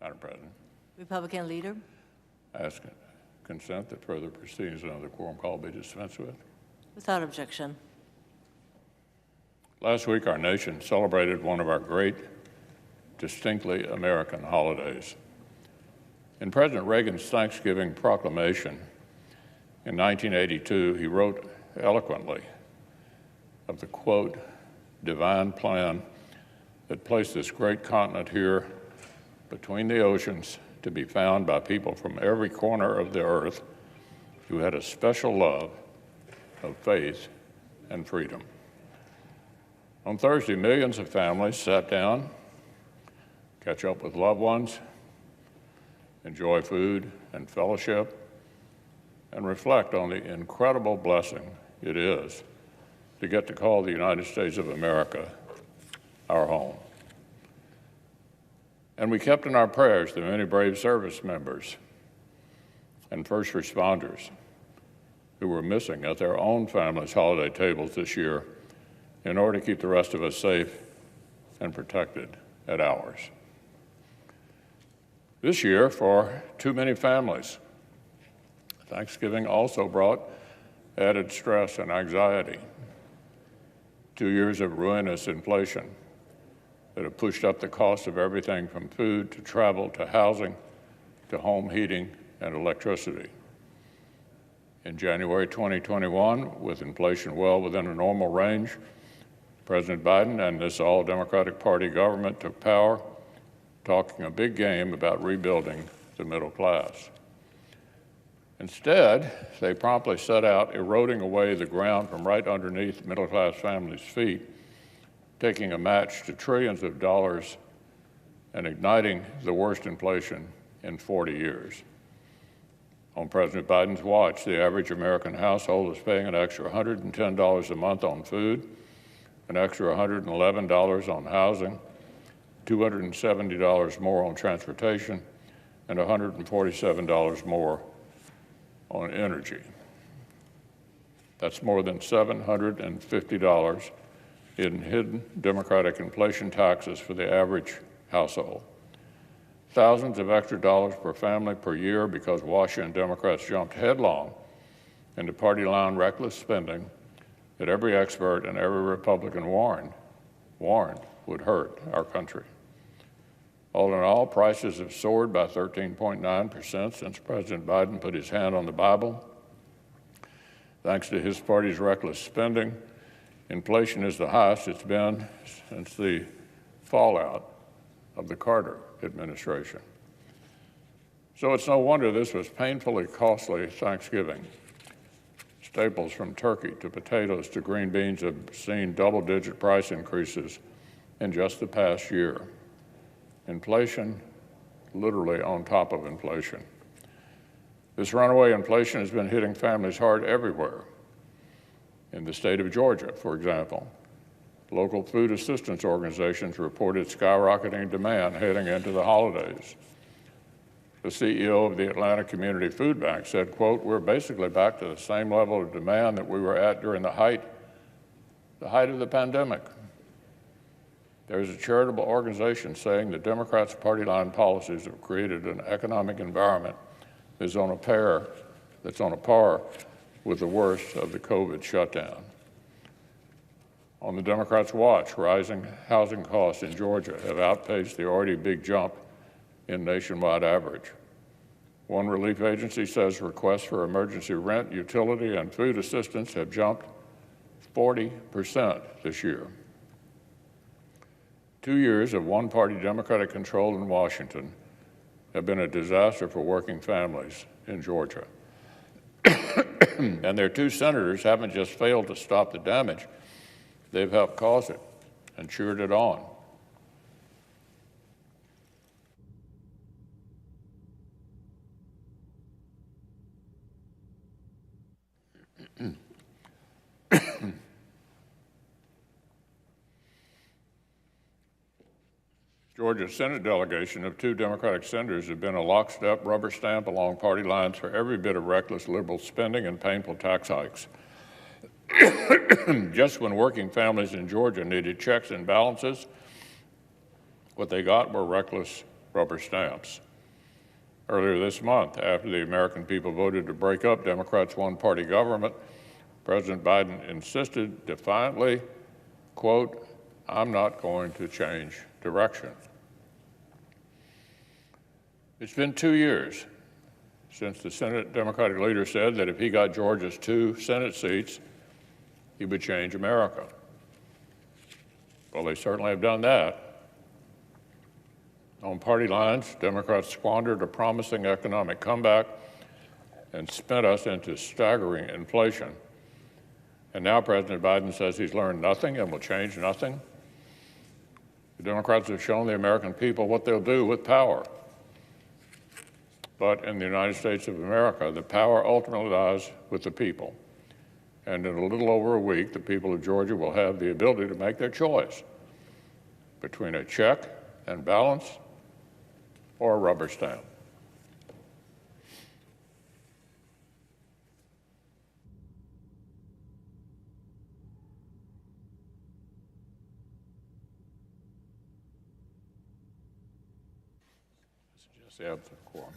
Madam President, Republican leader. I ask consent that further proceedings under the quorum call be dispensed with. Without objection. Last week, our nation celebrated one of our great, distinctly American holidays. In President Reagan's Thanksgiving proclamation in 1982, he wrote eloquently of the, quote, divine plan that placed this great continent here between the oceans to be found by people from every corner of the earth who had a special love of faith and freedom. On Thursday, millions of families sat down, catch up with loved ones, enjoy food and fellowship, and reflect on the incredible blessing it is to get to call the United States of America our home. And we kept in our prayers the many brave service members and first responders who were missing at their own families' holiday tables this year in order to keep the rest of us safe and protected at ours. This year, for too many families, Thanksgiving also brought added stress and anxiety. 2 years of ruinous inflation that have pushed up the cost of everything from food to travel to housing to home heating and electricity. In January 2021, with inflation well within a normal range, President Biden and this all-Democratic Party government took power, talking a big game about rebuilding the middle class. Instead, they promptly set out eroding away the ground from right underneath middle-class families' feet, taking a match to trillions of dollars and igniting the worst inflation in 40 years. On President Biden's watch, the average American household is paying an extra $110 a month on food, an extra $111 on housing, $270 more on transportation, and $147 more on energy. That's more than $750 in hidden Democratic inflation taxes for the average household. Thousands of extra dollars per family per year because Washington Democrats jumped headlong into party-line reckless spending that every expert and every Republican warned would hurt our country. All in all, prices have soared by 13.9% since President Biden put his hand on the Bible. Thanks to his party's reckless spending, inflation is the highest it's been since the fallout of the Carter administration. So it's no wonder this was painfully costly Thanksgiving. Staples from turkey to potatoes to green beans have seen double-digit price increases in just the past year. Inflation, literally on top of inflation. This runaway inflation has been hitting families hard everywhere. In the state of Georgia, for example, local food assistance organizations reported skyrocketing demand heading into the holidays. The CEO of the Atlanta Community Food Bank said, quote, we're basically back to the same level of demand that we were at during the height of the pandemic. There's a charitable organization saying the Democrats' party line policies have created an economic environment that's on a par with the worst of the COVID shutdown. On the Democrats' watch, rising housing costs in Georgia have outpaced the already big jump in nationwide average. One relief agency says requests for emergency rent, utility, and food assistance have jumped 40% this year. 2 years of one-party Democratic control in Washington have been a disaster for working families in Georgia. And their two senators haven't just failed to stop the damage, they've helped cause it and cheered it on. Georgia's Senate delegation of 2 Democratic senators have been a lockstep rubber stamp along party lines for every bit of reckless liberal spending and painful tax hikes. Just when working families in Georgia needed checks and balances, what they got were reckless rubber stamps. Earlier this month, after the American people voted to break up Democrats' one-party government, President Biden insisted defiantly, quote, "I'm not going to change direction." It's been 2 years since the Senate Democratic leader said that if he got Georgia's 2 Senate seats, he would change America. Well, they certainly have done that. On party lines, Democrats squandered a promising economic comeback and spent us into staggering inflation. And now President Biden says he's learned nothing and will change nothing. The Democrats have shown the American people what they'll do with power. But in the United States of America, the power ultimately lies with the people. And in a little over a week, the people of Georgia will have the ability to make their choice between a check and balance or a rubber stamp. Just the absent quorum.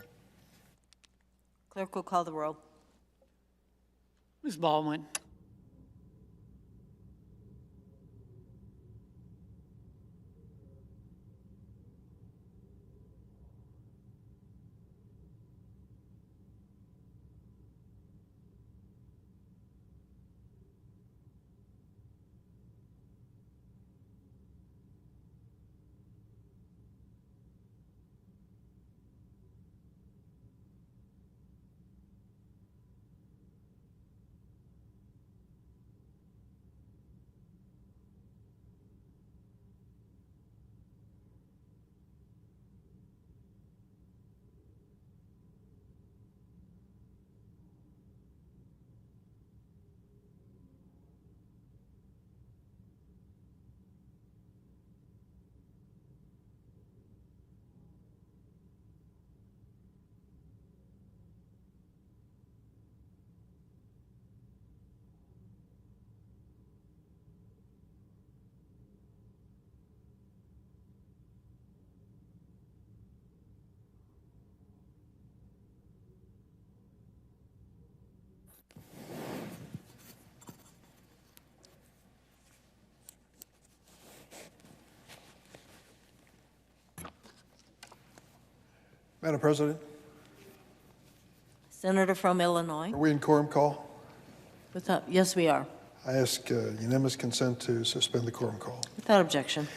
Clerk will call the roll. Ms. Baldwin. Madam President, Senator from Illinois. are we in quorum call? Yes, we are. I ask unanimous consent to suspend the quorum call. Without objection.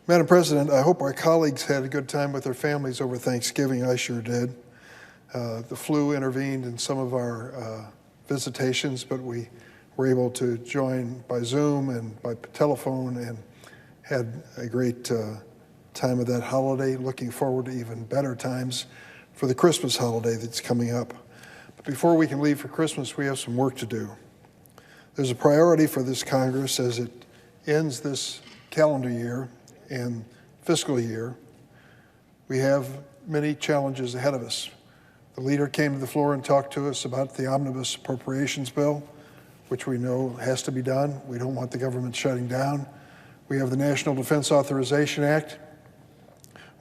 Madam President, I hope our colleagues had a good time with their families over Thanksgiving. I sure did. The flu intervened in some of our visitations, but we were able to join by Zoom and by telephone and had a great time of that holiday. Looking forward to even better times for the Christmas holiday that's coming up. But before we can leave for Christmas, we have some work to do. There's a priority for this Congress as it ends this calendar year and fiscal year. We have many challenges ahead of us. The leader came to the floor and talked to us about the omnibus appropriations bill, which we know has to be done. We don't want the government shutting down. We have the National Defense Authorization Act,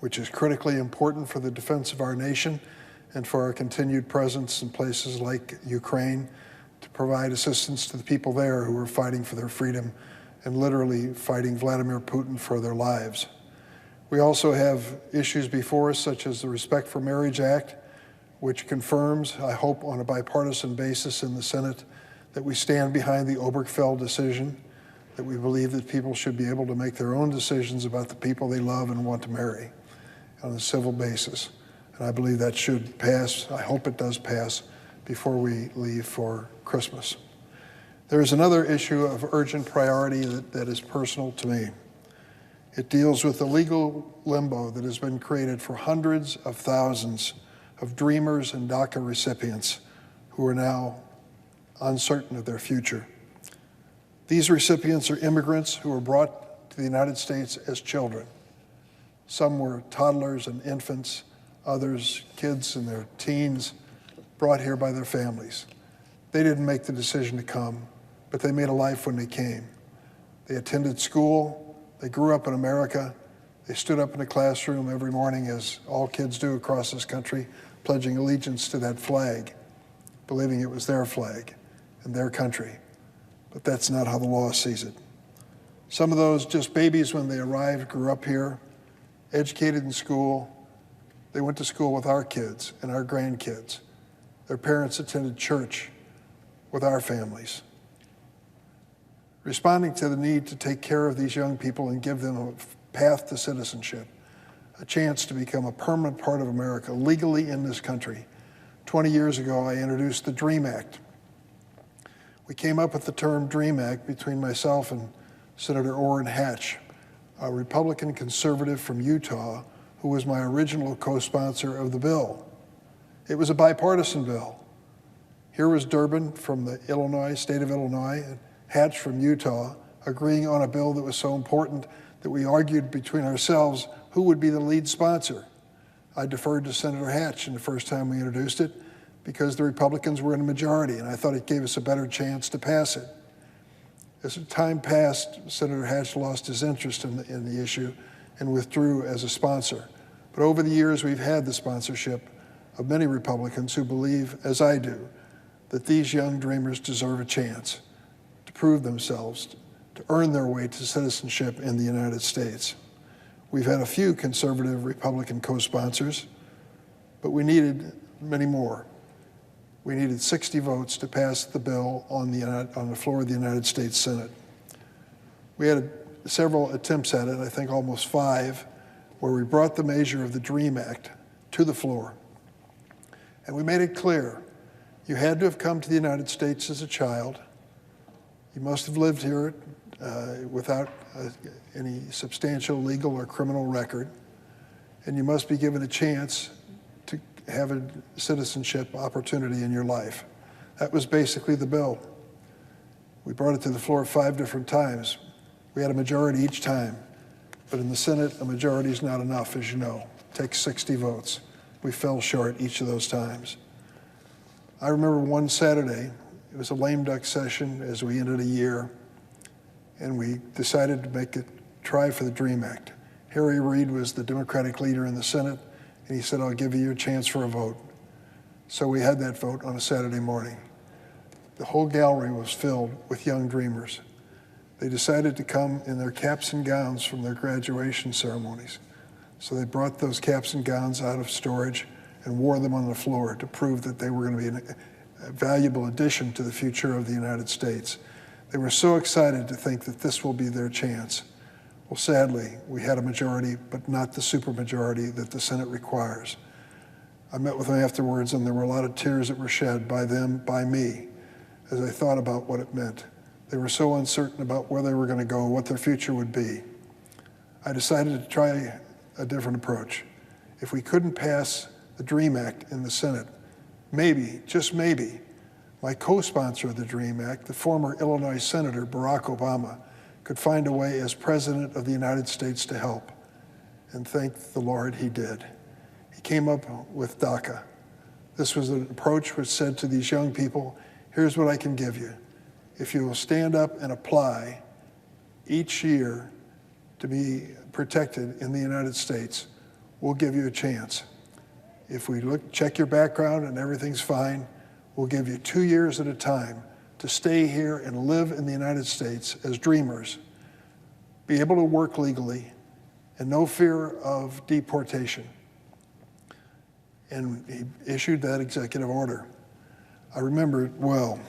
which is critically important for the defense of our nation and for our continued presence in places like Ukraine to provide assistance to the people there who are fighting for their freedom and literally fighting Vladimir Putin for their lives. We also have issues before us, such as the Respect for Marriage Act, which confirms, I hope on a bipartisan basis in the Senate, that we stand behind the Obergefell decision, that we believe that people should be able to make their own decisions about the people they love and want to marry on a civil basis. And I believe that should pass. I hope it does pass before we leave for Christmas. There is another issue of urgent priority that is personal to me. It deals with the legal limbo that has been created for hundreds of thousands of Dreamers and DACA recipients who are now uncertain of their future. These recipients are immigrants who were brought to the United States as children. Some were toddlers and infants, others kids in their teens, brought here by their families. They didn't make the decision to come, but they made a life when they came. They attended school, they grew up in America, They stood up in the classroom every morning, as all kids do across this country, pledging allegiance to that flag, believing it was their flag and their country. But that's not how the law sees it. Some of those, just babies when they arrived, grew up here, educated in school. They went to school with our kids and our grandkids. Their parents attended church with our families. Responding to the need to take care of these young people and give them a path to citizenship, a chance to become a permanent part of America legally in this country. 20 years ago, I introduced the DREAM Act. We came up with the term DREAM Act between myself and Senator Orrin Hatch, a Republican conservative from Utah, who was my original co-sponsor of the bill. It was a bipartisan bill. Here was Durbin from the state of Illinois, and Hatch from Utah, agreeing on a bill that was so important that we argued between ourselves who would be the lead sponsor. I deferred to Senator Hatch in the first time we introduced it because the Republicans were in a majority, and I thought it gave us a better chance to pass it. As time passed, Senator Hatch lost his interest in the issue and withdrew as a sponsor. But over the years, we've had the sponsorship of many Republicans who believe, as I do, that these young dreamers deserve a chance to prove themselves, to earn their way to citizenship in the United States. We've had a few conservative Republican co-sponsors, but we needed many more. We needed 60 votes to pass the bill on the floor of the United States Senate. We had several attempts at it, I think almost 5, where we brought the measure of the DREAM Act to the floor. And we made it clear, you had to have come to the United States as a child. You must have lived here without any substantial legal or criminal record. And you must be given a chance to have a citizenship opportunity in your life. That was basically the bill. We brought it to the floor 5 different times. We had a majority each time. But in the Senate, a majority is not enough, as you know. It takes 60 votes. We fell short each of those times. I remember one Saturday, it was a lame duck session as we ended a year, and we decided to try for the DREAM Act. Harry Reid was the Democratic leader in the Senate, and he said, I'll give you a chance for a vote. So we had that vote on a Saturday morning. The whole gallery was filled with young dreamers. They decided to come in their caps and gowns from their graduation ceremonies. So they brought those caps and gowns out of storage and wore them on the floor to prove that they were going to be a valuable addition to the future of the United States. They were so excited to think that this will be their chance. Well, sadly, we had a majority, but not the supermajority that the Senate requires. I met with them afterwards, and there were a lot of tears that were shed by them, by me, as I thought about what it meant. They were so uncertain about where they were going to go, what their future would be. I decided to try a different approach. If we couldn't pass the DREAM Act in the Senate, maybe, just maybe, my co-sponsor of the DREAM Act, the former Illinois Senator Barack Obama, could find a way as President of the United States to help. And thank the Lord he did. He came up with DACA. This was an approach which said to these young people, here's what I can give you. If you will stand up and apply each year to be protected in the United States, we'll give you a chance. If we check your background and everything's fine, we'll give you 2 years at a time to stay here and live in the United States as dreamers, be able to work legally, and no fear of deportation. And he issued that executive order. I remember it well.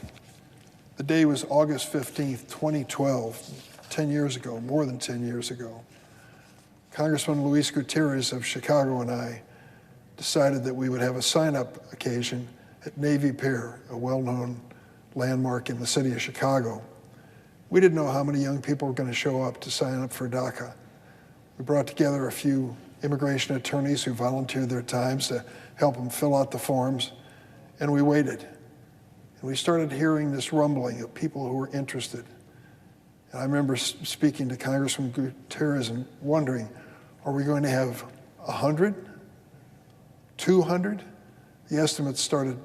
The day was August 15th, 2012, 10 years ago, more than 10 years ago. Congressman Luis Gutierrez of Chicago and I decided that we would have a sign-up occasion at Navy Pier, a well-known landmark in the city of Chicago. We didn't know how many young people were going to show up to sign up for DACA. We brought together a few immigration attorneys who volunteered their times to help them fill out the forms, and we waited. And we started hearing this rumbling of people who were interested. And I remember speaking to Congressman Gutierrez and wondering, are we going to have 100, 200? The estimates started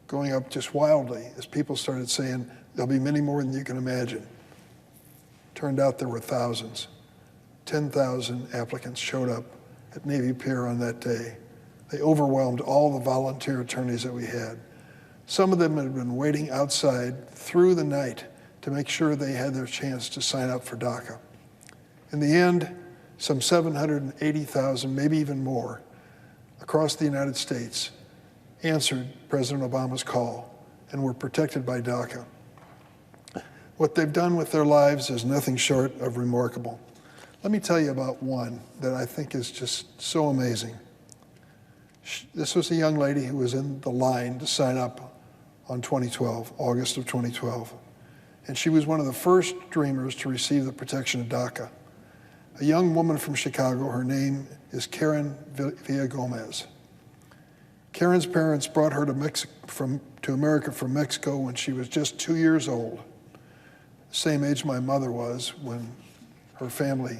going up just wildly as people started saying, there'll be many more than you can imagine. Turned out there were thousands, 10,000 applicants showed up at Navy Pier on that day. They overwhelmed all the volunteer attorneys that we had. Some of them had been waiting outside through the night to make sure they had their chance to sign up for DACA. In the end, some 780,000, maybe even more, across the United States answered President Obama's call and were protected by DACA. What they've done with their lives is nothing short of remarkable. Let me tell you about one that I think is just so amazing. This was a young lady who was in the line to sign up on 2012, August of 2012. And she was one of the first dreamers to receive the protection of DACA. A young woman from Chicago, her name is Karen Villagomez. Karen's parents brought her to America from Mexico when she was just 2 years old, the same age my mother was when her family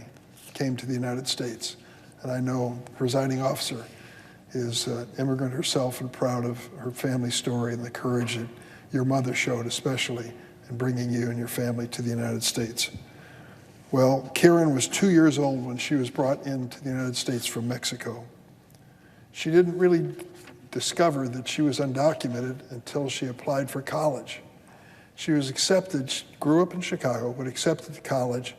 came to the United States. And I know the presiding officer is an immigrant herself and proud of her family story and the courage that your mother showed, especially in bringing you and your family to the United States. Well, Karen was 2 years old when she was brought into the United States from Mexico. She didn't really discover that she was undocumented until she applied for college. She was accepted, she grew up in Chicago, but accepted to college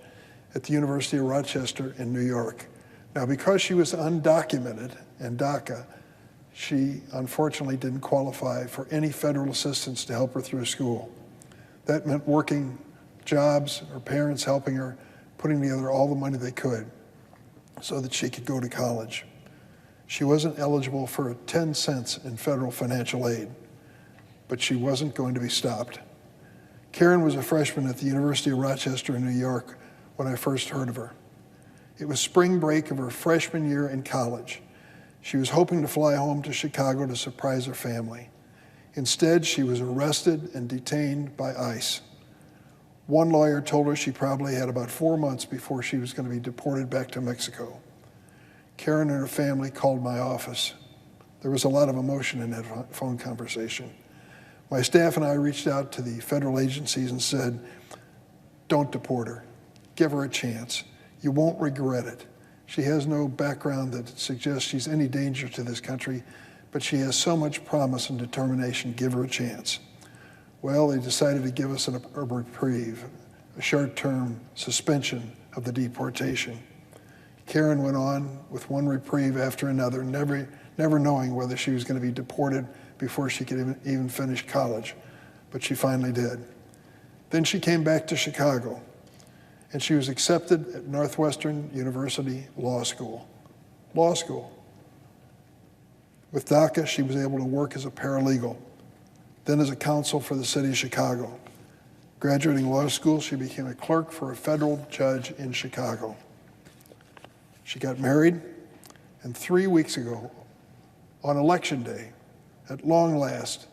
at the University of Rochester in New York. Now, because she was undocumented and DACA, she unfortunately didn't qualify for any federal assistance to help her through school. That meant working jobs, her parents helping her, putting together all the money they could so that she could go to college. She wasn't eligible for 10 cents in federal financial aid, but she wasn't going to be stopped. Karen was a freshman at the University of Rochester in New York when I first heard of her. It was spring break of her freshman year in college. She was hoping to fly home to Chicago to surprise her family. Instead, she was arrested and detained by ICE. One lawyer told her she probably had about 4 months before she was going to be deported back to Mexico. Karen and her family called my office. There was a lot of emotion in that phone conversation. My staff and I reached out to the federal agencies and said, don't deport her. Give her a chance. You won't regret it. She has no background that suggests she's any danger to this country, but she has so much promise and determination. Give her a chance. Well, they decided to give us a reprieve, a short-term suspension of the deportation. Karen went on with one reprieve after another, never knowing whether she was going to be deported before she could even finish college, but she finally did. Then she came back to Chicago, and she was accepted at Northwestern University Law School. Law school. With DACA, she was able to work as a paralegal, then as a counsel for the city of Chicago. Graduating law school, she became a clerk for a federal judge in Chicago. She got married, and 3 weeks ago, on Election Day, at long last,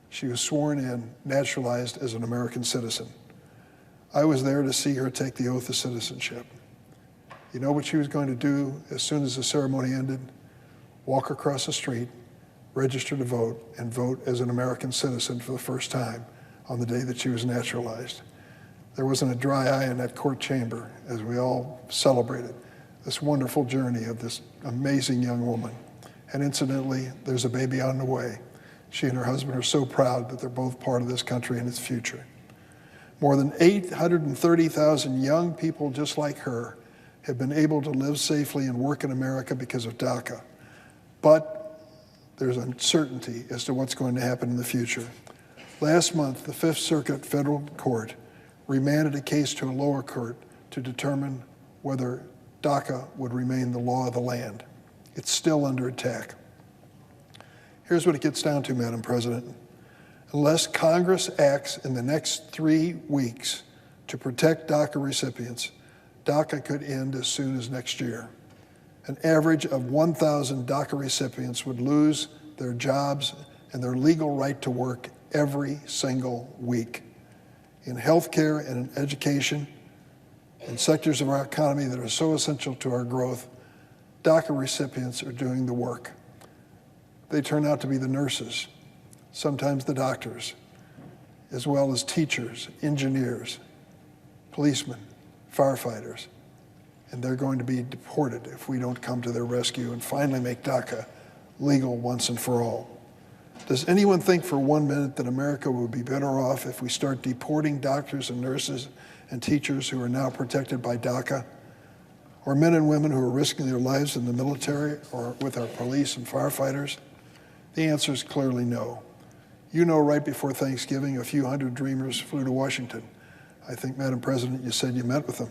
she was sworn in, naturalized as an American citizen. I was there to see her take the oath of citizenship. You know what she was going to do as soon as the ceremony ended? Walk across the street, register to vote, and vote as an American citizen for the first time on the day that she was naturalized. There wasn't a dry eye in that court chamber as we all celebrated this wonderful journey of this amazing young woman. And incidentally, there's a baby on the way. She and her husband are so proud that they're both part of this country and its future. More than 830,000 young people just like her have been able to live safely and work in America because of DACA. But there's uncertainty as to what's going to happen in the future. Last month, the Fifth Circuit Federal Court remanded a case to a lower court to determine whether DACA would remain the law of the land. It's still under attack. Here's what it gets down to, Madam President. Unless Congress acts in the next 3 weeks to protect DACA recipients, DACA could end as soon as next year. An average of 1,000 DACA recipients would lose their jobs and their legal right to work every single week. In healthcare and in education, in sectors of our economy that are so essential to our growth, DACA recipients are doing the work. They turn out to be the nurses, sometimes the doctors, as well as teachers, engineers, policemen, firefighters. and they're going to be deported if we don't come to their rescue and finally make DACA legal once and for all. Does anyone think for 1 minute that America would be better off if we start deporting doctors and nurses and teachers who are now protected by DACA, or men and women who are risking their lives in the military or with our police and firefighters? The answer is clearly no. You know, right before Thanksgiving, a few hundred Dreamers flew to Washington. I think, Madam President, you said you met with them.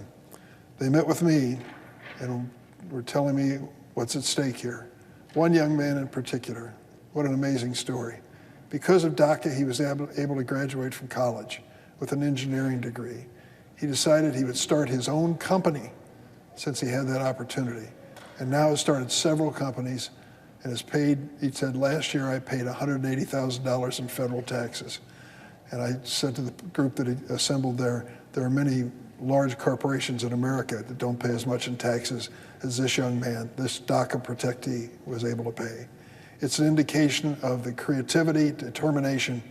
They met with me and were telling me what's at stake here. One young man in particular, what an amazing story. Because of DACA, he was able to graduate from college with an engineering degree. He decided he would start his own company since he had that opportunity, and now has started several companies and has paid, he said, last year I paid $180,000 in federal taxes. And I said to the group that he assembled there are many large corporations in America that don't pay as much in taxes as this young man, this DACA protectee, was able to pay. It's an indication of the creativity, determination,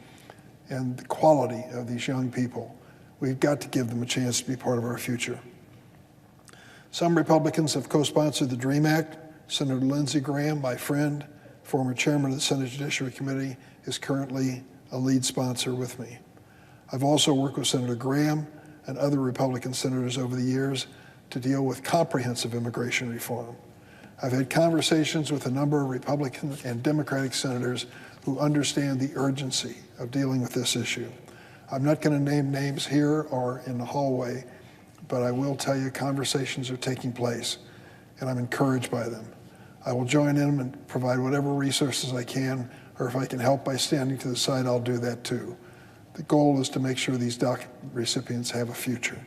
and the quality of these young people. We've got to give them a chance to be part of our future. Some Republicans have co-sponsored the DREAM Act. Senator Lindsey Graham, my friend, former chairman of the Senate Judiciary Committee, is currently a lead sponsor with me. I've also worked with Senator Graham and other Republican senators over the years to deal with comprehensive immigration reform. I've had conversations with a number of Republican and Democratic senators who understand the urgency of dealing with this issue. I'm not going to name names here or in the hallway, but I will tell you conversations are taking place, and I'm encouraged by them. I will join in and provide whatever resources I can, or if I can help by standing to the side, I'll do that too. The goal is to make sure these DACA recipients have a future.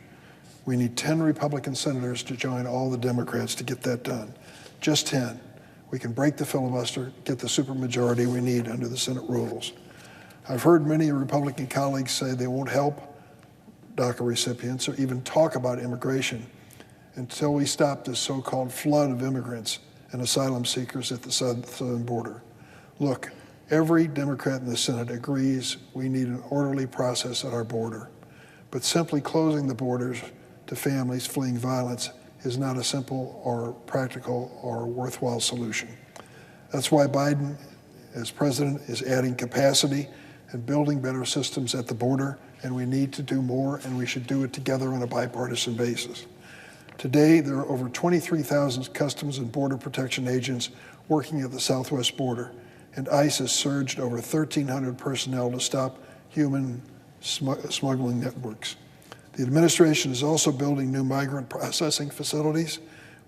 We need 10 Republican senators to join all the Democrats to get that done. Just 10. We can break the filibuster, get the supermajority we need under the Senate rules. I've heard many Republican colleagues say they won't help DACA recipients or even talk about immigration until we stop this so-called flood of immigrants and asylum seekers at the southern border. Look, every Democrat in the Senate agrees we need an orderly process at our border, but simply closing the borders to families fleeing violence is not a simple or practical or worthwhile solution. That's why Biden, as president, is adding capacity and building better systems at the border, and we need to do more, and we should do it together on a bipartisan basis. Today, there are over 23,000 Customs and Border Protection agents working at the southwest border, and ICE has surged over 1,300 personnel to stop human smuggling networks. The administration is also building new migrant processing facilities,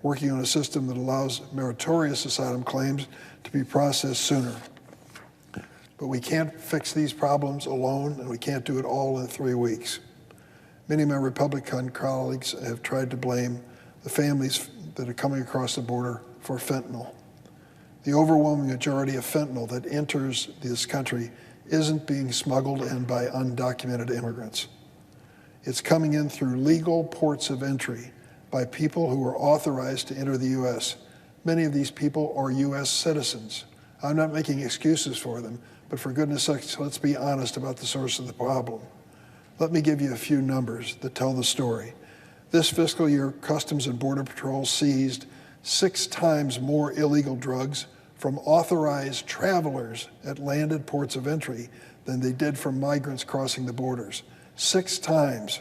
working on a system that allows meritorious asylum claims to be processed sooner. But we can't fix these problems alone, and we can't do it all in 3 weeks. Many of my Republican colleagues have tried to blame the families that are coming across the border for fentanyl. The overwhelming majority of fentanyl that enters this country isn't being smuggled in by undocumented immigrants. It's coming in through legal ports of entry by people who are authorized to enter the U.S. Many of these people are U.S. citizens. I'm not making excuses for them, but for goodness sakes, let's be honest about the source of the problem. Let me give you a few numbers that tell the story. This fiscal year, Customs and Border Patrol seized 6 times more illegal drugs from authorized travelers at landed ports of entry than they did from migrants crossing the borders. 6 times.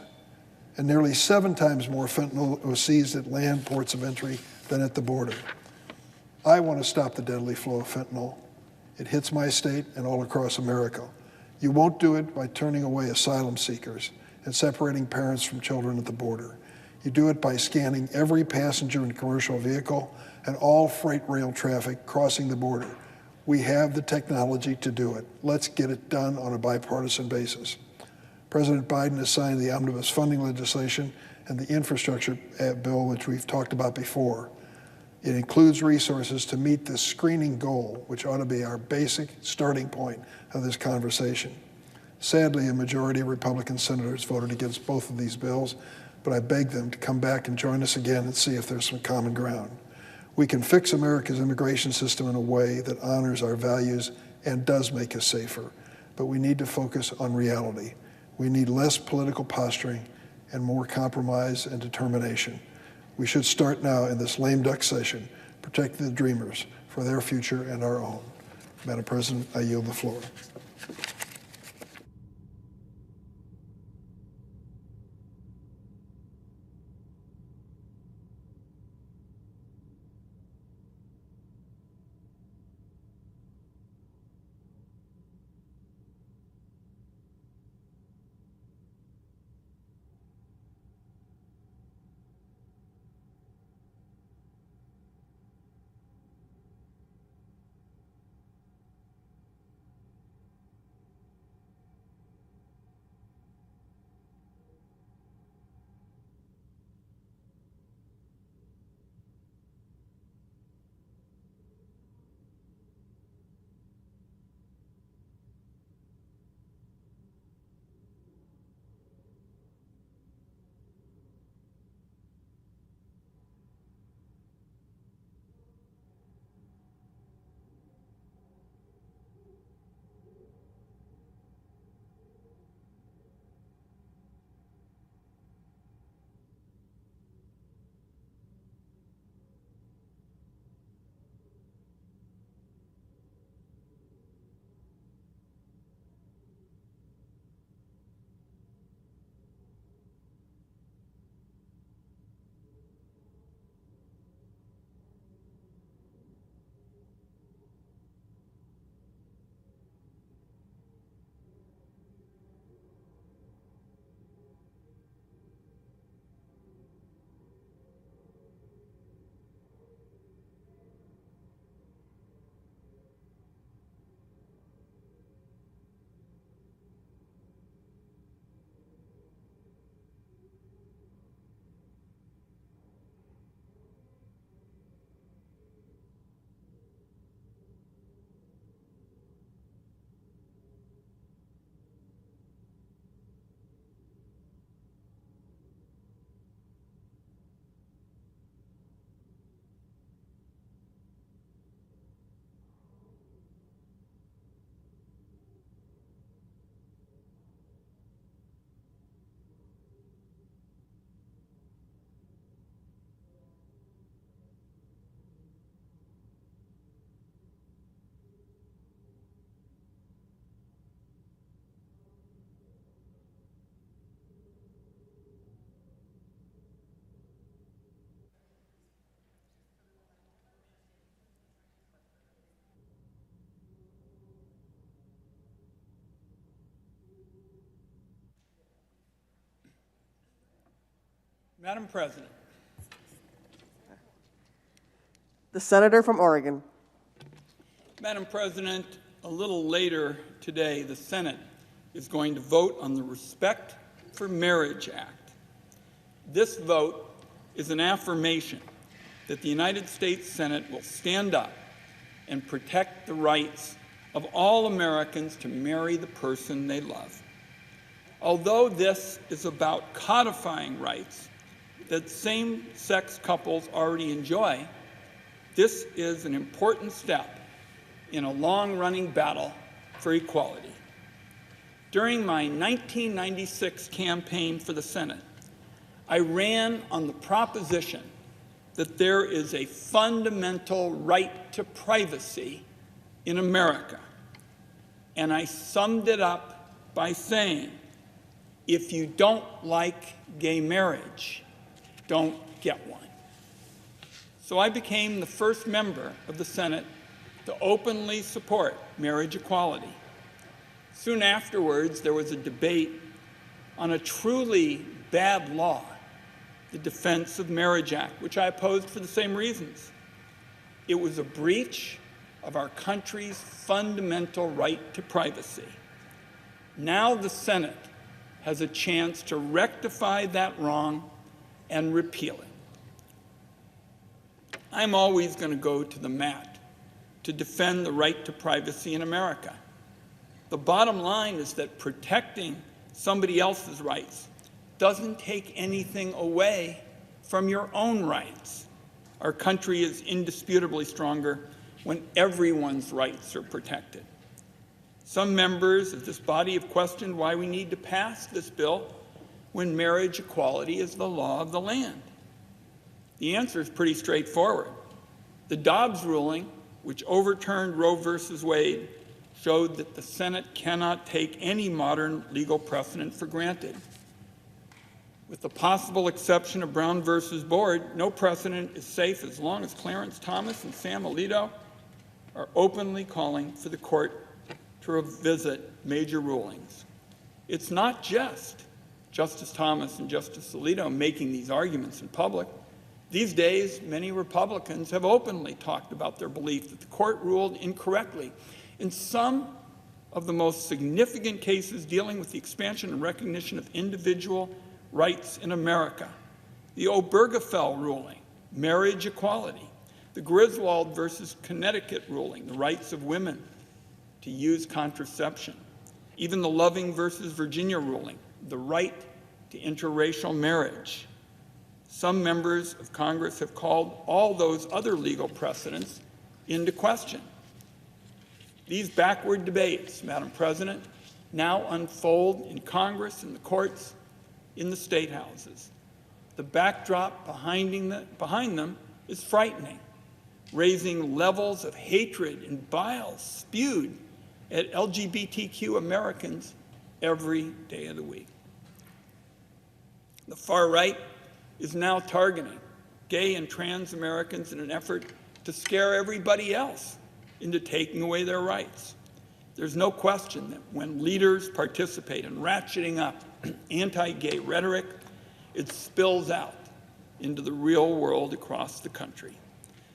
And nearly 7 times more fentanyl was seized at land ports of entry than at the border. I want to stop the deadly flow of fentanyl. It hits my state and all across America. You won't do it by turning away asylum seekers and separating parents from children at the border. You do it by scanning every passenger and commercial vehicle and all freight rail traffic crossing the border. We have the technology to do it. Let's get it done on a bipartisan basis. President Biden has signed the omnibus funding legislation and the infrastructure bill, which we've talked about before. It includes resources to meet this screening goal, which ought to be our basic starting point of this conversation. Sadly, a majority of Republican senators voted against both of these bills, but I beg them to come back and join us again and see if there's some common ground. We can fix America's immigration system in a way that honors our values and does make us safer, but we need to focus on reality. We need less political posturing and more compromise and determination. We should start now in this lame duck session, protecting the dreamers for their future and our own. Madam President, I yield the floor. Madam President, The senator from Oregon. Madam President, a little later today, the Senate is going to vote on the Respect for Marriage Act. This vote is an affirmation that the United States Senate will stand up and protect the rights of all Americans to marry the person they love. Although this is about codifying rights that same-sex couples already enjoy, this is an important step in a long-running battle for equality. During my 1996 campaign for the Senate, I ran on the proposition that there is a fundamental right to privacy in America. And I summed it up by saying, if you don't like gay marriage, don't get one. So I became the first member of the Senate to openly support marriage equality. Soon afterwards, there was a debate on a truly bad law, the Defense of Marriage Act, which I opposed for the same reasons. It was a breach of our country's fundamental right to privacy. Now the Senate has a chance to rectify that wrong and repeal it. I'm always going to go to the mat to defend the right to privacy in America. The bottom line is that protecting somebody else's rights doesn't take anything away from your own rights. Our country is indisputably stronger when everyone's rights are protected. Some members of this body have questioned why we need to pass this bill when marriage equality is the law of the land. The answer is pretty straightforward. The Dobbs ruling, which overturned Roe versus Wade, showed that the Senate cannot take any modern legal precedent for granted. With the possible exception of Brown versus Board, no precedent is safe as long as Clarence Thomas and Sam Alito are openly calling for the court to revisit major rulings. It's not just Justice Thomas and Justice Alito making these arguments in public. These days, many Republicans have openly talked about their belief that the court ruled incorrectly in some of the most significant cases dealing with the expansion and recognition of individual rights in America. The Obergefell ruling, marriage equality, the Griswold versus Connecticut ruling, the rights of women to use contraception, even the Loving versus Virginia ruling, the right to interracial marriage. Some members of Congress have called all those other legal precedents into question. These backward debates, Madam President, now unfold in Congress, in the courts, in the state houses. The backdrop behind them is frightening, raising levels of hatred and bile spewed at LGBTQ Americans every day of the week. The far right is now targeting gay and trans Americans in an effort to scare everybody else into taking away their rights. There's no question that when leaders participate in ratcheting up anti-gay rhetoric, it spills out into the real world across the country.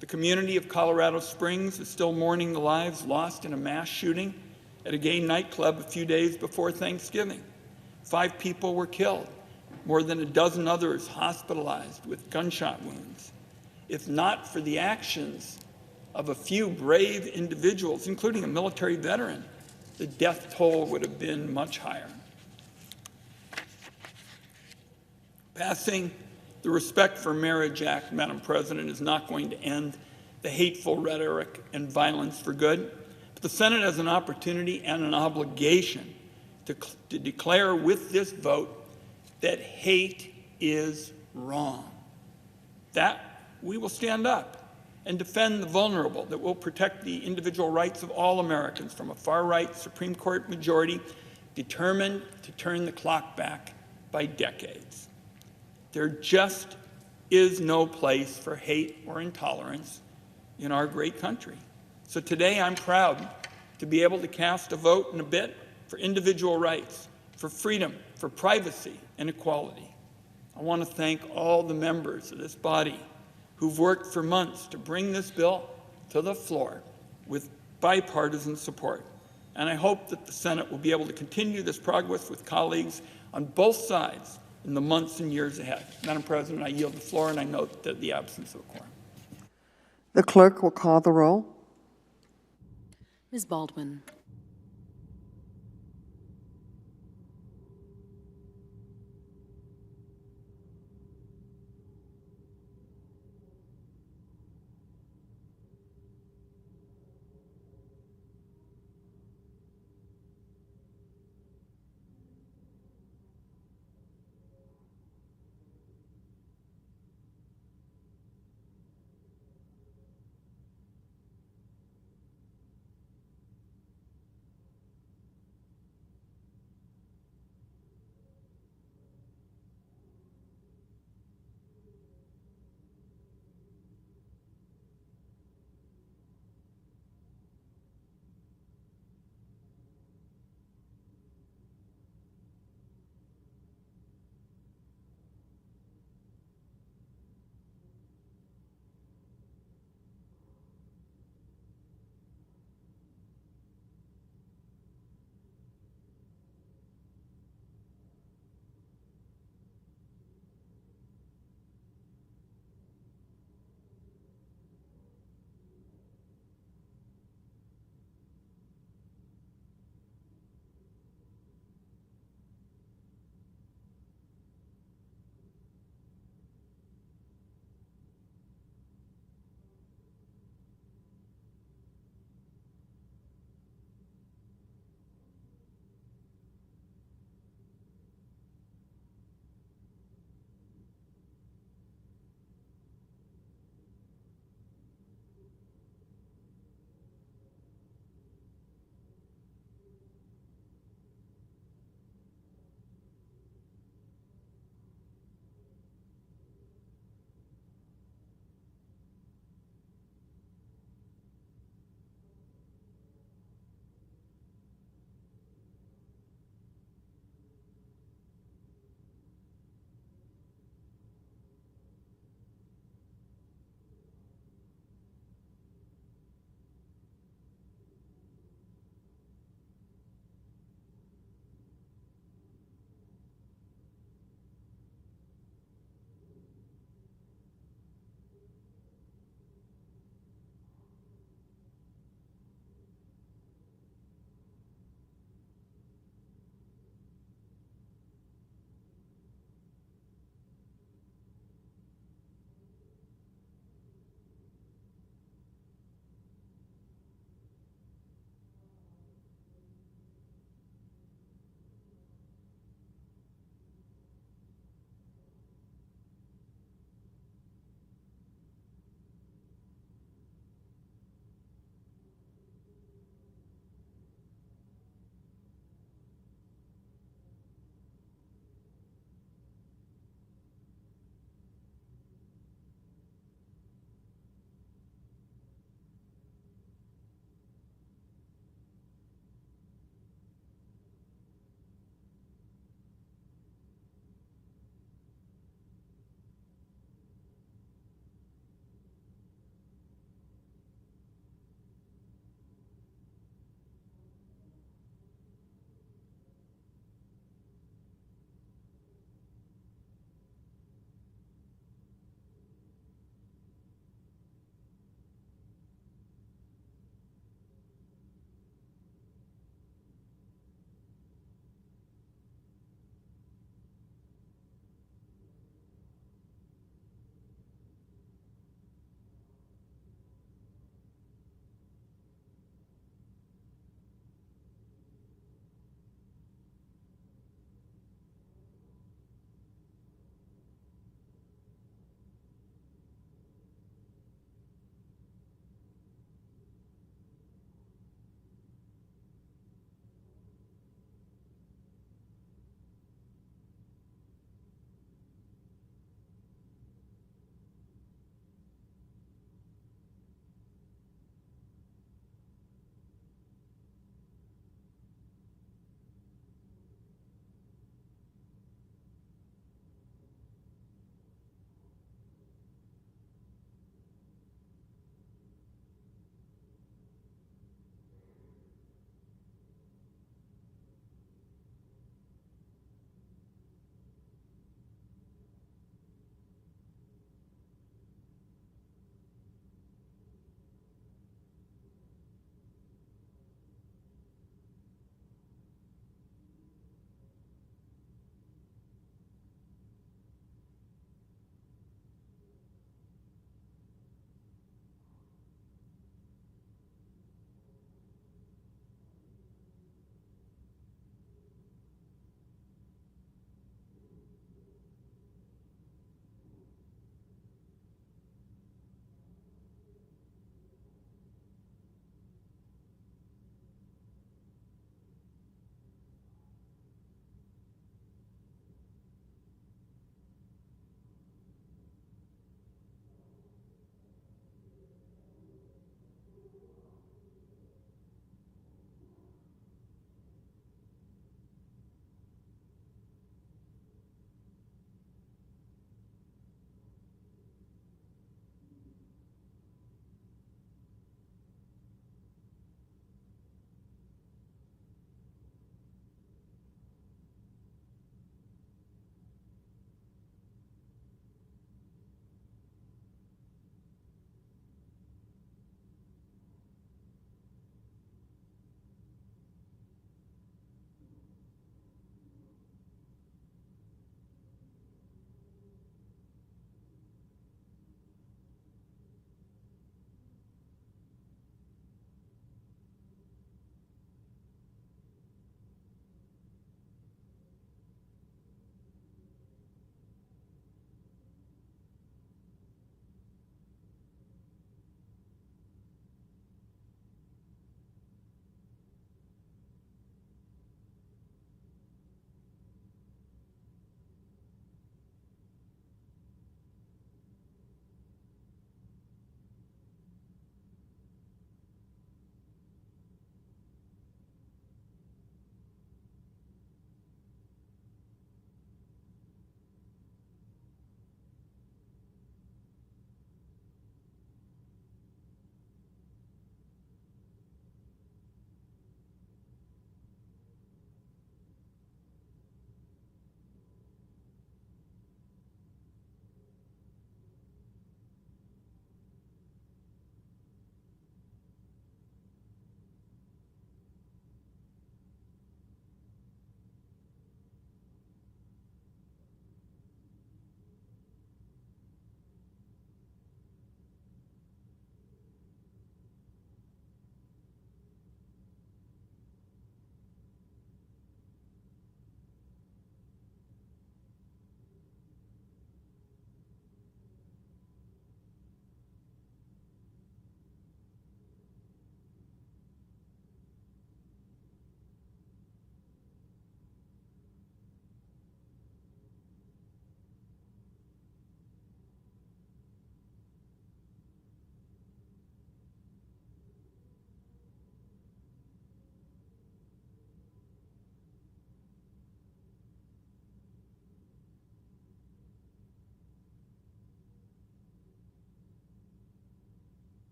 The community of Colorado Springs is still mourning the lives lost in a mass shooting at a gay nightclub a few days before Thanksgiving. 5 people were killed, more than a dozen others hospitalized with gunshot wounds. If not for the actions of a few brave individuals, including a military veteran, the death toll would have been much higher. Passing the Respect for Marriage Act, Madam President, is not going to end the hateful rhetoric and violence for good. But the Senate has an opportunity and an obligation to declare with this vote that hate is wrong. That we will stand up and defend the vulnerable, that will protect the individual rights of all Americans from a far-right Supreme Court majority determined to turn the clock back by decades. There just is no place for hate or intolerance in our great country. So today I'm proud to be able to cast a vote in a bit for individual rights, for freedom, for privacy, and equality. I want to thank all the members of this body who've worked for months to bring this bill to the floor with bipartisan support. And I hope that the Senate will be able to continue this progress with colleagues on both sides in the months and years ahead. Madam President, I yield the floor, and I note that the absence of a quorum. The clerk will call the roll. Ms. Baldwin.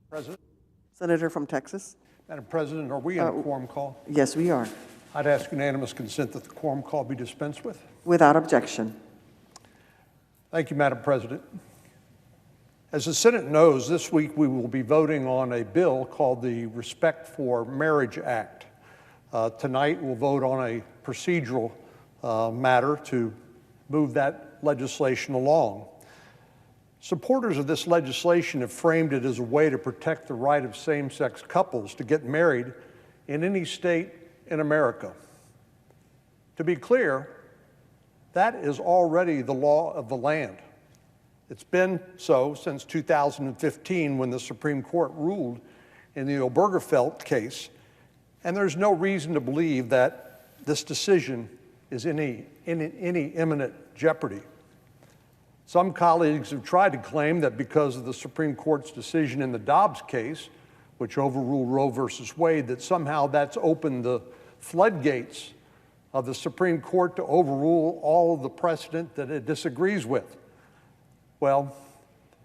President, Senator from Texas. Madam President, are we in a quorum call? Yes, we are. I'd ask unanimous consent that the quorum call be dispensed with. Without objection. Thank you, Madam President. As the Senate knows, this week we will be voting on a bill called the Respect for Marriage Act. Tonight we'll vote on a procedural matter to move that legislation along. Supporters of this legislation have framed it as a way to protect the right of same-sex couples to get married in any state in America. To be clear, that is already the law of the land. It's been so since 2015 when the Supreme Court ruled in the Obergefell case, and there's no reason to believe that this decision is in any imminent jeopardy. Some colleagues have tried to claim that because of the Supreme Court's decision in the Dobbs case, which overruled Roe versus Wade, that somehow that's opened the floodgates of the Supreme Court to overrule all of the precedent that it disagrees with. Well,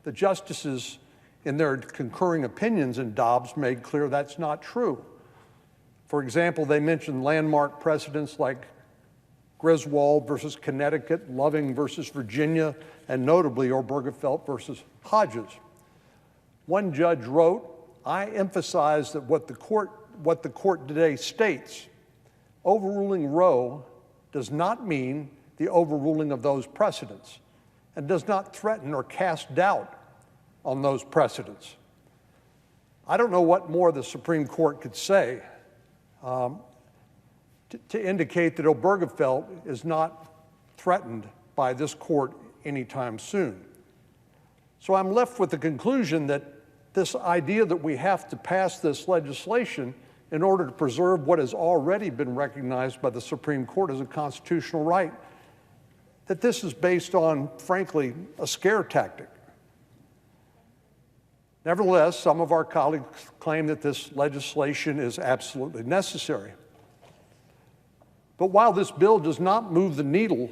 the justices, in their concurring opinions in Dobbs, made clear that's not true. For example, they mentioned landmark precedents like Griswold versus Connecticut, Loving versus Virginia, and notably Obergefell versus Hodges. One judge wrote, "I emphasize that what the court today states, overruling Roe does not mean the overruling of those precedents and does not threaten or cast doubt on those precedents." I don't know what more the Supreme Court could say to indicate that Obergefell is not threatened by this court anytime soon. So I'm left with the conclusion that this idea that we have to pass this legislation in order to preserve what has already been recognized by the Supreme Court as a constitutional right, that this is based on, frankly, a scare tactic. Nevertheless, some of our colleagues claim that this legislation is absolutely necessary. But while this bill does not move the needle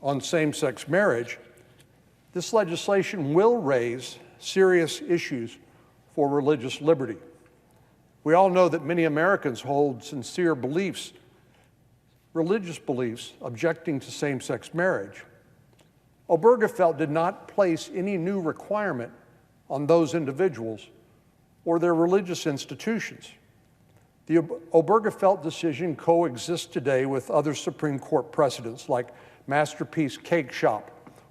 on same-sex marriage, this legislation will raise serious issues for religious liberty. We all know that many Americans hold sincere beliefs, religious beliefs, objecting to same-sex marriage. Obergefell did not place any new requirement on those individuals or their religious institutions. The Obergefell decision coexists today with other Supreme Court precedents like Masterpiece Cake Shop,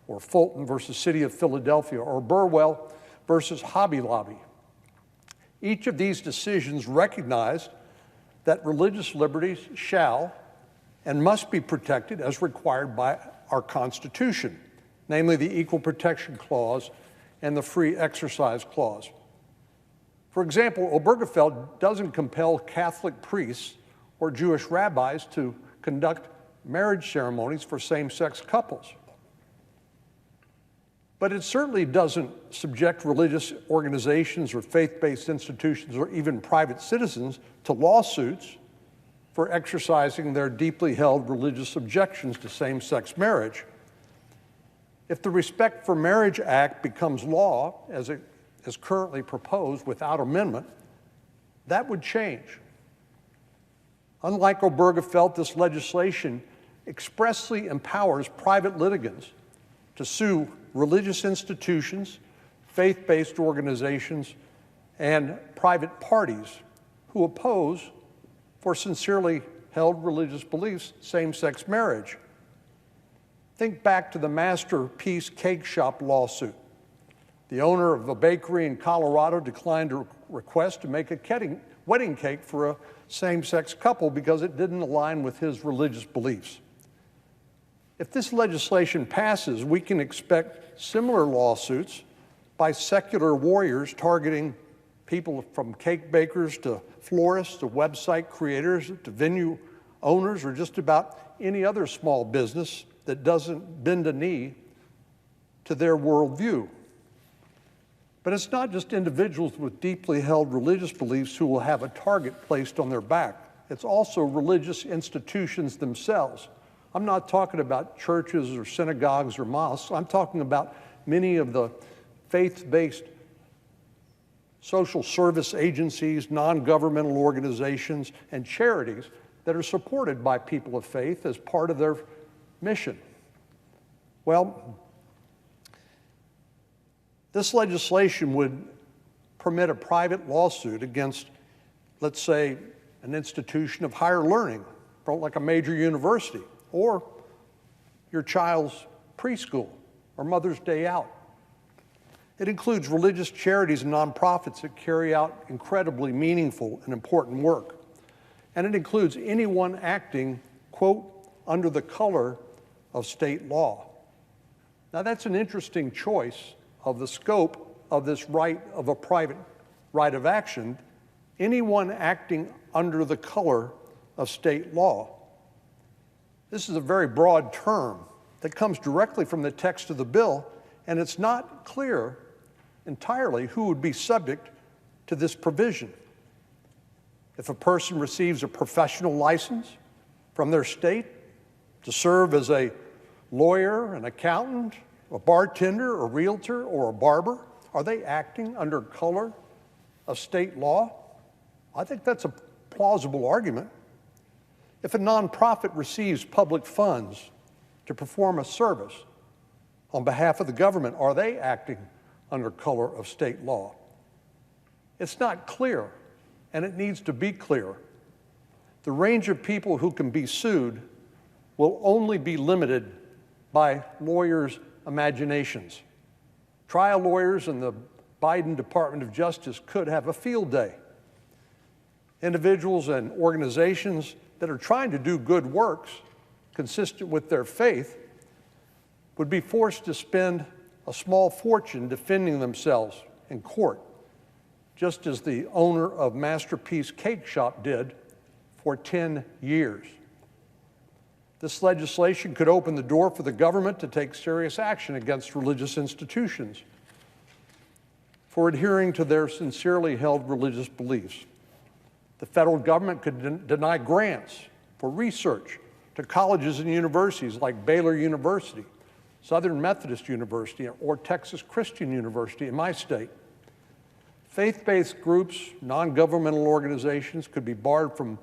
or Fulton versus City of Philadelphia, or Burwell versus Hobby Lobby. Each of these decisions recognized that religious liberties shall and must be protected as required by our Constitution, namely the Equal Protection Clause and the Free Exercise Clause. For example, Obergefell doesn't compel Catholic priests or Jewish rabbis to conduct marriage ceremonies for same-sex couples. But it certainly doesn't subject religious organizations or faith-based institutions or even private citizens to lawsuits for exercising their deeply held religious objections to same-sex marriage. If the Respect for Marriage Act becomes law, as it is currently proposed without amendment, that would change. Unlike Obergefell, this legislation expressly empowers private litigants to sue religious institutions, faith-based organizations, and private parties who oppose, for sincerely held religious beliefs, same-sex marriage. Think back to the Masterpiece Cake Shop lawsuit. The owner of a bakery in Colorado declined a request to make a wedding cake for a same-sex couple because it didn't align with his religious beliefs. If this legislation passes, we can expect similar lawsuits by secular warriors targeting people from cake bakers to florists to website creators to venue owners or just about any other small business that doesn't bend a knee to their worldview. But it's not just individuals with deeply held religious beliefs who will have a target placed on their back. It's also religious institutions themselves. I'm not talking about churches or synagogues or mosques. I'm talking about many of the faith-based social service agencies, non-governmental organizations, and charities that are supported by people of faith as part of their mission. Well, this legislation would permit a private lawsuit against, let's say, an institution of higher learning, like a major university, or your child's preschool or Mother's Day Out. It includes religious charities and nonprofits that carry out incredibly meaningful and important work. And it includes anyone acting, quote, under the color of state law. Now that's an interesting choice of the scope of this right of a private right of action, anyone acting under the color of state law. This is a very broad term that comes directly from the text of the bill, and it's not clear entirely who would be subject to this provision. If a person receives a professional license from their state to serve as a lawyer, an accountant, a bartender, a realtor, or a barber, are they acting under color of state law? I think that's a plausible argument. If a nonprofit receives public funds to perform a service on behalf of the government, are they acting under color of state law? It's not clear, and it needs to be clear. The range of people who can be sued will only be limited by lawyers' imaginations. Trial lawyers in the Biden Department of Justice could have a field day. Individuals and organizations that are trying to do good works consistent with their faith would be forced to spend a small fortune defending themselves in court, just as the owner of Masterpiece Cake Shop did for 10 years. This legislation could open the door for the government to take serious action against religious institutions for adhering to their sincerely held religious beliefs. The federal government could deny grants for research to colleges and universities like Baylor University, Southern Methodist University, or Texas Christian University in my state. Faith-based groups, non-governmental organizations could be barred from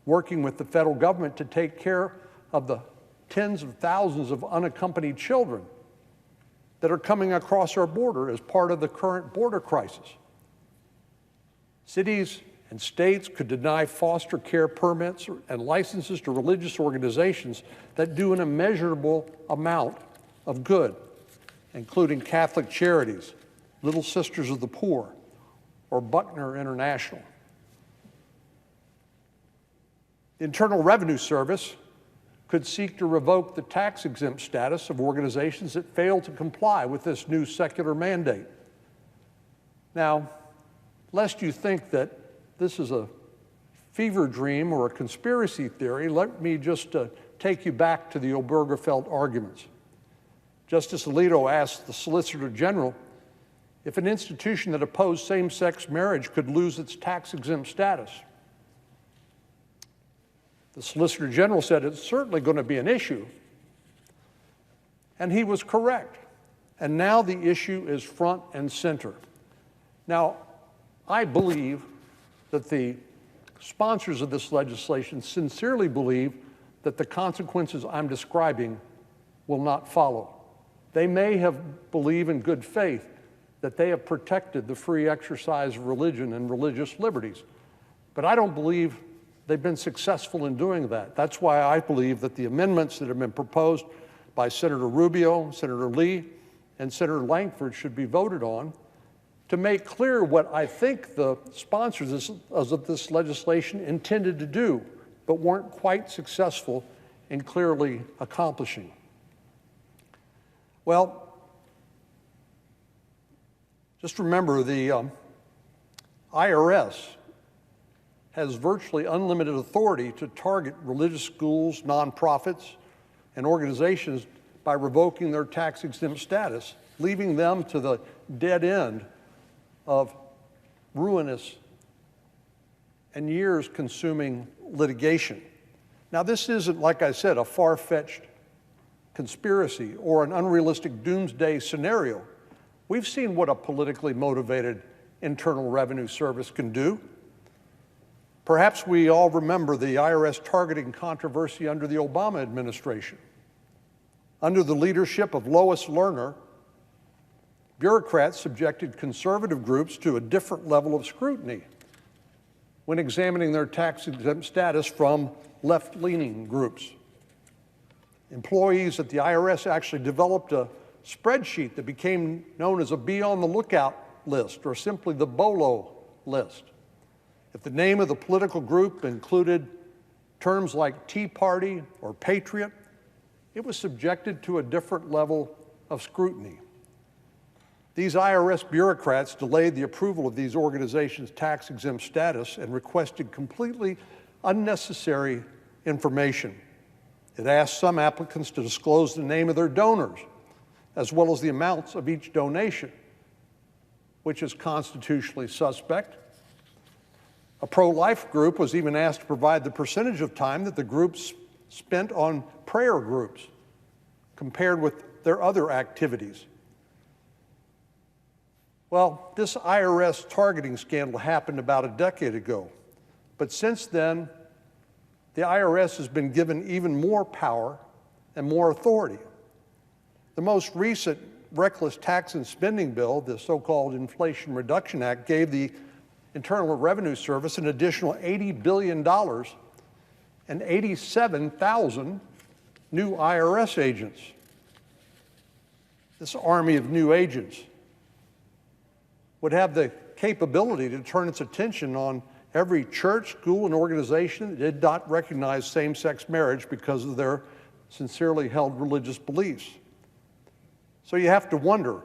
working with the federal government to take care of the tens of thousands of unaccompanied children that are coming across our border as part of the current border crisis. Cities and states could deny foster care permits and licenses to religious organizations that do an immeasurable amount of good, including Catholic Charities, Little Sisters of the Poor, or Buckner International. The Internal Revenue Service could seek to revoke the tax-exempt status of organizations that fail to comply with this new secular mandate. Now, lest you think that this is a fever dream or a conspiracy theory, let me just take you back to the Obergefell arguments. Justice Alito asked the Solicitor General if an institution that opposed same-sex marriage could lose its tax-exempt status. The Solicitor General said it's certainly going to be an issue, and he was correct. And now the issue is front and center. Now, I believe that the sponsors of this legislation sincerely believe that the consequences I'm describing will not follow. They may have believed in good faith that they have protected the free exercise of religion and religious liberties, but I don't believe they've been successful in doing that. That's why I believe that the amendments that have been proposed by Senator Rubio, Senator Lee, and Senator Langford should be voted on to make clear what I think the sponsors of this legislation intended to do, but weren't quite successful in clearly accomplishing. Well, just remember the IRS has virtually unlimited authority to target religious schools, nonprofits, and organizations by revoking their tax-exempt status, leaving them to the dead end of ruinous and years-consuming litigation. Now, this isn't, like I said, a far-fetched conspiracy or an unrealistic doomsday scenario. We've seen what a politically motivated Internal Revenue Service can do. Perhaps we all remember the IRS targeting controversy under the Obama administration. Under the leadership of Lois Lerner, bureaucrats subjected conservative groups to a different level of scrutiny when examining their tax-exempt status from left-leaning groups. Employees at the IRS actually developed a spreadsheet that became known as a be on the lookout list, or simply the BOLO list. If the name of the political group included terms like Tea Party or Patriot, it was subjected to a different level of scrutiny. These IRS bureaucrats delayed the approval of these organizations' tax-exempt status and requested completely unnecessary information. It asked some applicants to disclose the name of their donors, as well as the amounts of each donation, which is constitutionally suspect. A pro-life group was even asked to provide the percentage of time that the groups spent on prayer groups compared with their other activities. Well, this IRS targeting scandal happened about a decade ago, but since then, the IRS has been given even more power and more authority. The most recent reckless tax and spending bill, the so-called Inflation Reduction Act, gave the Internal Revenue Service an additional $80 billion and 87,000 new IRS agents. This army of new agents would have the capability to turn its attention on every church, school, and organization that did not recognize same-sex marriage because of their sincerely held religious beliefs. So you have to wonder,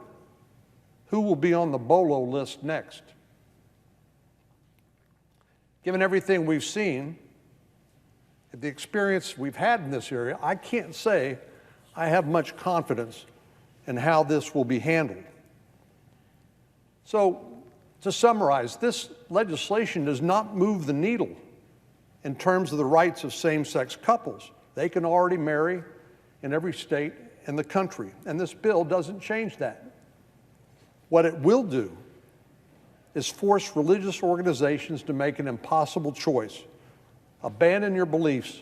who will be on the BOLO list next? Given everything we've seen, the experience we've had in this area, I can't say I have much confidence in how this will be handled. So, to summarize, this legislation does not move the needle in terms of the rights of same-sex couples. They can already marry in every state in the country, and this bill doesn't change that. What it will do is force religious organizations to make an impossible choice: abandon your beliefs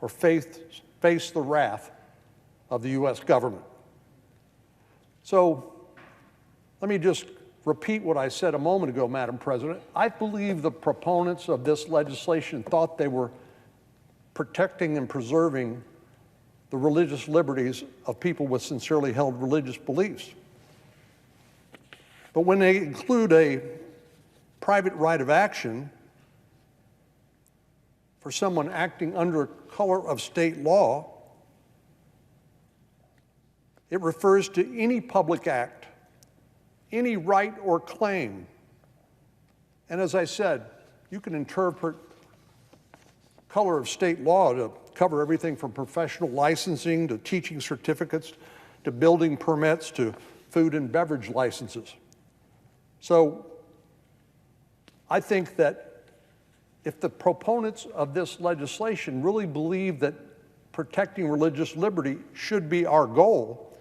or face the wrath of the U.S. government. So, let me just repeat what I said a moment ago, Madam President. I believe the proponents of this legislation thought they were protecting and preserving the religious liberties of people with sincerely held religious beliefs. But when they include a private right of action for someone acting under color of state law, it refers to any public act, any right or claim. And as I said, you can interpret color of state law to cover everything from professional licensing to teaching certificates to building permits to food and beverage licenses. So I think that if the proponents of this legislation really believe that protecting religious liberty should be our goal,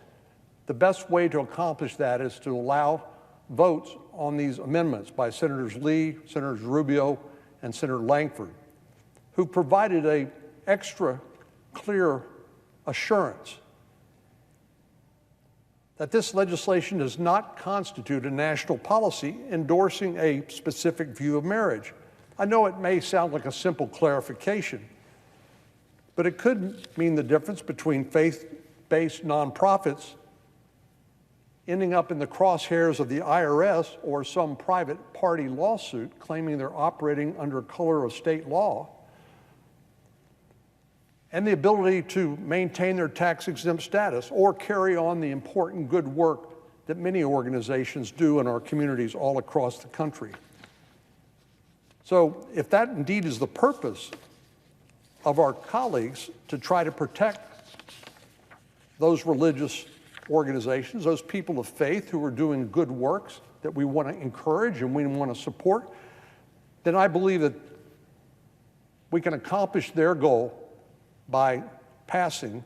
the best way to accomplish that is to allow votes on these amendments by Senators Lee, Senators Rubio, and Senator Langford, who provided an extra clear assurance that this legislation does not constitute a national policy endorsing a specific view of marriage. I know it may sound like a simple clarification, but it could mean the difference between faith-based nonprofits ending up in the crosshairs of the IRS or some private party lawsuit claiming they're operating under color of state law, and the ability to maintain their tax-exempt status or carry on the important good work that many organizations do in our communities all across the country. So if that indeed is the purpose of our colleagues, to try to protect those religious organizations, those people of faith who are doing good works that we want to encourage and we want to support, then I believe that we can accomplish their goal by passing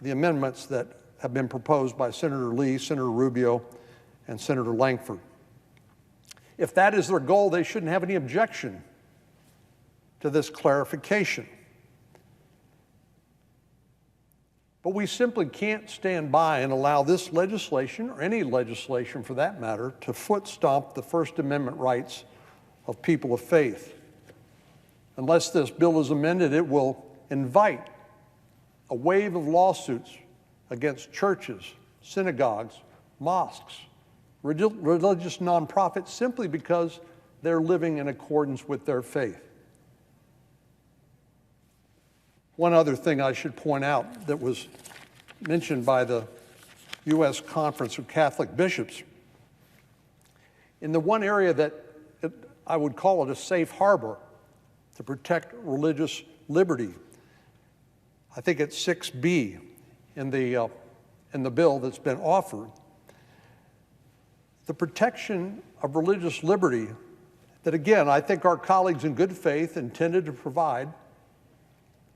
the amendments that have been proposed by Senator Lee, Senator Rubio, and Senator Langford. If that is their goal, they shouldn't have any objection to this clarification. But we simply can't stand by and allow this legislation, or any legislation for that matter, to foot stomp the First Amendment rights of people of faith. Unless this bill is amended, it will invite a wave of lawsuits against churches, synagogues, mosques, religious nonprofits, simply because they're living in accordance with their faith. One other thing I should point out that was mentioned by the U.S. Conference of Catholic Bishops, in the one area that I would call it a safe harbor to protect religious liberty, I think it's 6B in the bill that's been offered, the protection of religious liberty that, again, I think our colleagues in good faith intended to provide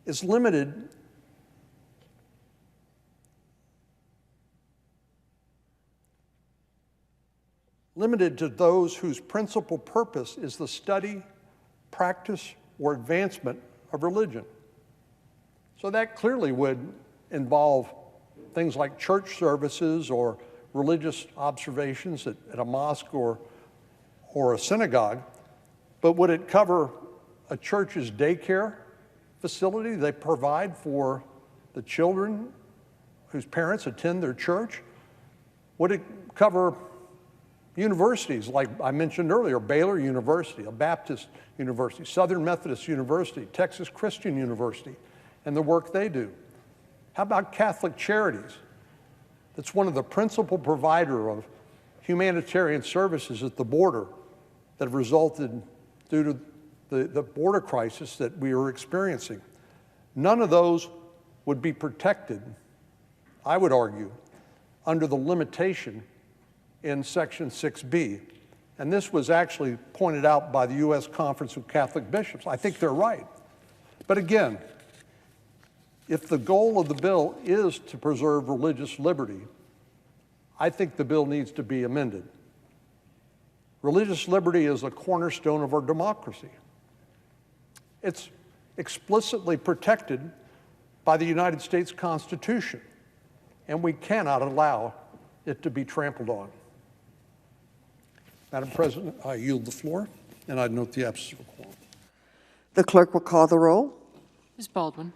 is limited to those whose principal purpose is the study, practice, or advancement of religion. So that clearly would involve things like church services or religious observations at a mosque or a synagogue. But would it cover a church's daycare facility they provide for the children whose parents attend their church? Would it cover universities like I mentioned earlier, Baylor University, a Baptist university, Southern Methodist University, Texas Christian University, and the work they do? How about Catholic Charities? That's one of the principal provider of humanitarian services at the border that have resulted due to the border crisis that we are experiencing. None of those would be protected, I would argue, under the limitation in Section 6B. And this was actually pointed out by the U.S. Conference of Catholic Bishops. I think they're right. But again, if the goal of the bill is to preserve religious liberty, I think the bill needs to be amended. Religious liberty is a cornerstone of our democracy. It's explicitly protected by the United States Constitution, and we cannot allow it to be trampled on. Madam President, I yield the floor, and I note the absence of a quorum. The clerk will call the roll. Ms. Baldwin.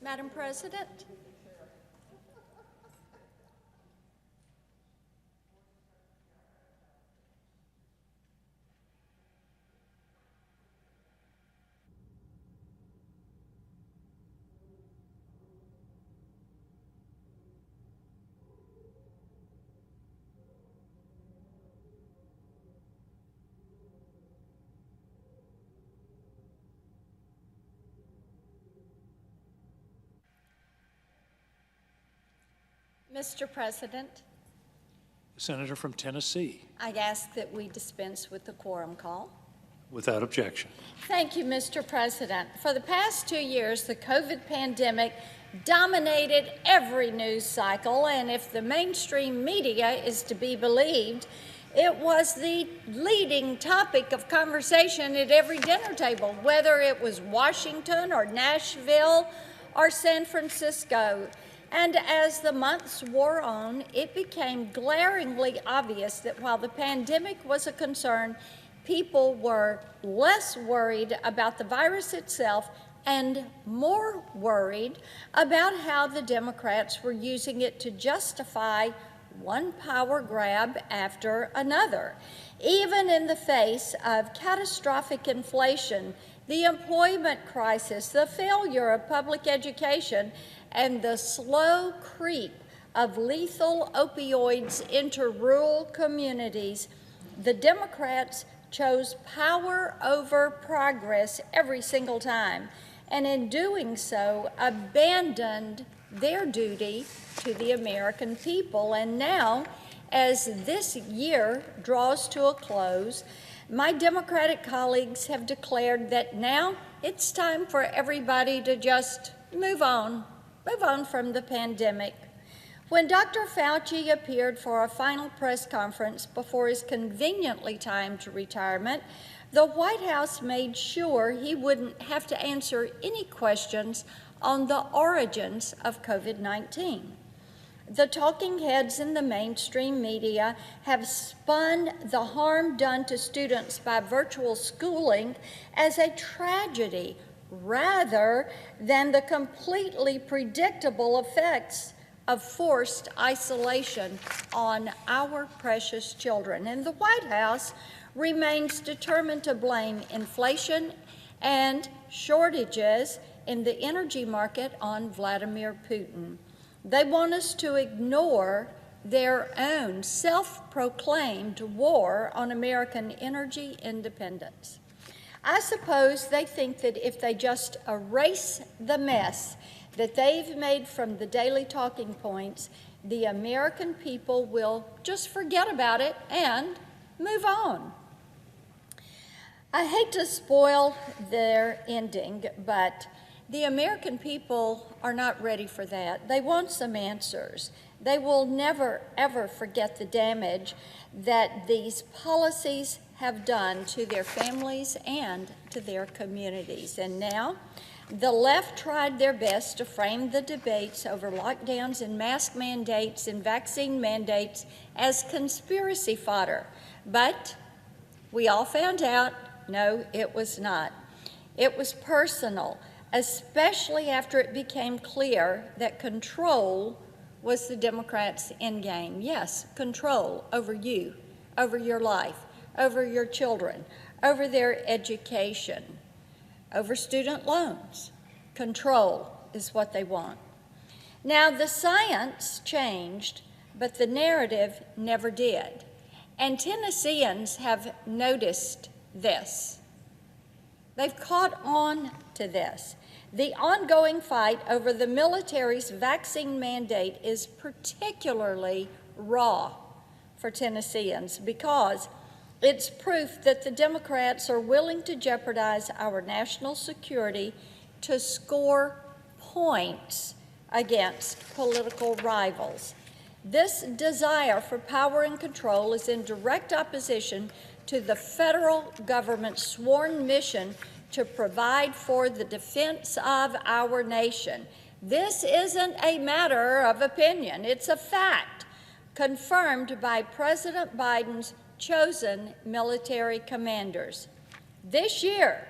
Madam President? Mr. President, Senator from Tennessee, I ask that we dispense with the quorum call. without objection. Thank you, Mr. President. For the past 2 years, the COVID pandemic dominated every news cycle, and if the mainstream media is to be believed, it was the leading topic of conversation at every dinner table, whether it was Washington or Nashville or San Francisco. And as the months wore on, it became glaringly obvious that while the pandemic was a concern, people were less worried about the virus itself and more worried about how the Democrats were using it to justify one power grab after another. Even in the face of catastrophic inflation, the employment crisis, the failure of public education, and the slow creep of lethal opioids into rural communities, the Democrats chose power over progress every single time, and in doing so, abandoned their duty to the American people. And now, as this year draws to a close, my Democratic colleagues have declared that now it's time for everybody to just move on from the pandemic. When Dr. Fauci appeared for a final press conference before his conveniently timed retirement, the White House made sure he wouldn't have to answer any questions on the origins of COVID-19. The talking heads in the mainstream media have spun the harm done to students by virtual schooling as a tragedy rather than the completely predictable effects of forced isolation on our precious children. And the White House remains determined to blame inflation and shortages in the energy market on Vladimir Putin. They want us to ignore their own self-proclaimed war on American energy independence. I suppose they think that if they just erase the mess that they've made from the daily talking points, the American people will just forget about it and move on. I hate to spoil their ending, but the American people are not ready for that. They want some answers. They will never, ever forget the damage that these policies have done to their families and to their communities. And now, the left tried their best to frame the debates over lockdowns and mask mandates and vaccine mandates as conspiracy fodder. But we all found out, no, it was not. It was personal, especially after it became clear that control was the Democrats' endgame. Yes, control over you, over your life, over your children, over their education, over student loans. Control is what they want. Now, the science changed, but the narrative never did. And Tennesseans have noticed this. They've caught on to this. The ongoing fight over the military's vaccine mandate is particularly raw for Tennesseans because it's proof that the Democrats are willing to jeopardize our national security to score points against political rivals. This desire for power and control is in direct opposition to the federal government's sworn mission to provide for the defense of our nation. This isn't a matter of opinion. It's a fact confirmed by President Biden's chosen military commanders. This year,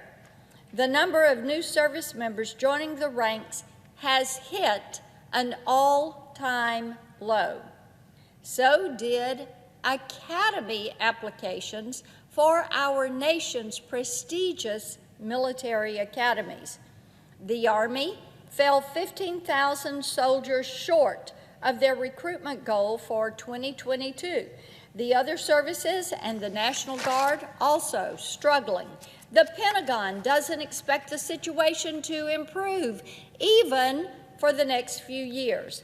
the number of new service members joining the ranks has hit an all-time low. So did academy applications for our nation's prestigious military academies. The Army fell 15,000 soldiers short of their recruitment goal for 2022. The other services and the National Guard also struggling. The Pentagon doesn't expect the situation to improve even for the next few years.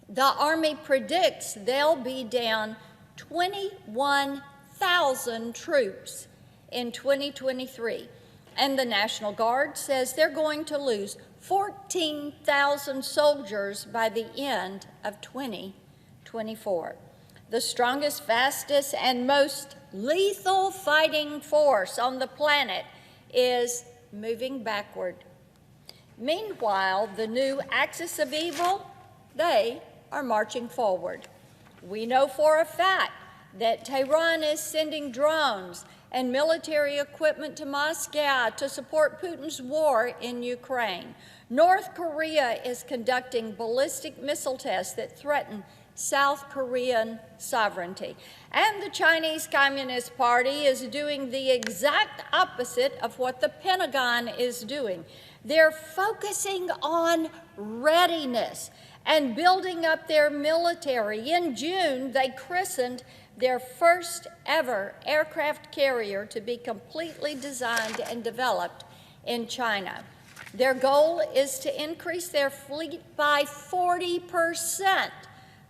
The Army predicts they'll be down 21,000 troops in 2023, and the National Guard says they're going to lose 14,000 soldiers by the end of 2024. The strongest, fastest, and most lethal fighting force on the planet is moving backward. Meanwhile, the new axis of evil, they are marching forward. We know for a fact that Tehran is sending drones and military equipment to Moscow to support Putin's war in Ukraine. North Korea is conducting ballistic missile tests that threaten South Korean sovereignty. And the Chinese Communist Party is doing the exact opposite of what the Pentagon is doing. They're focusing on readiness and building up their military. In June, they christened their first ever aircraft carrier to be completely designed and developed in China. Their goal is to increase their fleet by 40%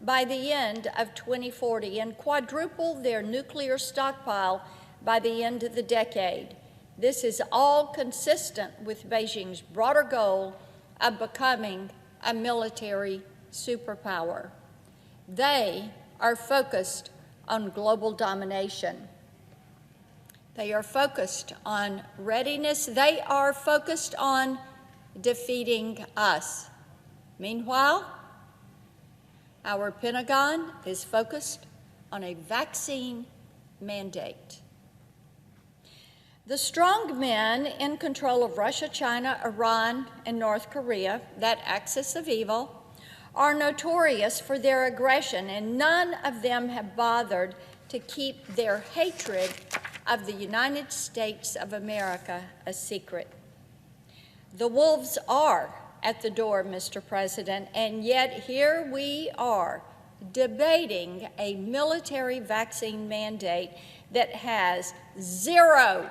by the end of 2040 and quadruple their nuclear stockpile by the end of the decade. This is all consistent with Beijing's broader goal of becoming a military superpower. They are focused on global domination. They are focused on readiness. They are focused on defeating us. Meanwhile, our Pentagon is focused on a vaccine mandate. The strong men in control of Russia, China, Iran, and North Korea, that axis of evil, are notorious for their aggression, and none of them have bothered to keep their hatred of the United States of America a secret. The wolves are at the door, Mr. President, and yet here we are debating a military vaccine mandate that has zero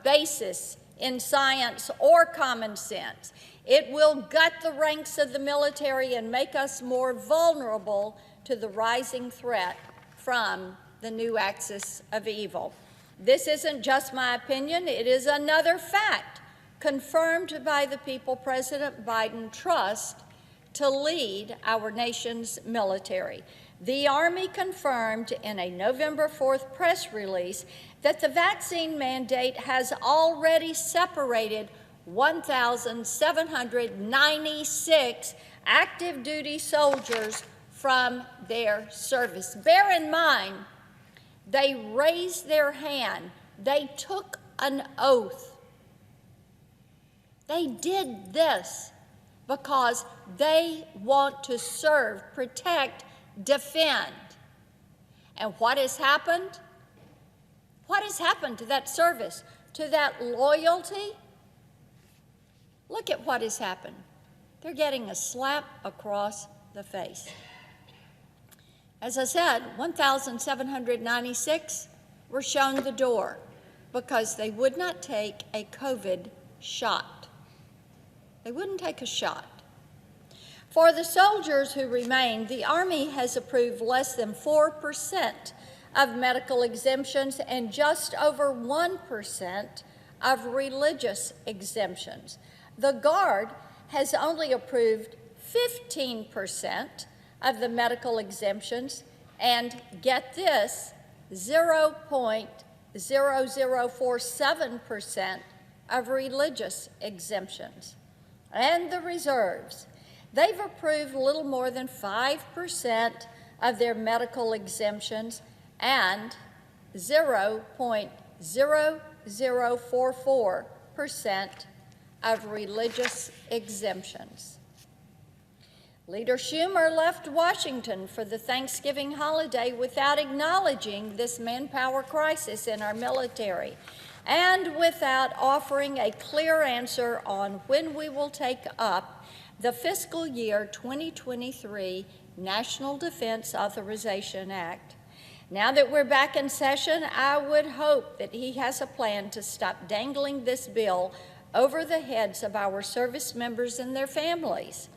basis in science or common sense. It will gut the ranks of the military and make us more vulnerable to the rising threat from the new axis of evil. This isn't just my opinion, it is another fact confirmed by the people President Biden trusts to lead our nation's military. The Army confirmed in a November 4th press release that the vaccine mandate has already separated 1,796 active duty soldiers from their service. Bear in mind, they raised their hand. They took an oath. They did this because they want to serve, protect, defend. And what has happened? What has happened to that service, to that loyalty? Look at what has happened. They're getting a slap across the face. As I said, 1,796 were shown the door because they would not take a COVID shot. They wouldn't take a shot. For the soldiers who remain, the Army has approved less than 4% of medical exemptions and just over 1% of religious exemptions. The Guard has only approved 15% of the medical exemptions and, get this, 0.0047% of religious exemptions. And the reserves, they've approved a little more than 5% of their medical exemptions and 0.0044% of religious exemptions. Leader Schumer left Washington for the Thanksgiving holiday without acknowledging this manpower crisis in our military and without offering a clear answer on when we will take up the fiscal year 2023 National Defense Authorization Act. Now that we're back in session, I would hope that he has a plan to stop dangling this bill over the heads of our service members and their families.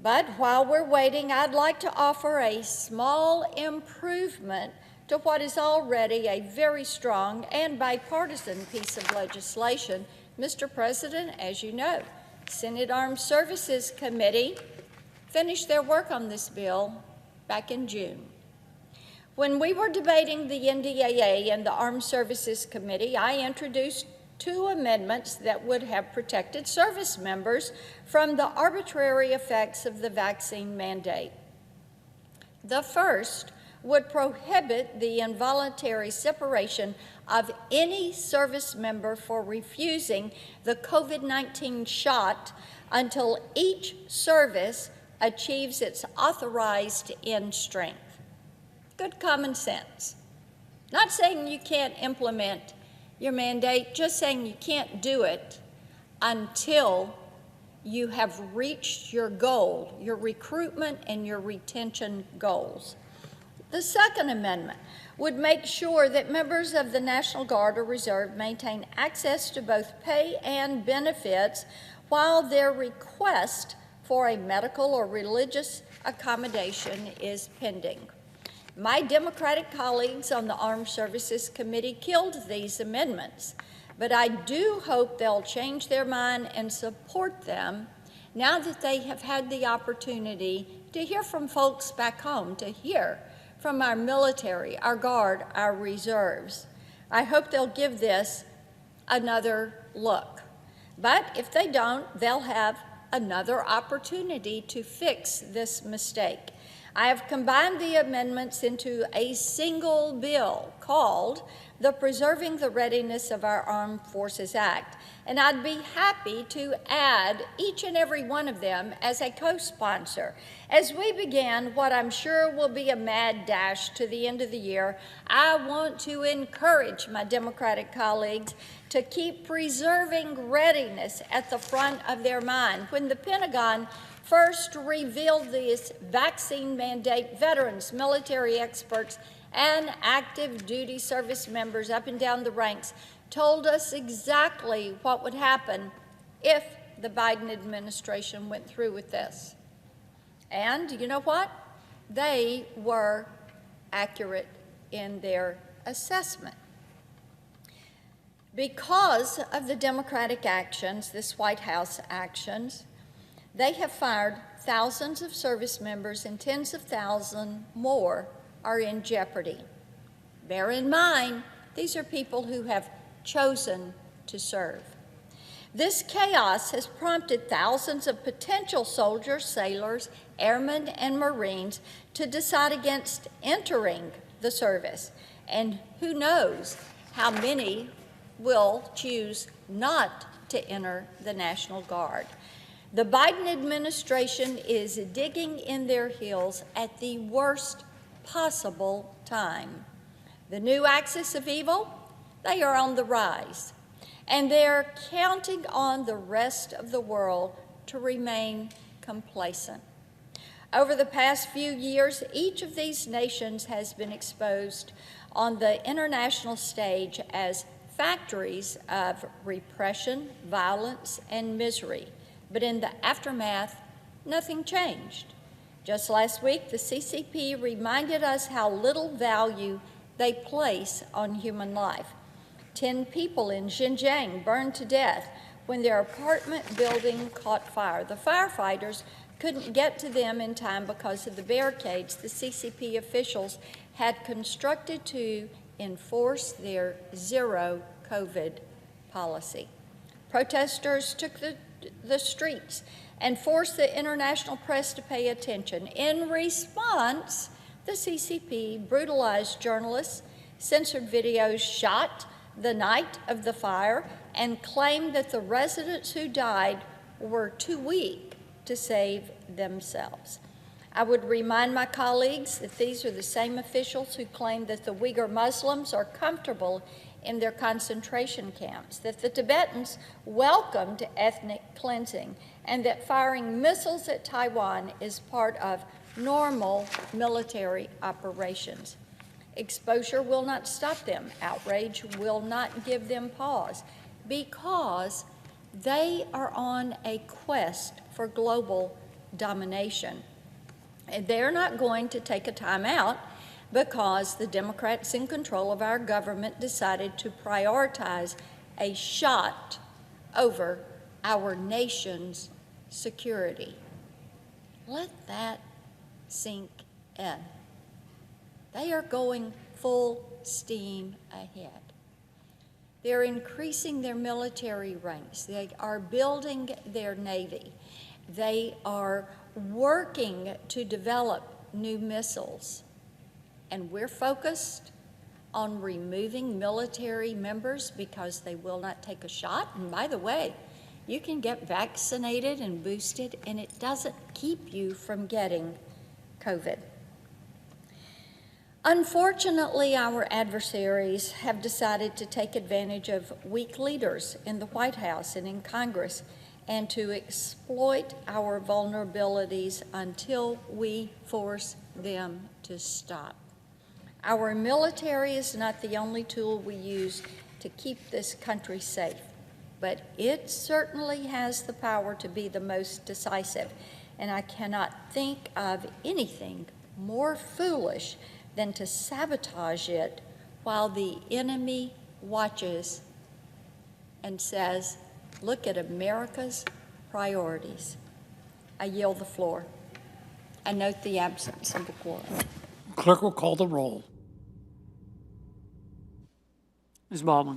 But while we're waiting, I'd like to offer a small improvement to what is already a very strong and bipartisan piece of legislation. Mr. President, as you know, Senate Armed Services Committee finished their work on this bill back in June. When we were debating the NDAA in the Armed Services Committee, I introduced 2 amendments that would have protected service members from the arbitrary effects of the vaccine mandate. The first would prohibit the involuntary separation of any service member for refusing the COVID-19 shot until each service achieves its authorized end strength. Good common sense. Not saying you can't implement your mandate, just saying you can't do it until you have reached your goal, your recruitment and your retention goals. The second amendment would make sure that members of the National Guard or Reserve maintain access to both pay and benefits while their request for a medical or religious accommodation is pending. My Democratic colleagues on the Armed Services Committee killed these amendments, but I do hope they'll change their mind and support them now that they have had the opportunity to hear from folks back home, to hear from our military, our Guard, our reserves. I hope they'll give this another look. But if they don't, they'll have another opportunity to fix this mistake. I have combined the amendments into a single bill called the Preserving the Readiness of Our Armed Forces Act, and I'd be happy to add each and every one of them as a co-sponsor. As we begin what I'm sure will be a mad dash to the end of the year, I want to encourage my Democratic colleagues to keep preserving readiness at the front of their mind. When the Pentagon first revealed this vaccine mandate, veterans, military experts, and active duty service members up and down the ranks told us exactly what would happen if the Biden administration went through with this. And you know what? They were accurate in their assessment. Because of the Democratic actions, this White House actions, they have fired thousands of service members and tens of thousands more are in jeopardy. Bear in mind, these are people who have chosen to serve. This chaos has prompted thousands of potential soldiers, sailors, airmen, and Marines to decide against entering the service. And who knows how many will choose not to enter the National Guard. The Biden administration is digging in their heels at the worst possible time. The new axis of evil, they are on the rise, and they're counting on the rest of the world to remain complacent. Over the past few years, each of these nations has been exposed on the international stage as factories of repression, violence, and misery. But in the aftermath, nothing changed. Just last week, the CCP reminded us how little value they place on human life. 10 people in Xinjiang burned to death when their apartment building caught fire. The firefighters couldn't get to them in time because of the barricades the CCP officials had constructed to enforce their zero COVID policy. Protesters took the streets and forced the international press to pay attention. In response, the CCP brutalized journalists, censored videos shot the night of the fire, and claim that the residents who died were too weak to save themselves. I would remind my colleagues that these are the same officials who claim that the Uyghur Muslims are comfortable in their concentration camps, that the Tibetans welcomed ethnic cleansing, and that firing missiles at Taiwan is part of normal military operations. Exposure will not stop them. Outrage will not give them pause, because they are on a quest for global domination. And they're not going to take a time out because the Democrats in control of our government decided to prioritize a shot over our nation's security. Let that sink in. They are going full steam ahead. They're increasing their military ranks. They are building their Navy. They are working to develop new missiles. And we're focused on removing military members because they will not take a shot. And by the way, you can get vaccinated and boosted, and it doesn't keep you from getting COVID. Unfortunately, our adversaries have decided to take advantage of weak leaders in the White House and in Congress and to exploit our vulnerabilities until we force them to stop. Our military is not the only tool we use to keep this country safe, but it certainly has the power to be the most decisive, and I cannot think of anything more foolish than to sabotage it while the enemy watches and says, look at America's priorities. I yield the floor. I note the absence of the quorum. Clerk will call the roll. Ms. Baldwin.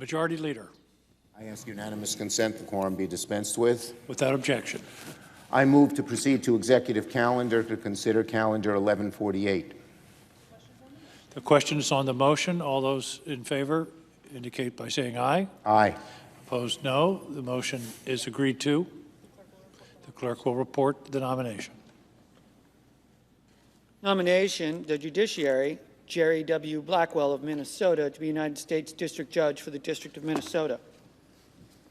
Majority Leader. I ask unanimous consent the quorum be dispensed with. Without objection. I move to proceed to executive calendar to consider calendar 1148. The question is on the motion. All those in favor indicate by saying aye. Aye. Opposed, no. The motion is agreed to. The clerk will report the nomination. Nomination, the judiciary, Jerry W. Blackwell of Minnesota to be United States District Judge for the District of Minnesota.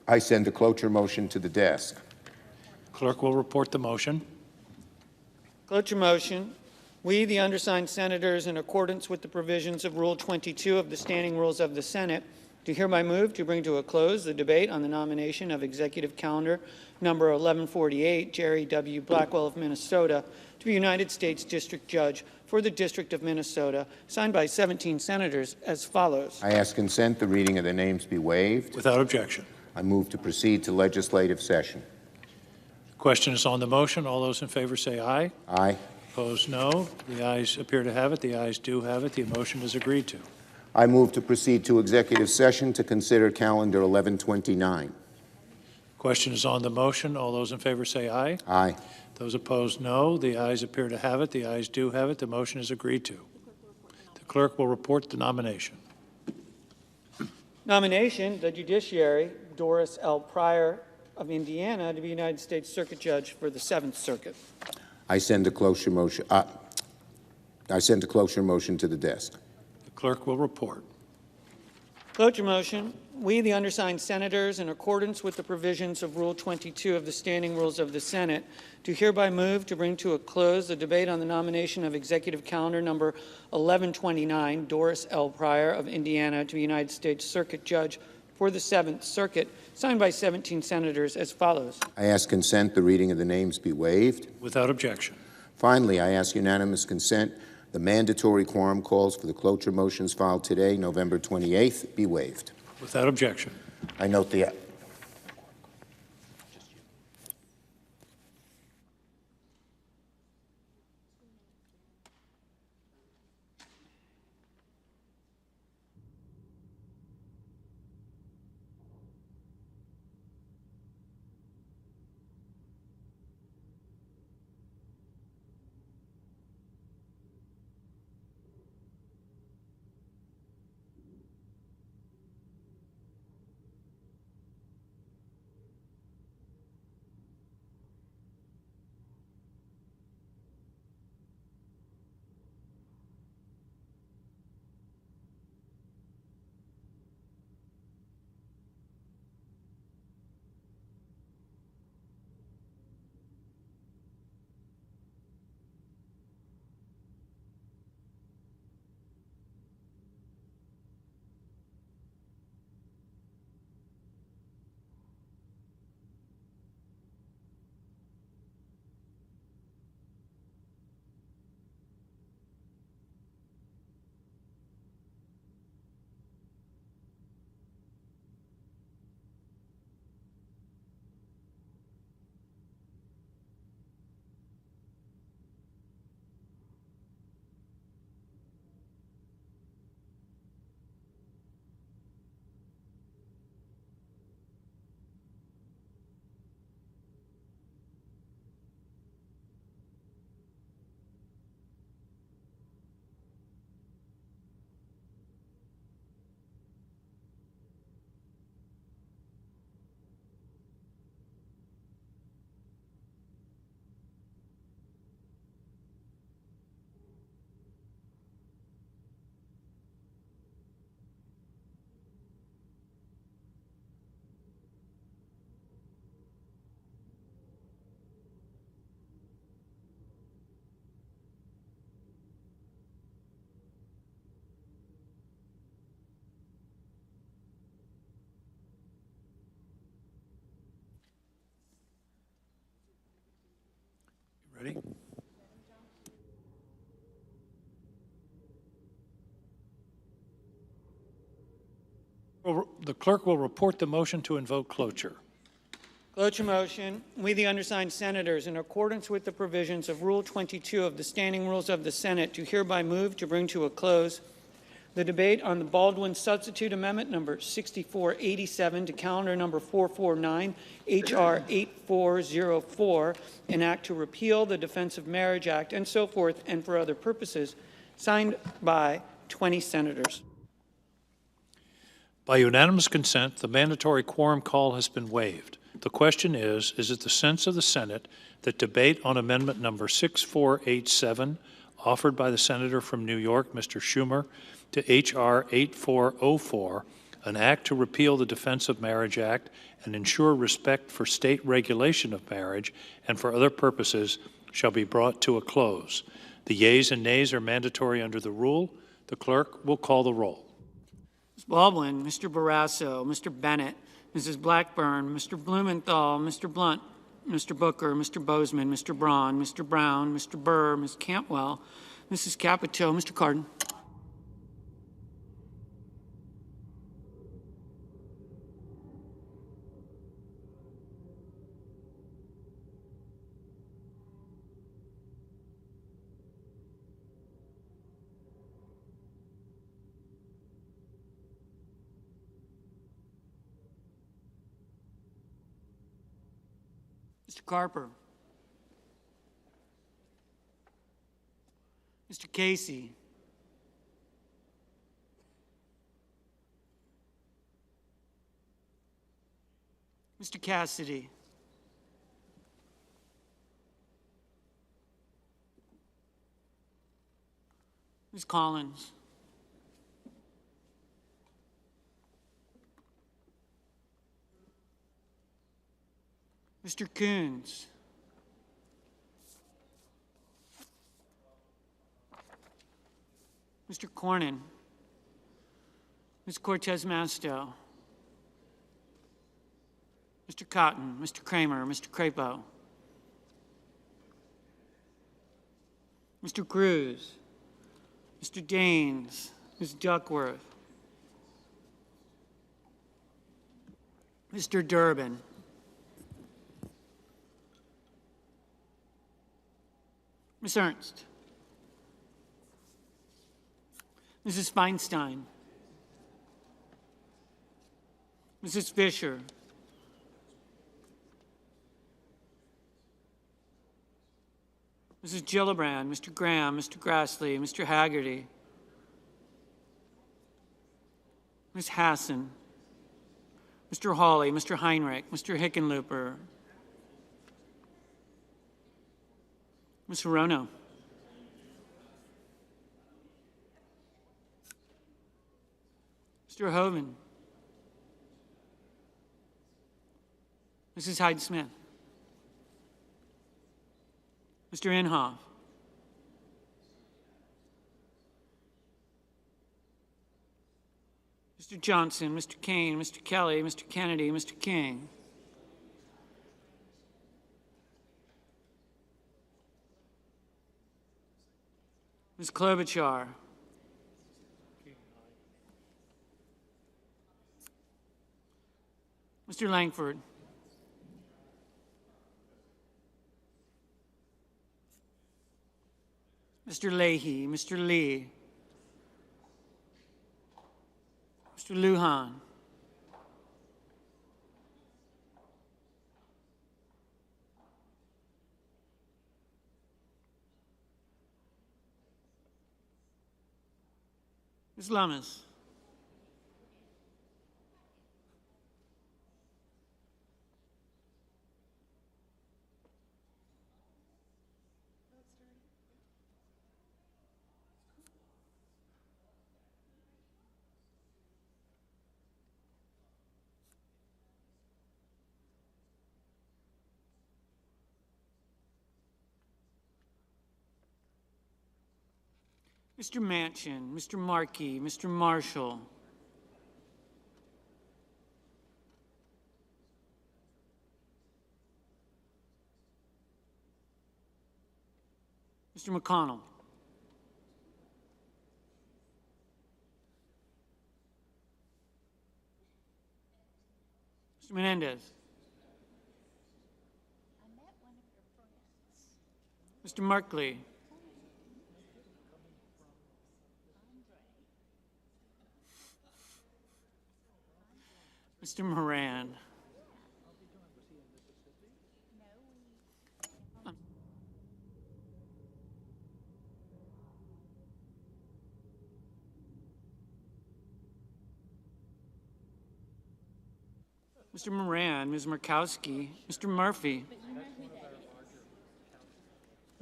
I send a cloture motion to the desk. Clerk will report the motion. Cloture motion. We, the undersigned senators, in accordance with the provisions of Rule 22 of the Standing Rules of the Senate, do hereby move to bring to a close the debate on the nomination of Executive Calendar Number 1148, Jerry W. Blackwell of Minnesota, to be United States District Judge for the District of Minnesota, signed by 17 senators as follows. I ask consent the reading of the names be waived. Without objection. I move to proceed to legislative session. The question is on the motion. All those in favor say aye. Aye. Opposed, no. The ayes appear to have it. The ayes do have it. The motion is agreed to. I move to proceed to executive session to consider calendar 1129. Question is on the motion. All those in favor say aye. Aye. Those opposed, no. The ayes appear to have it. The ayes do have it. The motion is agreed to. The clerk will report the nomination. Nomination, the judiciary, Doris L. Pryor of Indiana to be United States Circuit Judge for the 7th Circuit. I send a cloture motion. I send a cloture motion to the desk. The clerk will report. Cloture motion. We, the undersigned senators, in accordance with the provisions of Rule 22 of the Standing Rules of the Senate, do hereby move to bring to a close the debate on the nomination of Executive Calendar Number 1129, Doris L. Pryor of Indiana to be United States Circuit Judge for the 7th Circuit, signed by 17 senators as follows. I ask consent the reading of the names be waived. Without objection. Finally, I ask unanimous consent the mandatory quorum calls for the cloture motions filed today, November 28th, be waived. Without objection. I note the Ready? The clerk will report the motion to invoke cloture. Cloture motion. We, the undersigned senators, in accordance with the provisions of Rule 22 of the Standing Rules of the Senate, do hereby move to bring to a close the debate on the Baldwin substitute amendment number 6487 to calendar number 449, H.R. 8404, an act to repeal the Defense of Marriage Act, and so forth, and for other purposes, signed by 20 senators. By unanimous consent, the mandatory quorum call has been waived. The question is it the sense of the Senate that debate on amendment number 6487, offered by the senator from New York, Mr. Schumer, to H.R. 8404, an act to repeal the Defense of Marriage Act and ensure respect for state regulation of marriage and for other purposes, shall be brought to a close. The yeas and nays are mandatory under the rule. The clerk will call the roll. Ms. Baldwin, Mr. Barrasso, Mr. Bennett, Mrs. Blackburn, Mr. Blumenthal, Mr. Blunt, Mr. Booker, Mr. Bozeman, Mr. Braun, Mr. Brown, Mr. Burr, Ms. Cantwell, Mrs. Capito, Mr. Cardin. Mr. Carper. Mr. Casey. Mr. Cassidy. Ms. Collins. Mr. Coons. Mr. Cornyn. Ms. Cortez Masto. Mr. Cotton, Mr. Kramer, Mr. Crapo. Mr. Cruz. Mr. Daines, Ms. Duckworth. Mr. Durbin. Ms. Ernst. Mrs. Feinstein. Mrs. Fisher. Mrs. Gillibrand, Mr. Graham, Mr. Grassley, Mr. Haggerty. Ms. Hassan. Mr. Hawley, Mr. Heinrich, Mr. Hickenlooper. Ms. Hirono. Mr. Hoven. Mrs. Hyde-Smith. Mr. Inhofe. Mr. Johnson, Mr. Kane, Mr. Kelly, Mr. Kennedy, Mr. King. Ms. Klobuchar. Mr. Langford. Mr. Leahy, Mr. Lee. Mr. Lujan. Ms. Lummis. Mr. Manchin, Mr. Markey, Mr. Marshall. Mr. McConnell. Mr. Menendez. Mr. Markley. Mr. Moran. Mr. Moran, Ms. Murkowski, Mr. Murphy,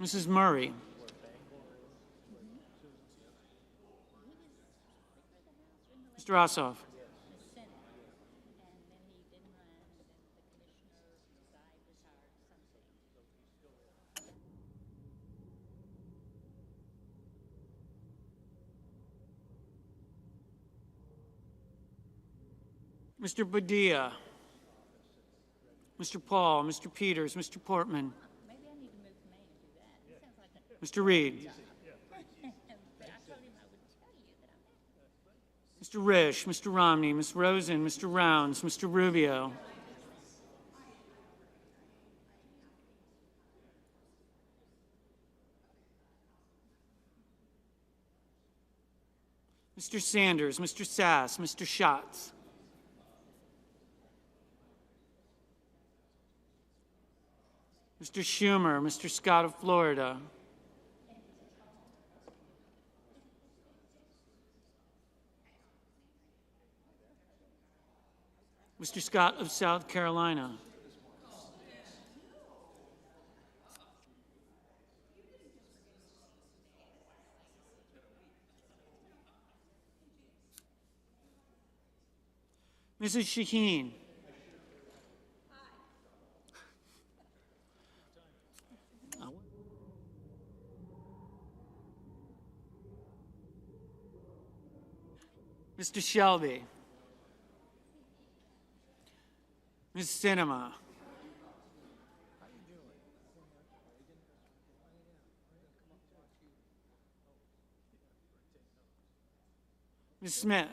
Mrs. Murray, Mr. Ossoff, Mr. Padilla, Mr. Paul, Mr. Peters, Mr. Portman, Mr. Reed, Mr. Risch, Mr. Romney, Ms. Rosen, Mr. Rounds, Mr. Rubio, Mr. Sanders, Mr. Sass, Mr. Schatz, Mr. Schumer, Mr. Scott of Florida, Mr. Scott of South Carolina, Mrs. Shaheen, Mr. Shelby, Ms. Sinema, Ms. Smith,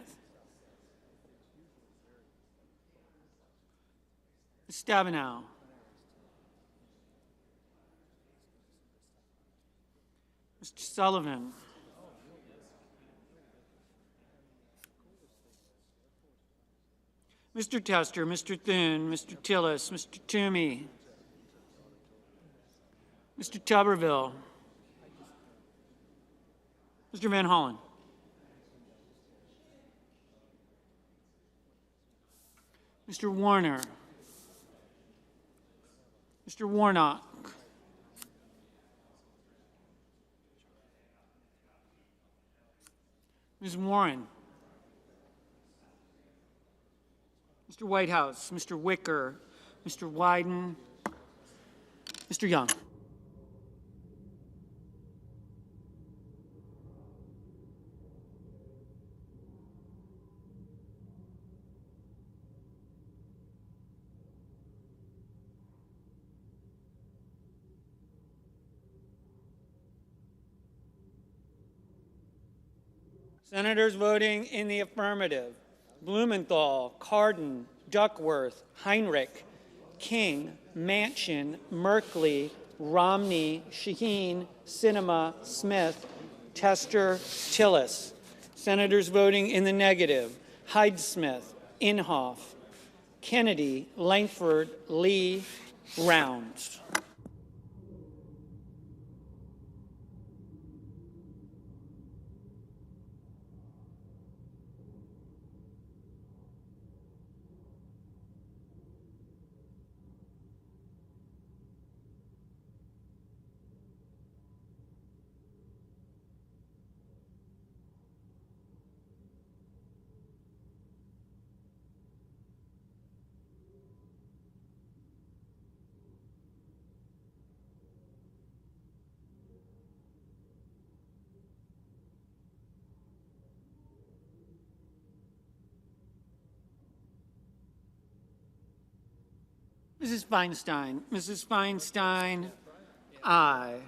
Ms. Stabenow, Mr. Sullivan, Mr. Tester, Mr. Thune, Mr. Tillis, Mr. Toomey, Mr. Tuberville, Mr. Van Hollen, Mr. Warner, Mr. Warnock, Ms. Warren, Mr. Whitehouse, Mr. Wicker, Mr. Wyden, Mr. Young. Senators voting in the affirmative: Blumenthal, Cardin, Duckworth, Heinrich, King, Manchin, Merkley, Romney, Shaheen, Sinema, Smith, Tester, Tillis. Senators voting in the negative: Hyde-Smith, Inhofe, Kennedy, Langford, Lee, Rounds. Mrs. Feinstein. Mrs. Feinstein, aye.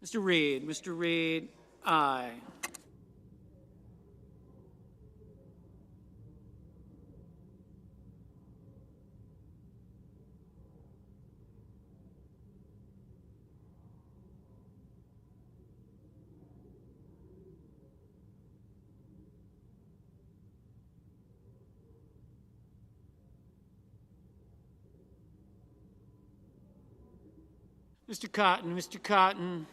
Mr. Reed, aye. Mr. Cotton,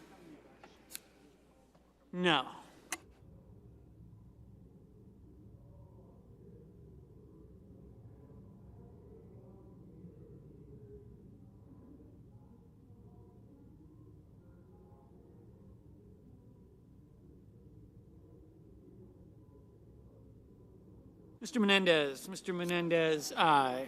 no. Mr. Menendez, aye.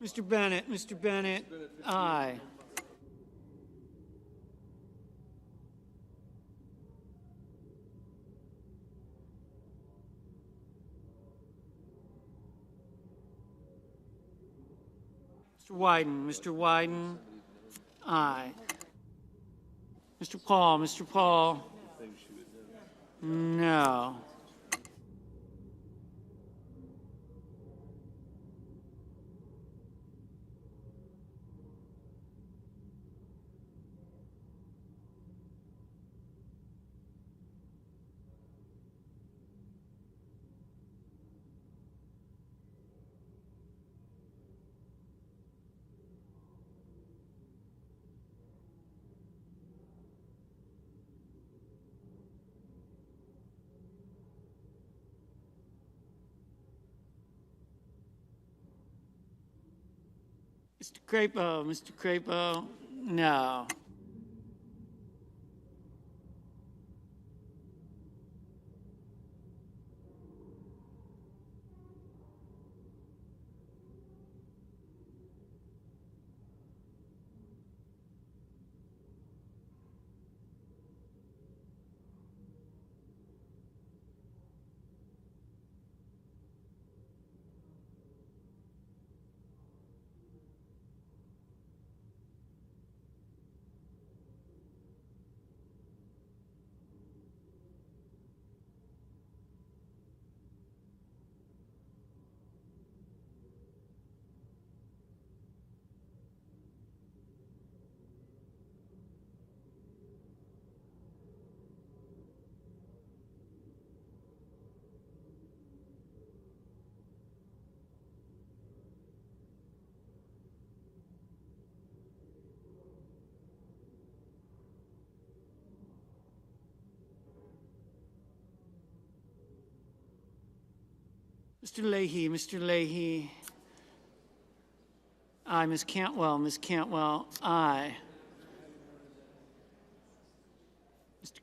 Mr. Bennett, aye. Mr. Wyden, aye. Mr. Paul, no. Mr. Crapo, no. Mr. Leahy, aye. Ms. Cantwell, aye. Mr.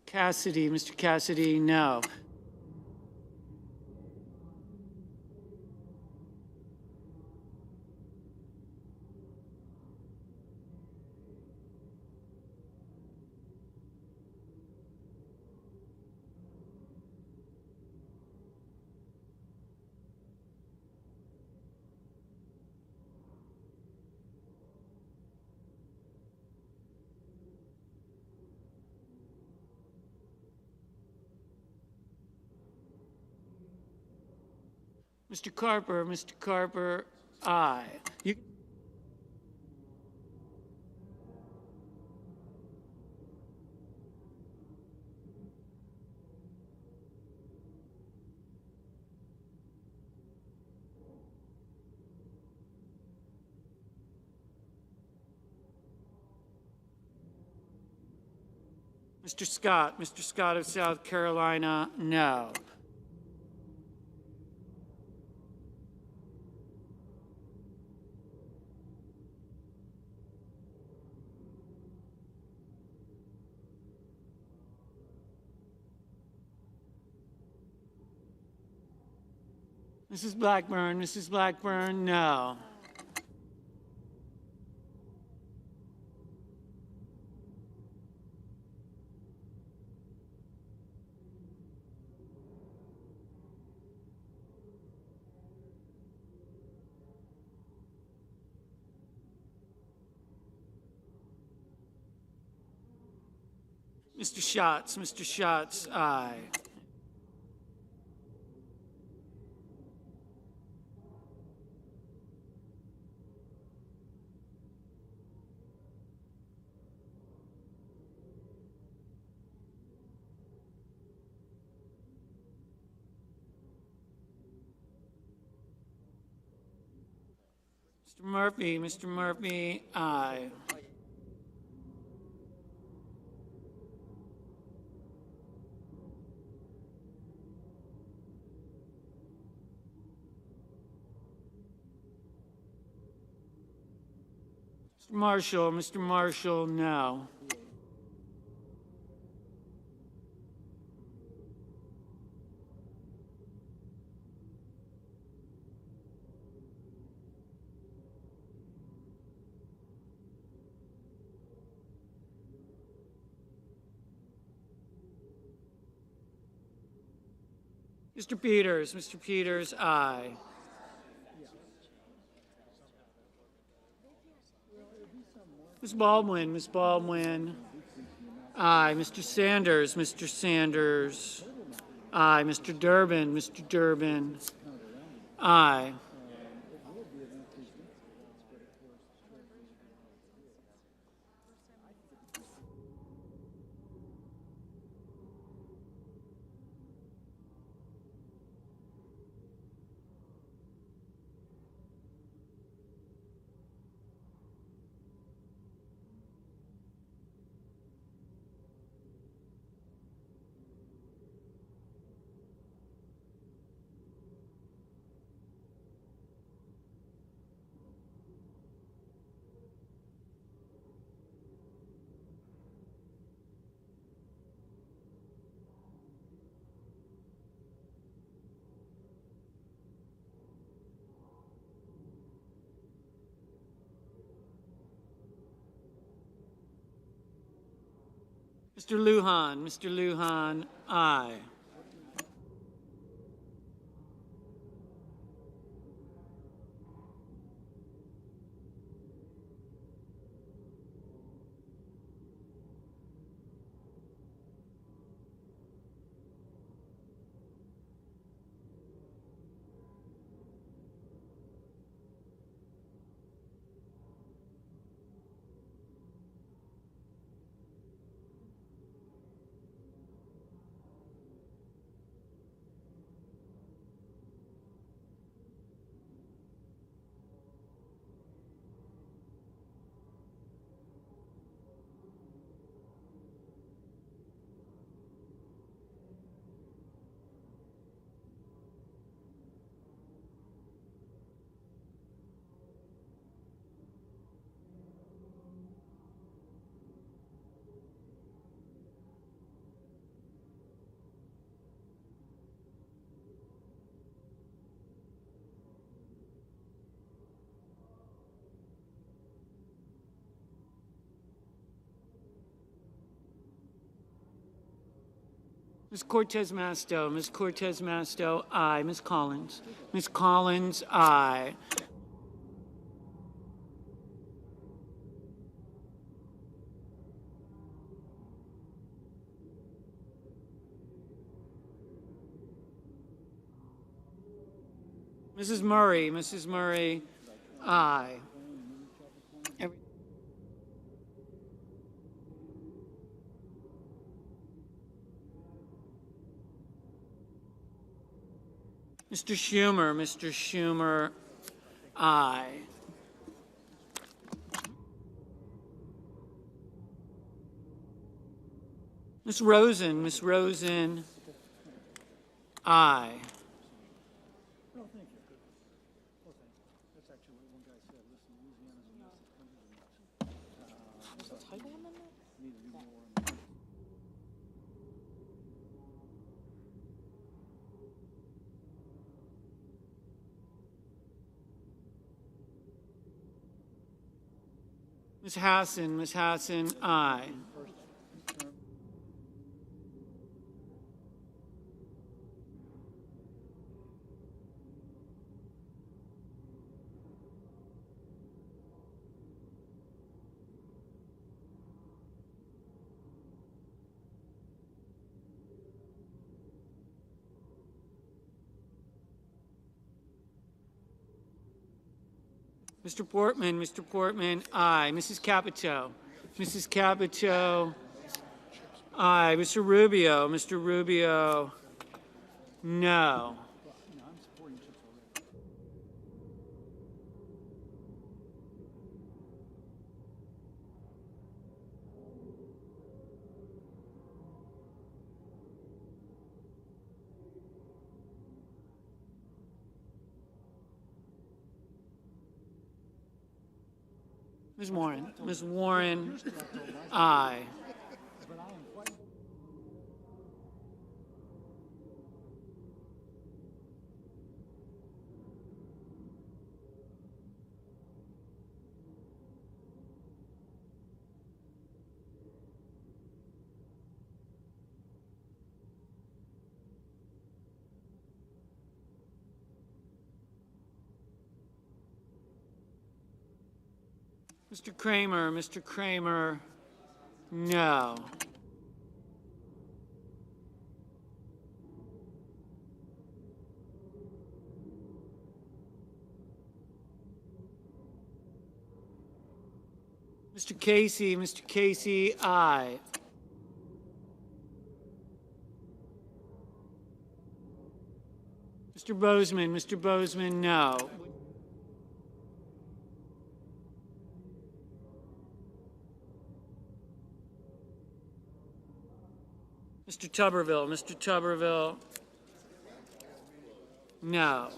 Cassidy, no. Mr. Carper, aye. Mr. Scott of South Carolina, no. Mrs. Blackburn, no. Mr. Schatz, aye. Mr. Murphy, aye. Mr. Marshall, no. Mr. Peters, aye. Ms. Baldwin, aye. Mr. Sanders, aye. Mr. Durbin, aye. Mr. Lujan, aye. Ms. Cortez Masto, aye. Ms. Collins, aye. Mrs. Murray, aye. Mr. Schumer, aye. Ms. Rosen, aye. Ms. Hassan, aye. Mr. Portman, aye. Mrs. Capito, aye. Mr. Rubio, no. Ms. Warren, aye. Mr. Kramer, no. Mr. Casey, aye. Mr. Bozeman, no. Mr. Tuberville, no.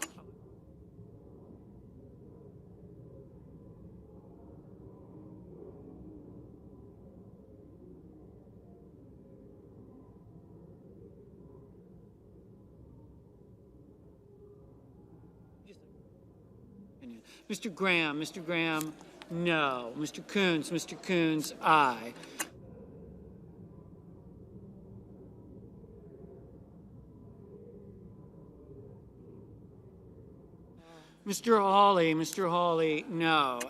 Mr. Graham, no. Mr. Coons, aye. Mr. Hawley, no.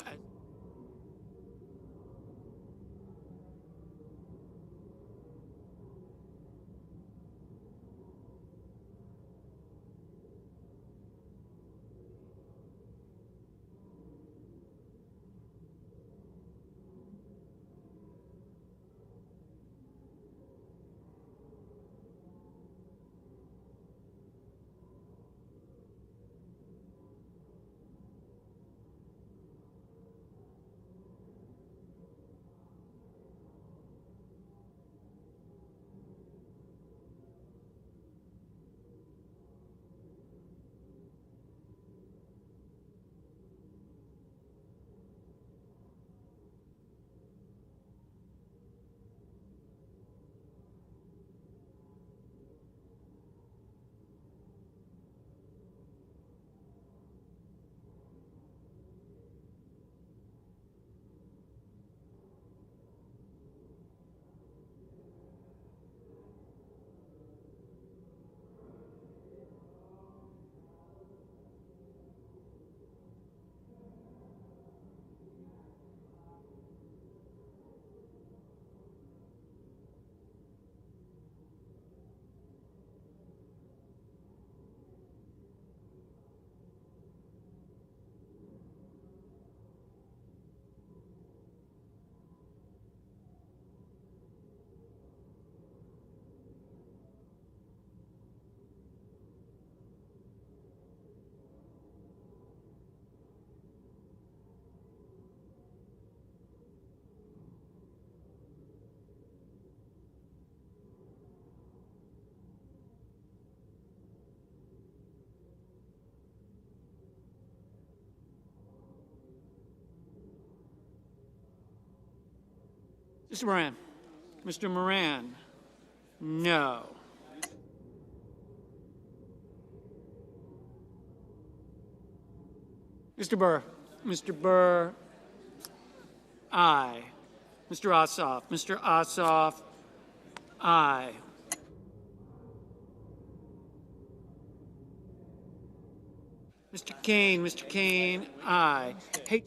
Mr. Moran, no. Mr. Burr, Aye. Mr. Ossoff. Mr. Ossoff. Aye. Mr. Kane. Mr. Kane. Aye. Hate.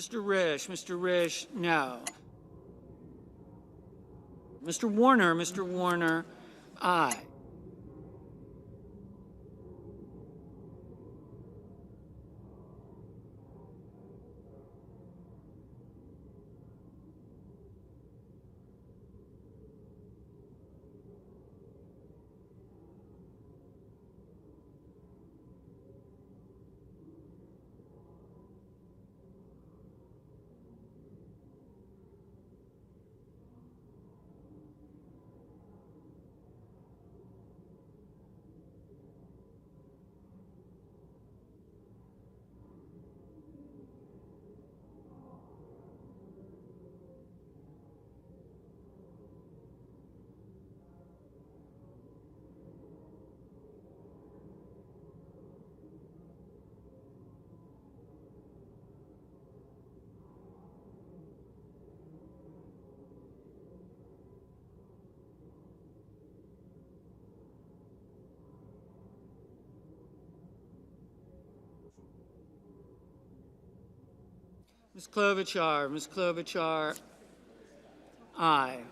Mr. Risch. Mr. Risch, no. Mr. Warner. Mr. Warner, aye. Ms. Klobuchar. Ms. Klobuchar, aye.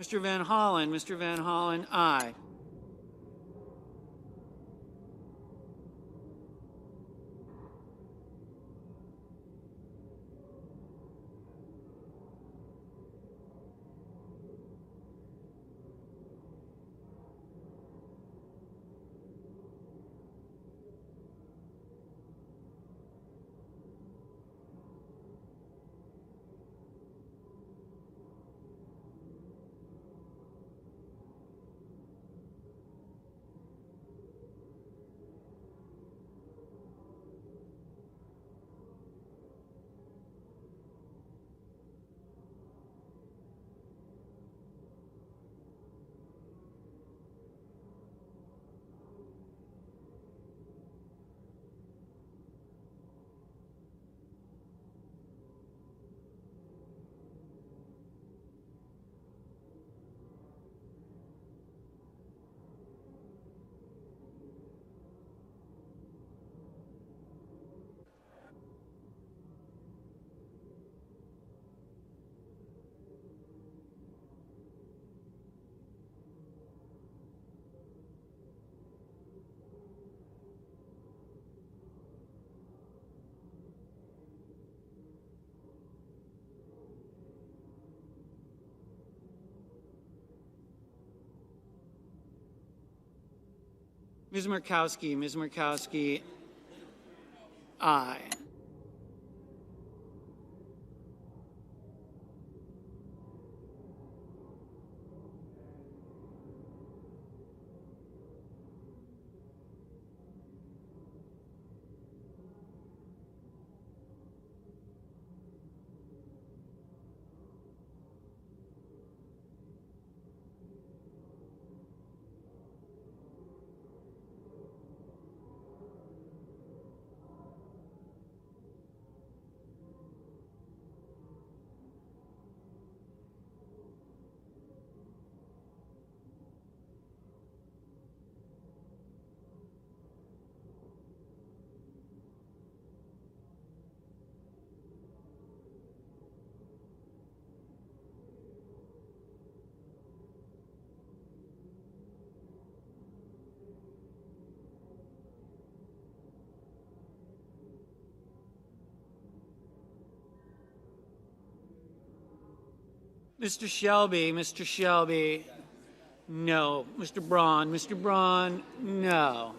Mr. Van Hollen. Mr. Van Hollen, aye. Ms. Murkowski, aye. Mr. Shelby, no. Mr. Braun, no.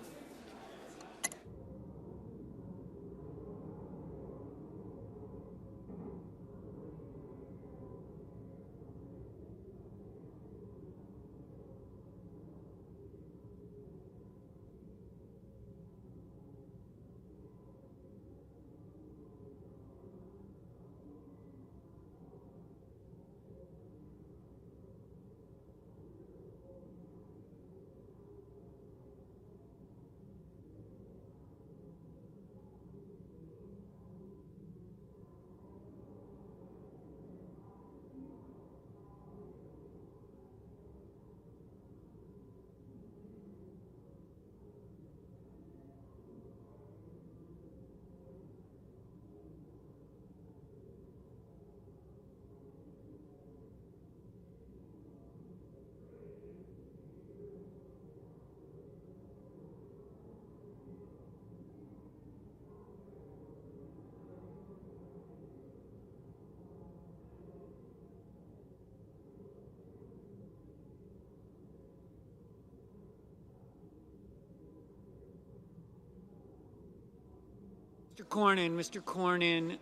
Mr. Cornyn,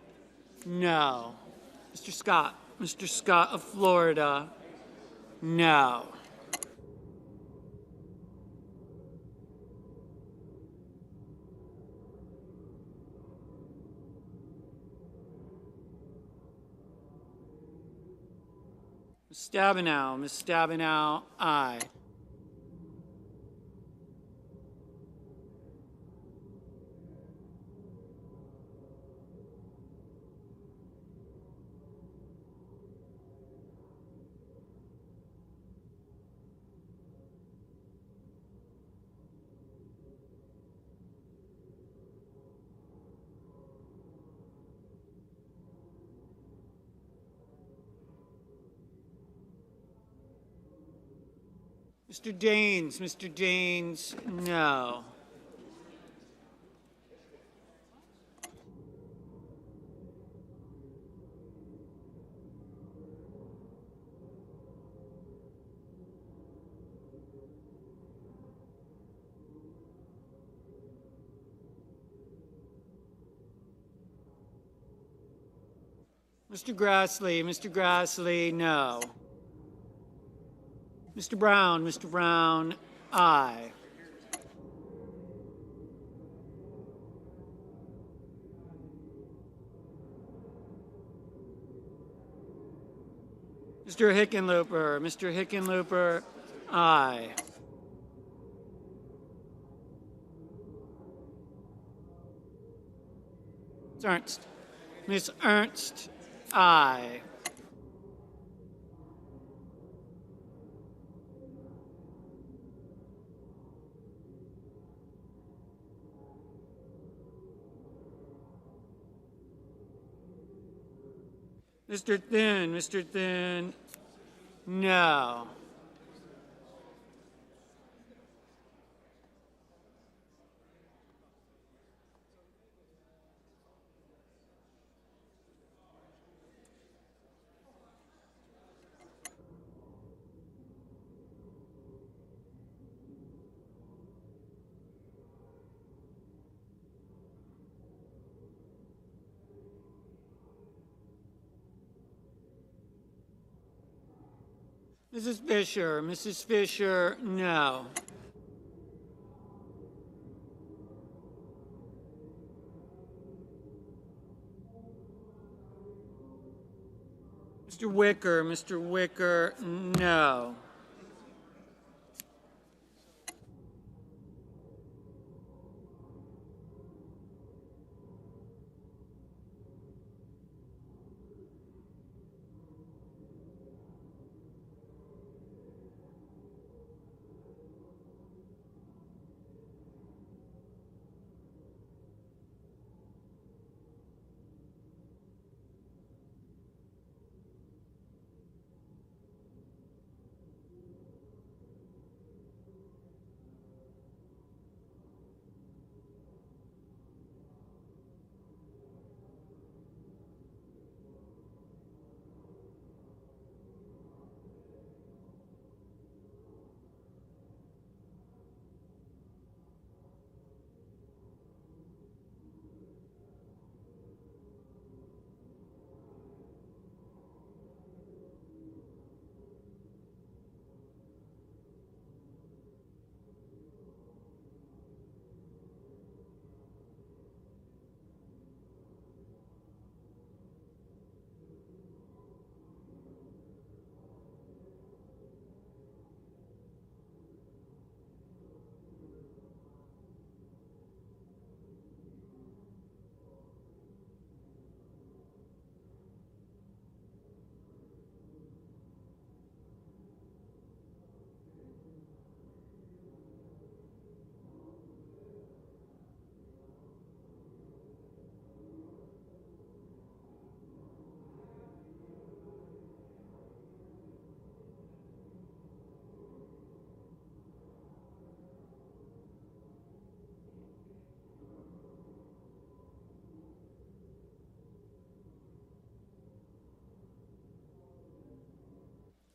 no. Mr. Scott of Florida, no. Ms. Stabenow, aye. Mr. Daines, no. Mr. Grassley, no. Mr. Brown, aye. Mr. Hickenlooper, aye. Ms. Ernst, aye. Mr. Thune, no. Mrs. Fisher. Mrs. Fisher, no. Mr. Wicker. Mr. Wicker, no.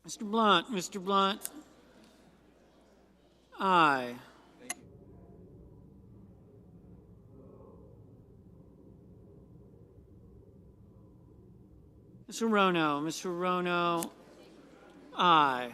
Mr. Blunt. Mr. Blunt, aye. Mr. Rono. Mr. Rono, aye.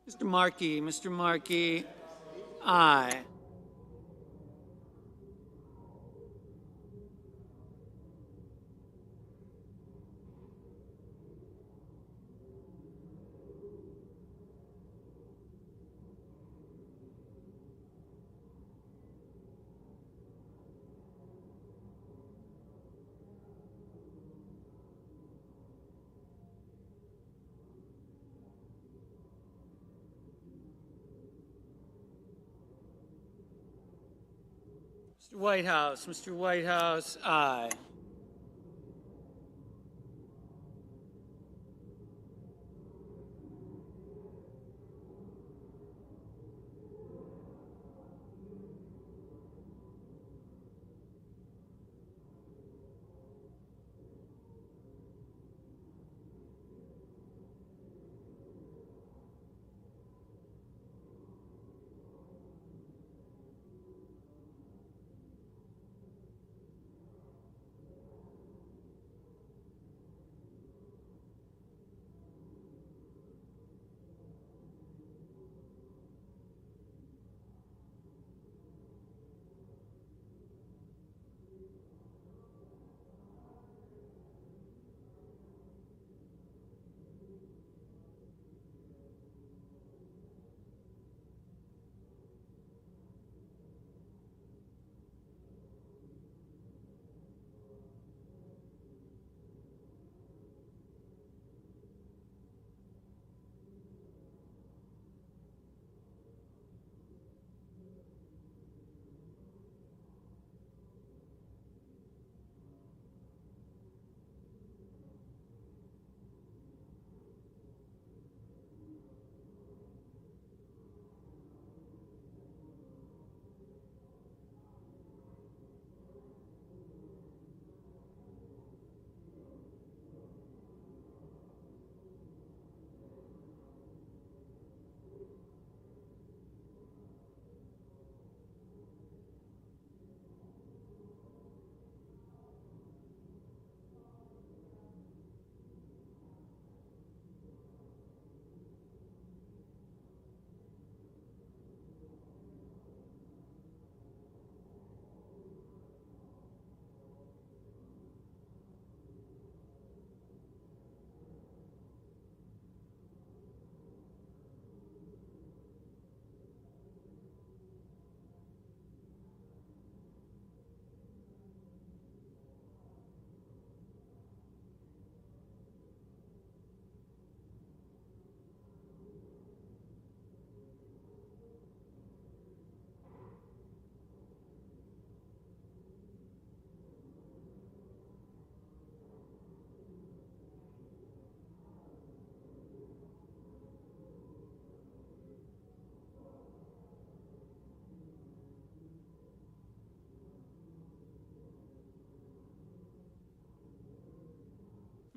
Mr. Markey. Mr. Markey, aye. Mr. Whitehouse. Mr. Whitehouse, aye.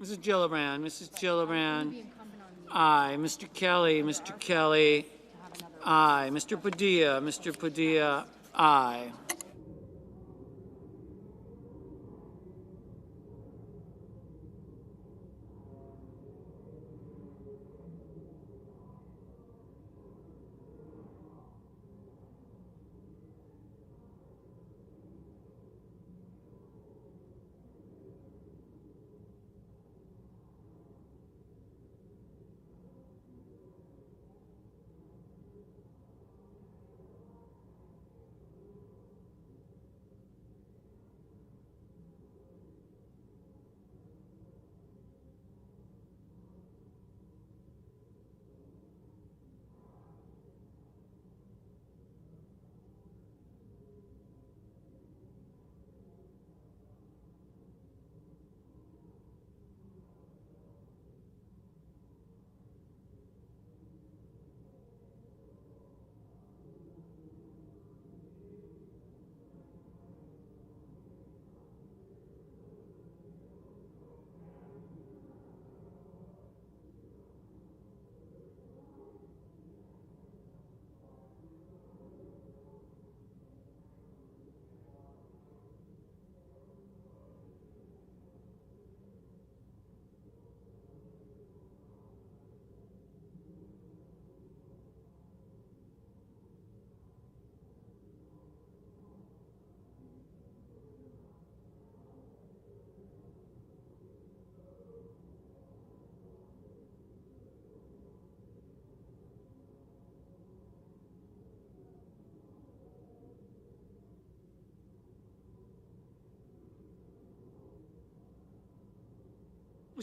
Mrs. Gillibrand, Mrs. Gillibrand, aye. Mr. Kelly, Mr. Kelly, aye. Mr. Padilla, aye.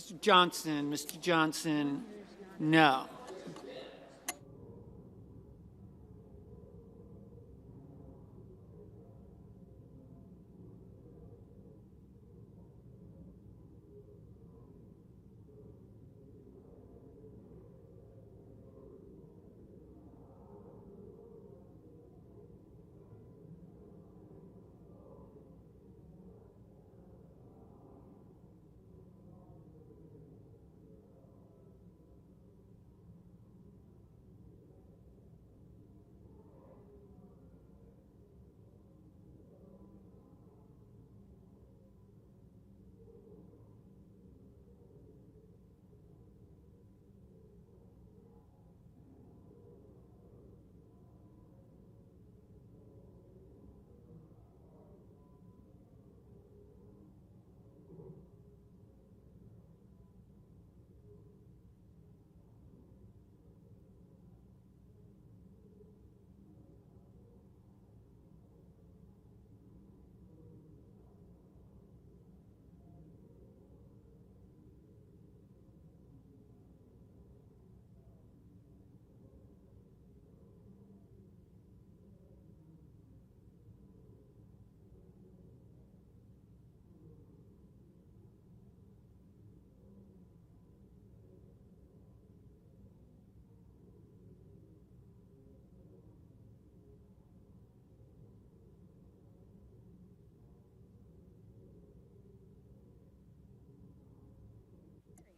Mr. Johnson, no.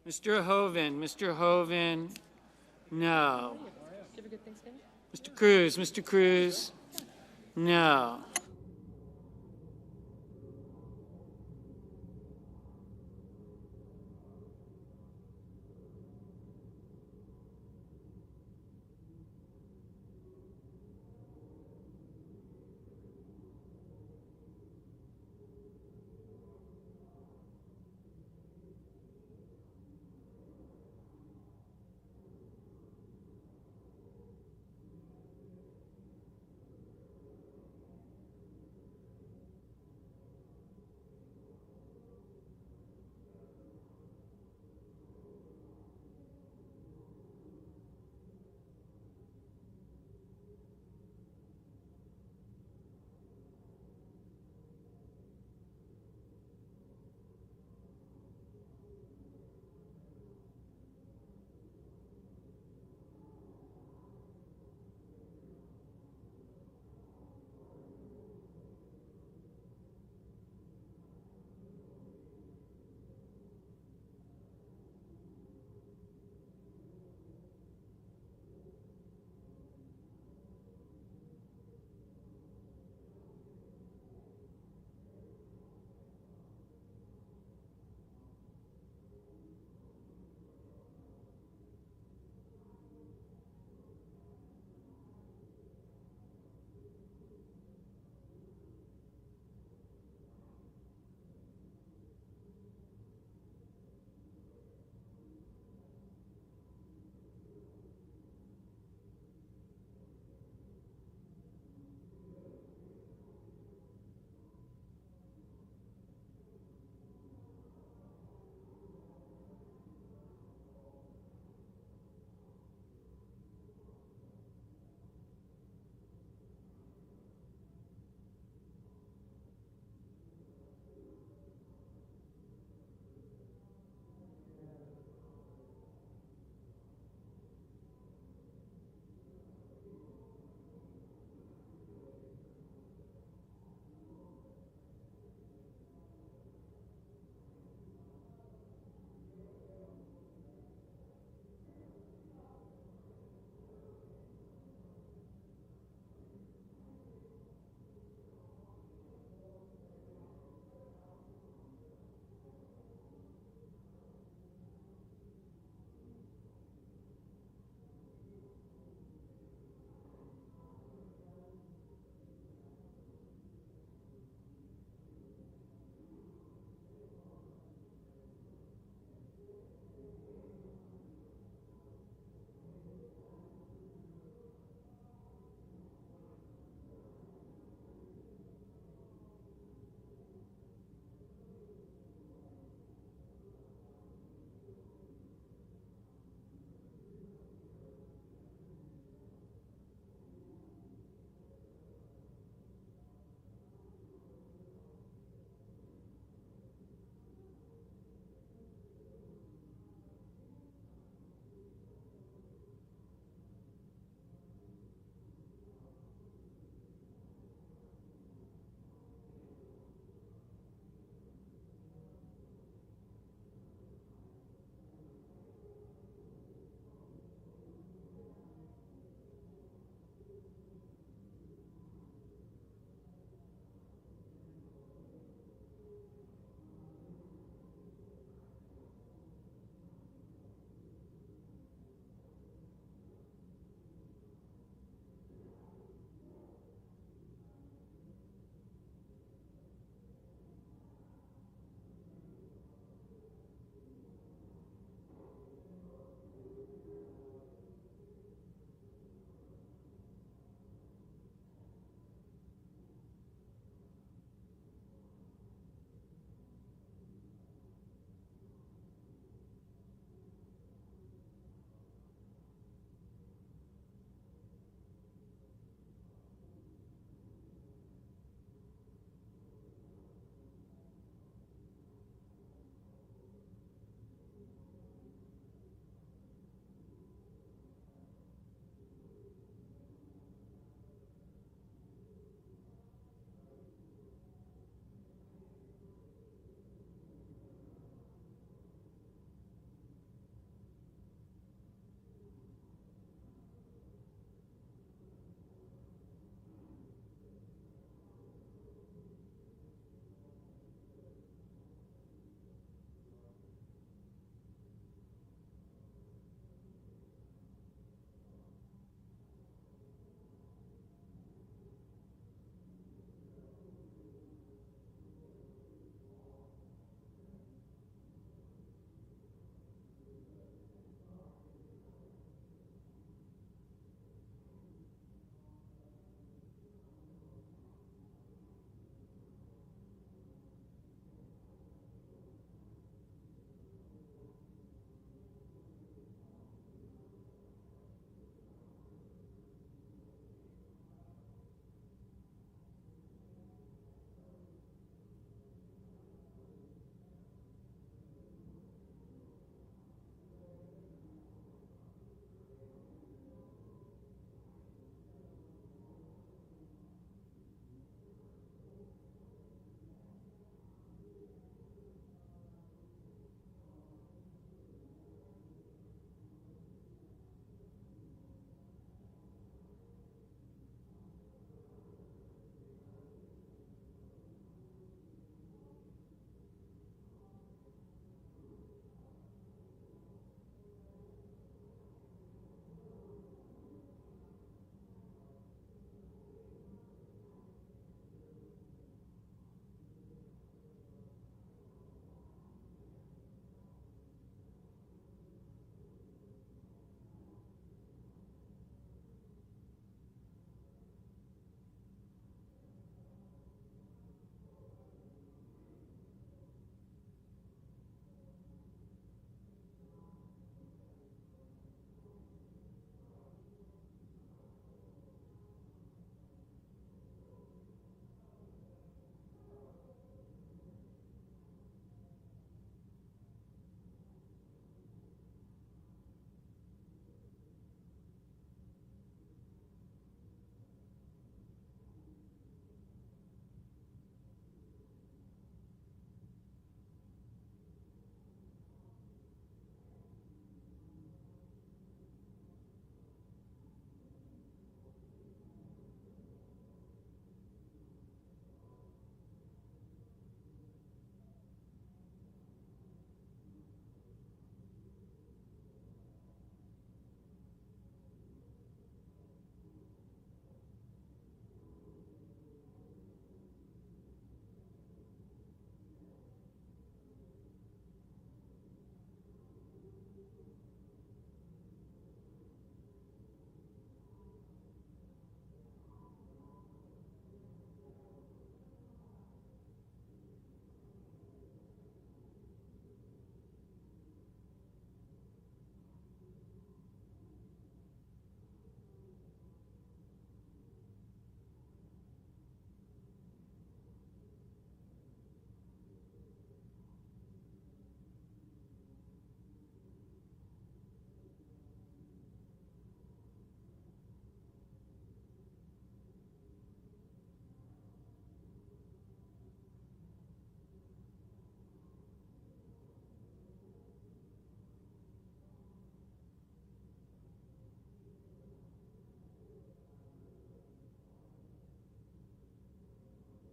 Mr. Hoven, no. Mr. Cruz, no.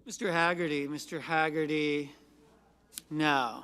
Mr. Haggerty, Mr. Haggerty, no.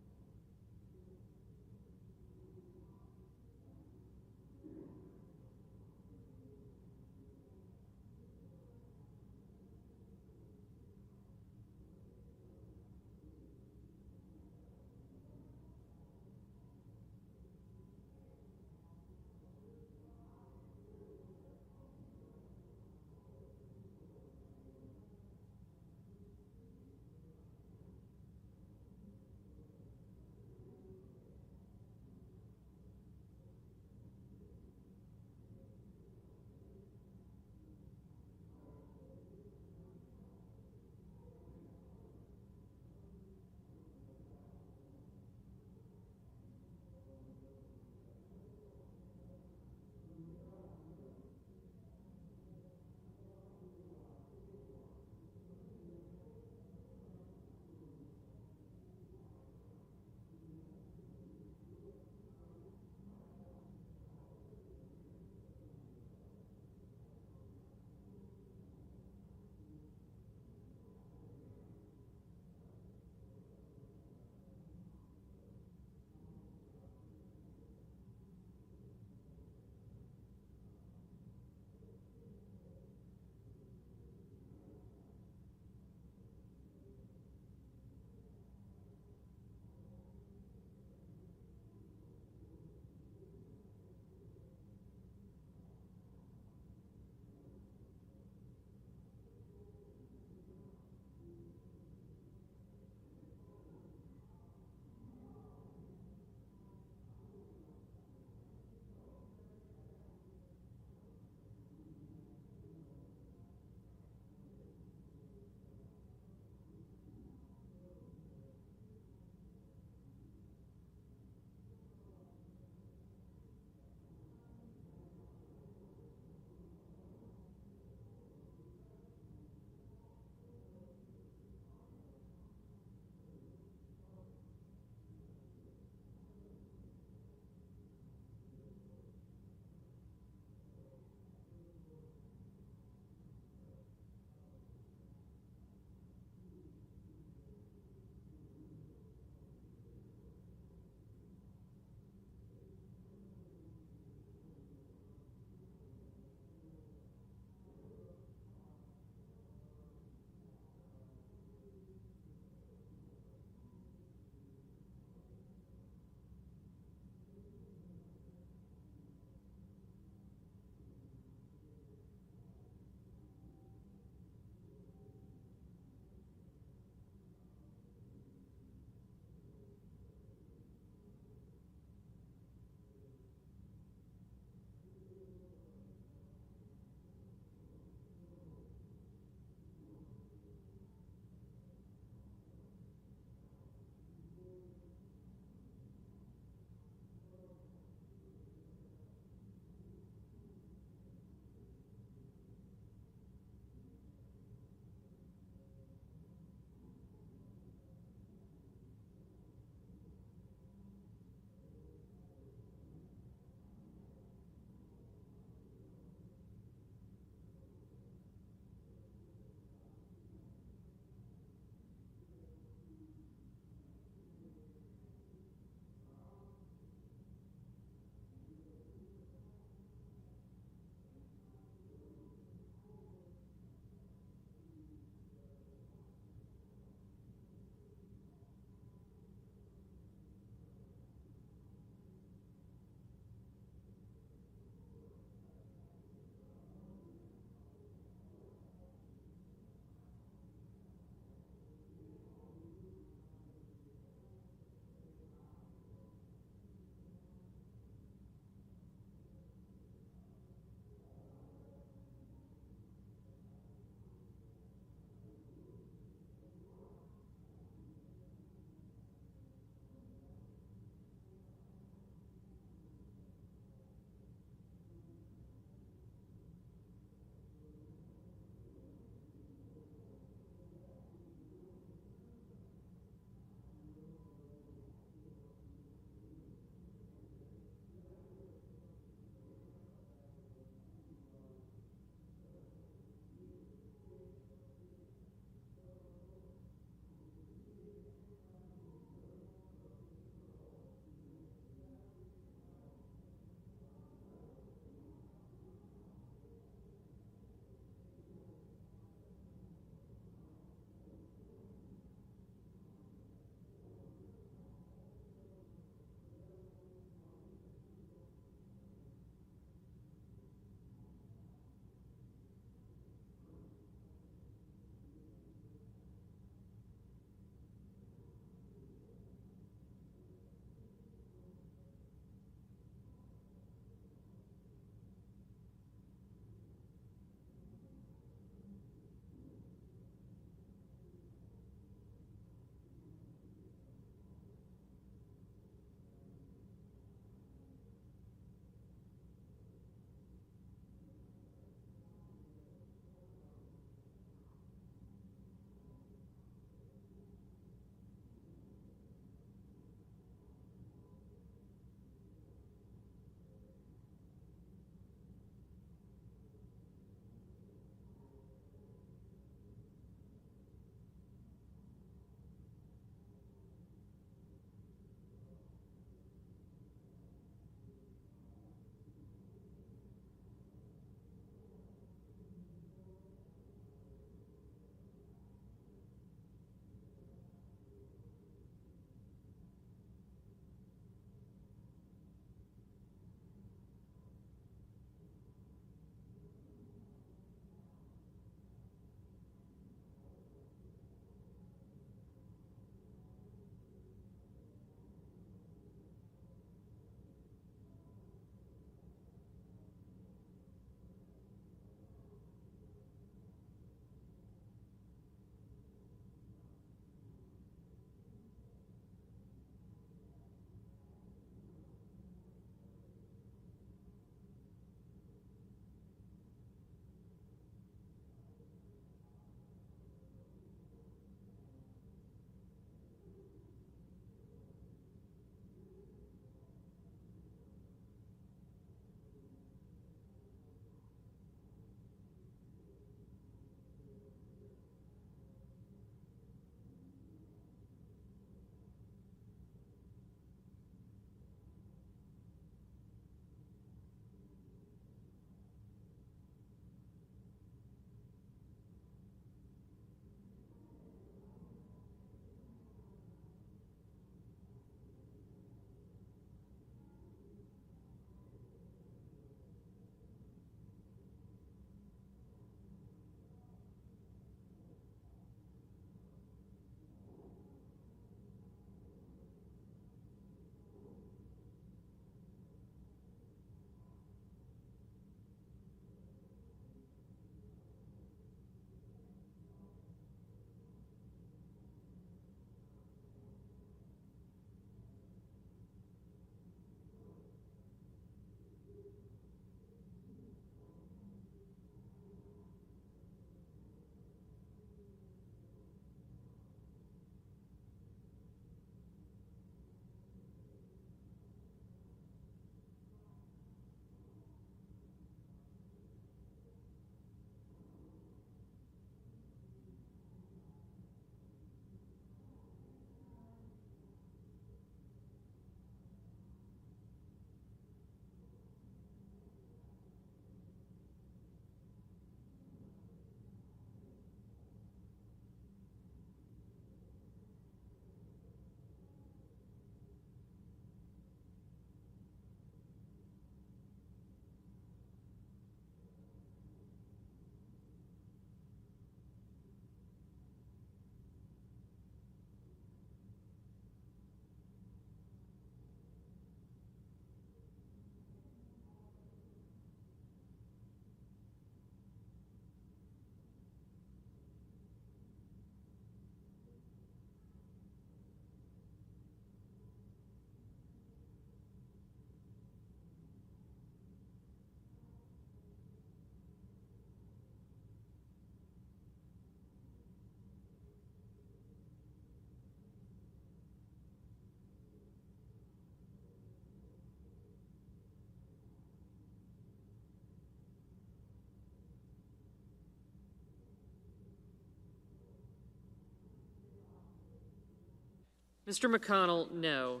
Mr. McConnell, no.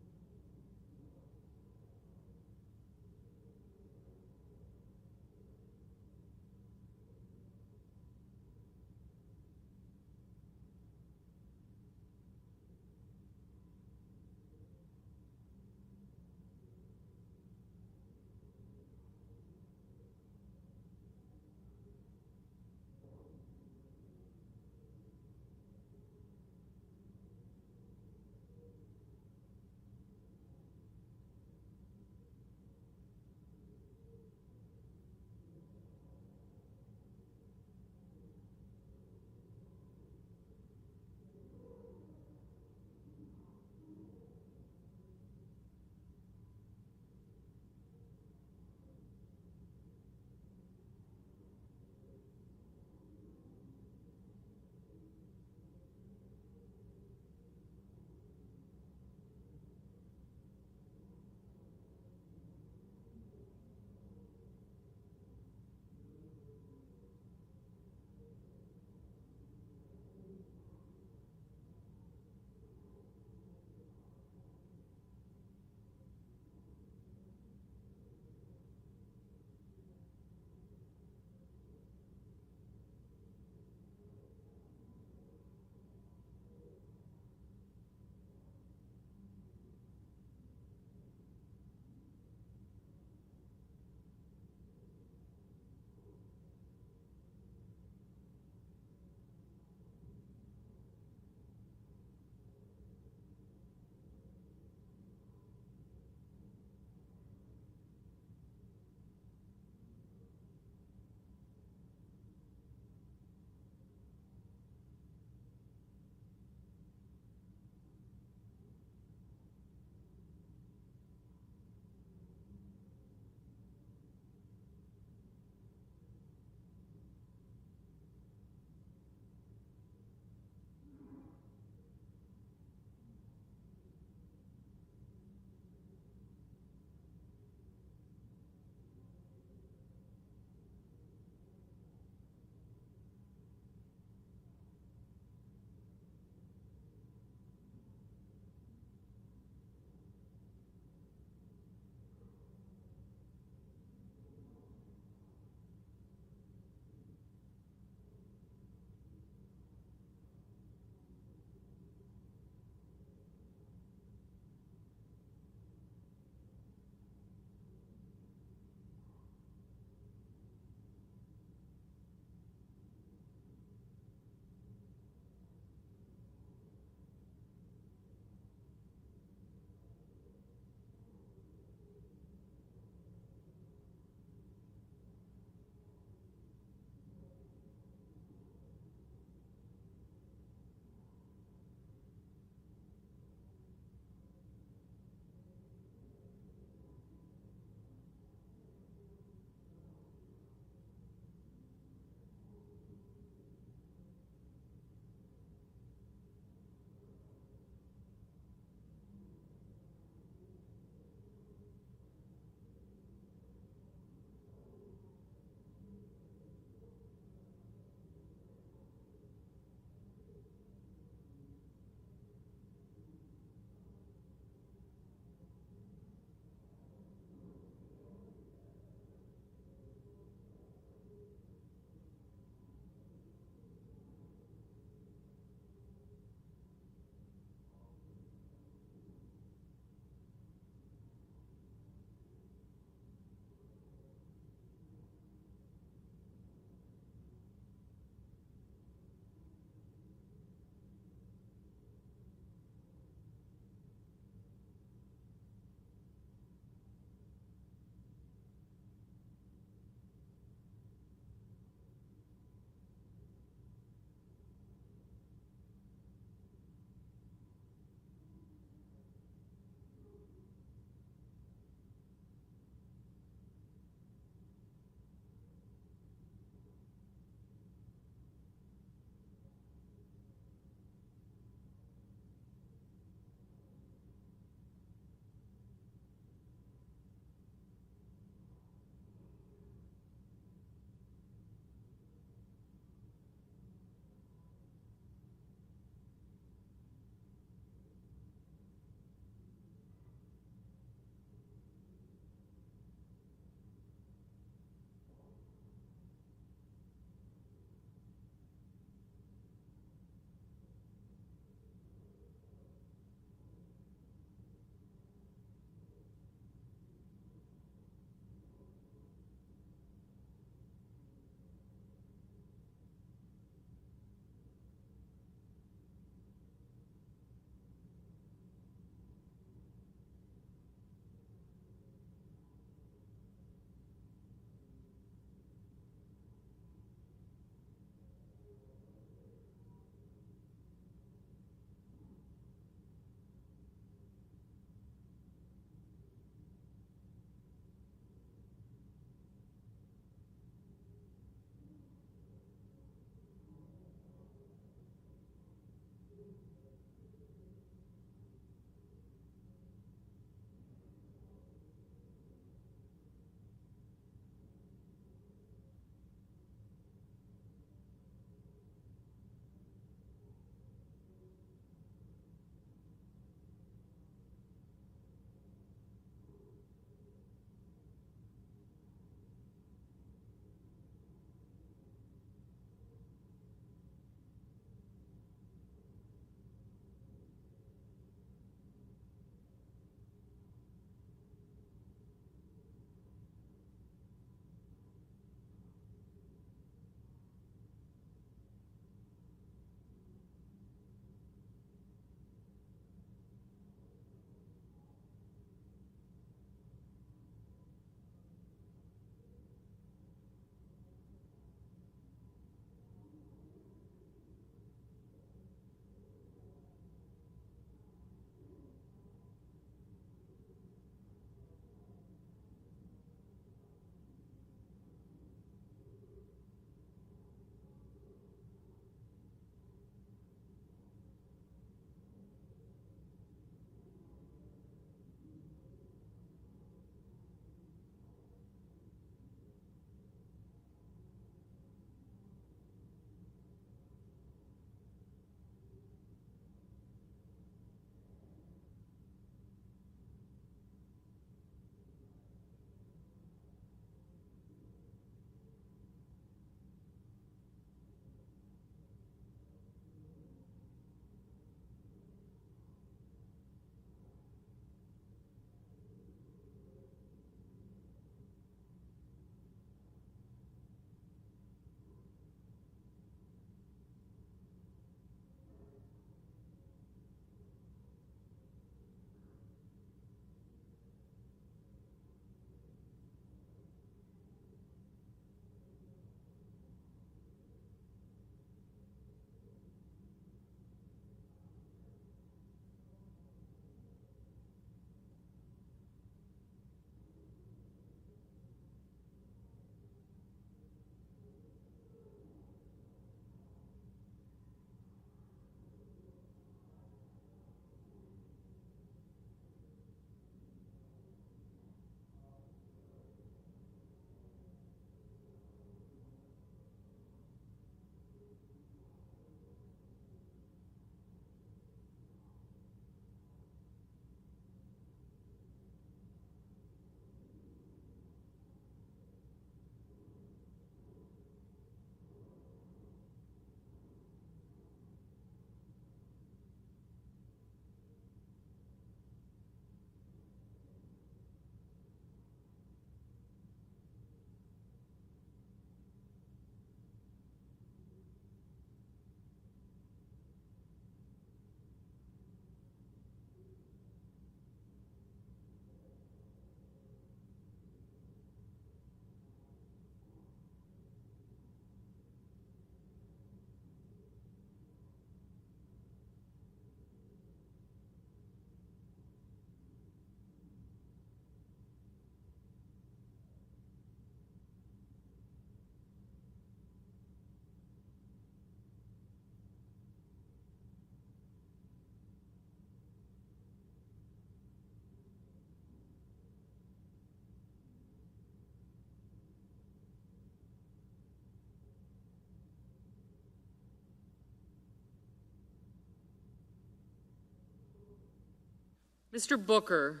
Mr. Booker,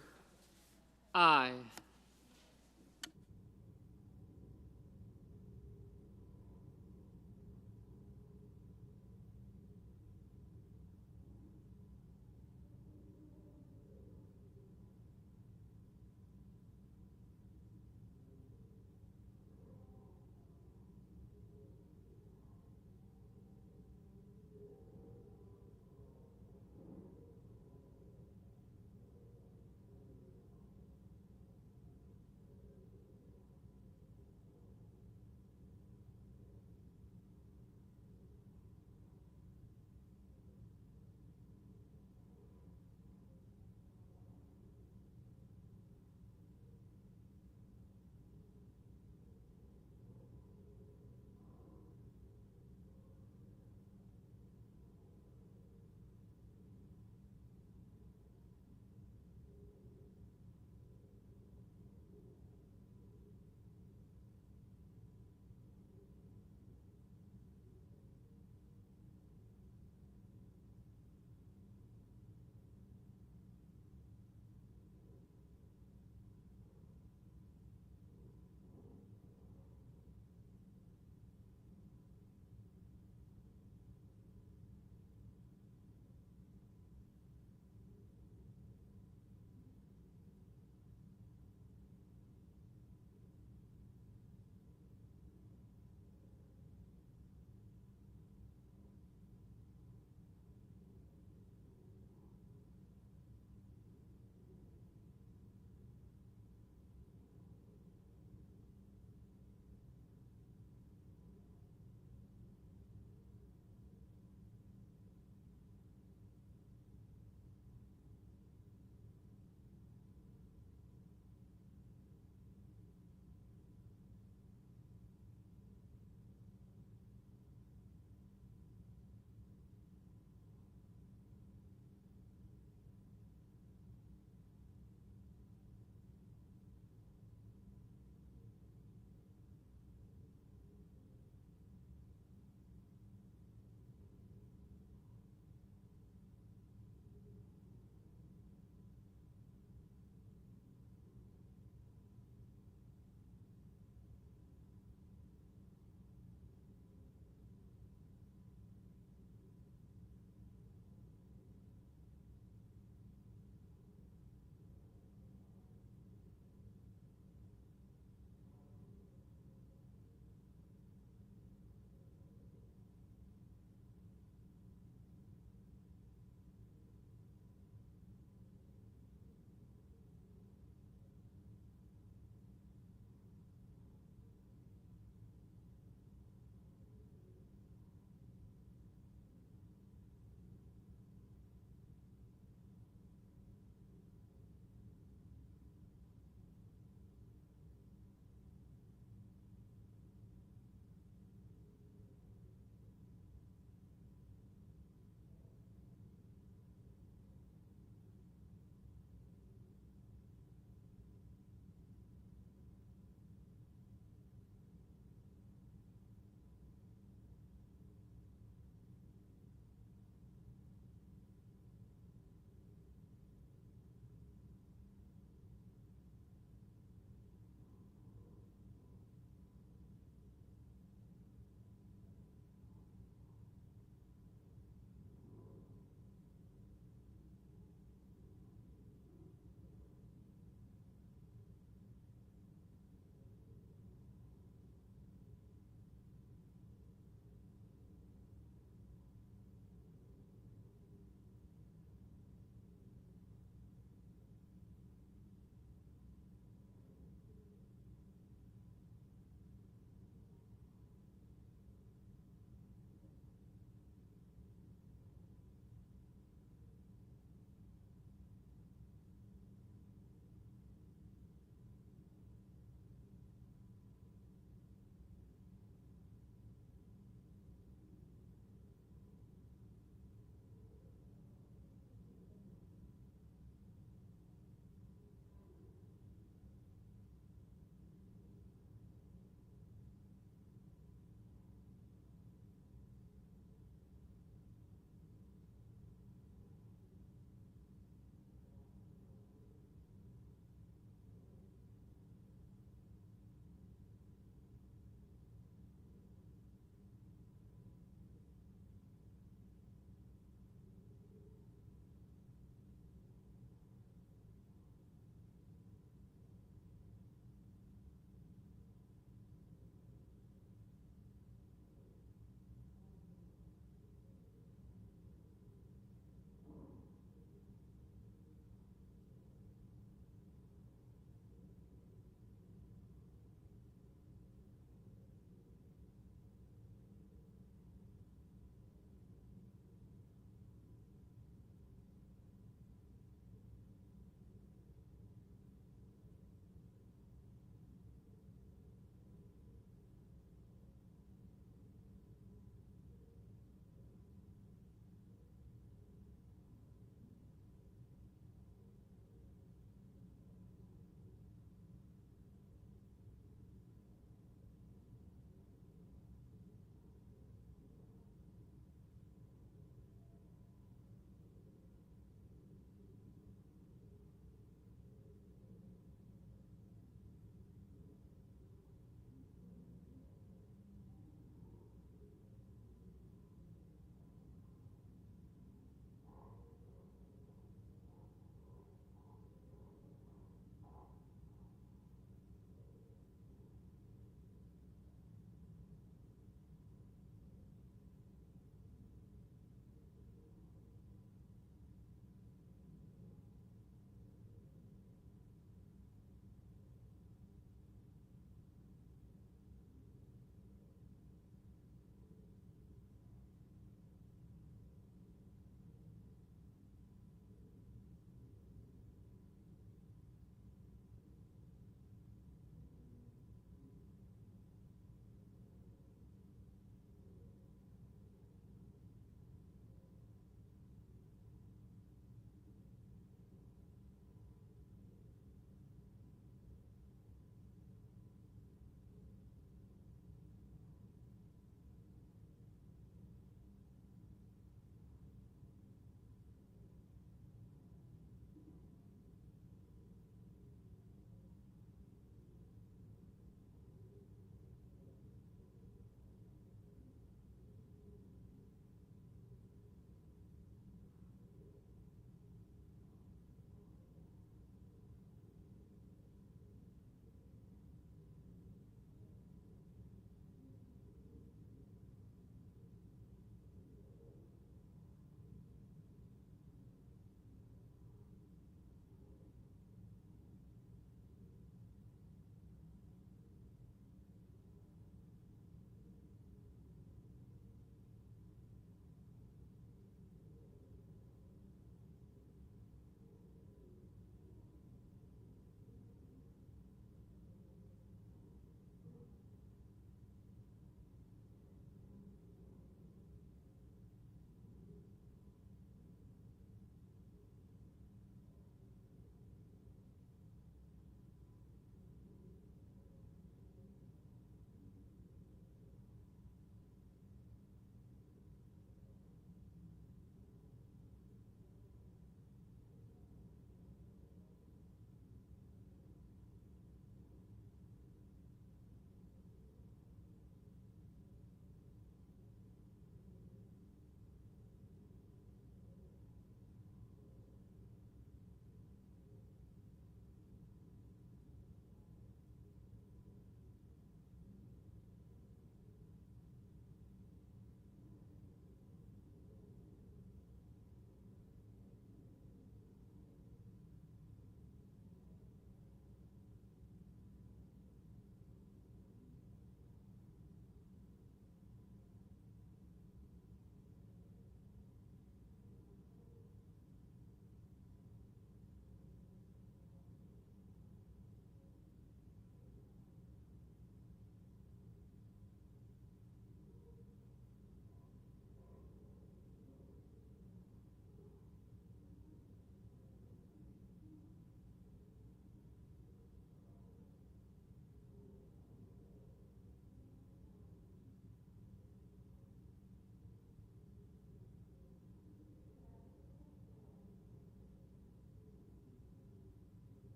aye.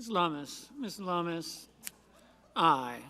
Ms. Lummis. Ms. Lummis. Aye.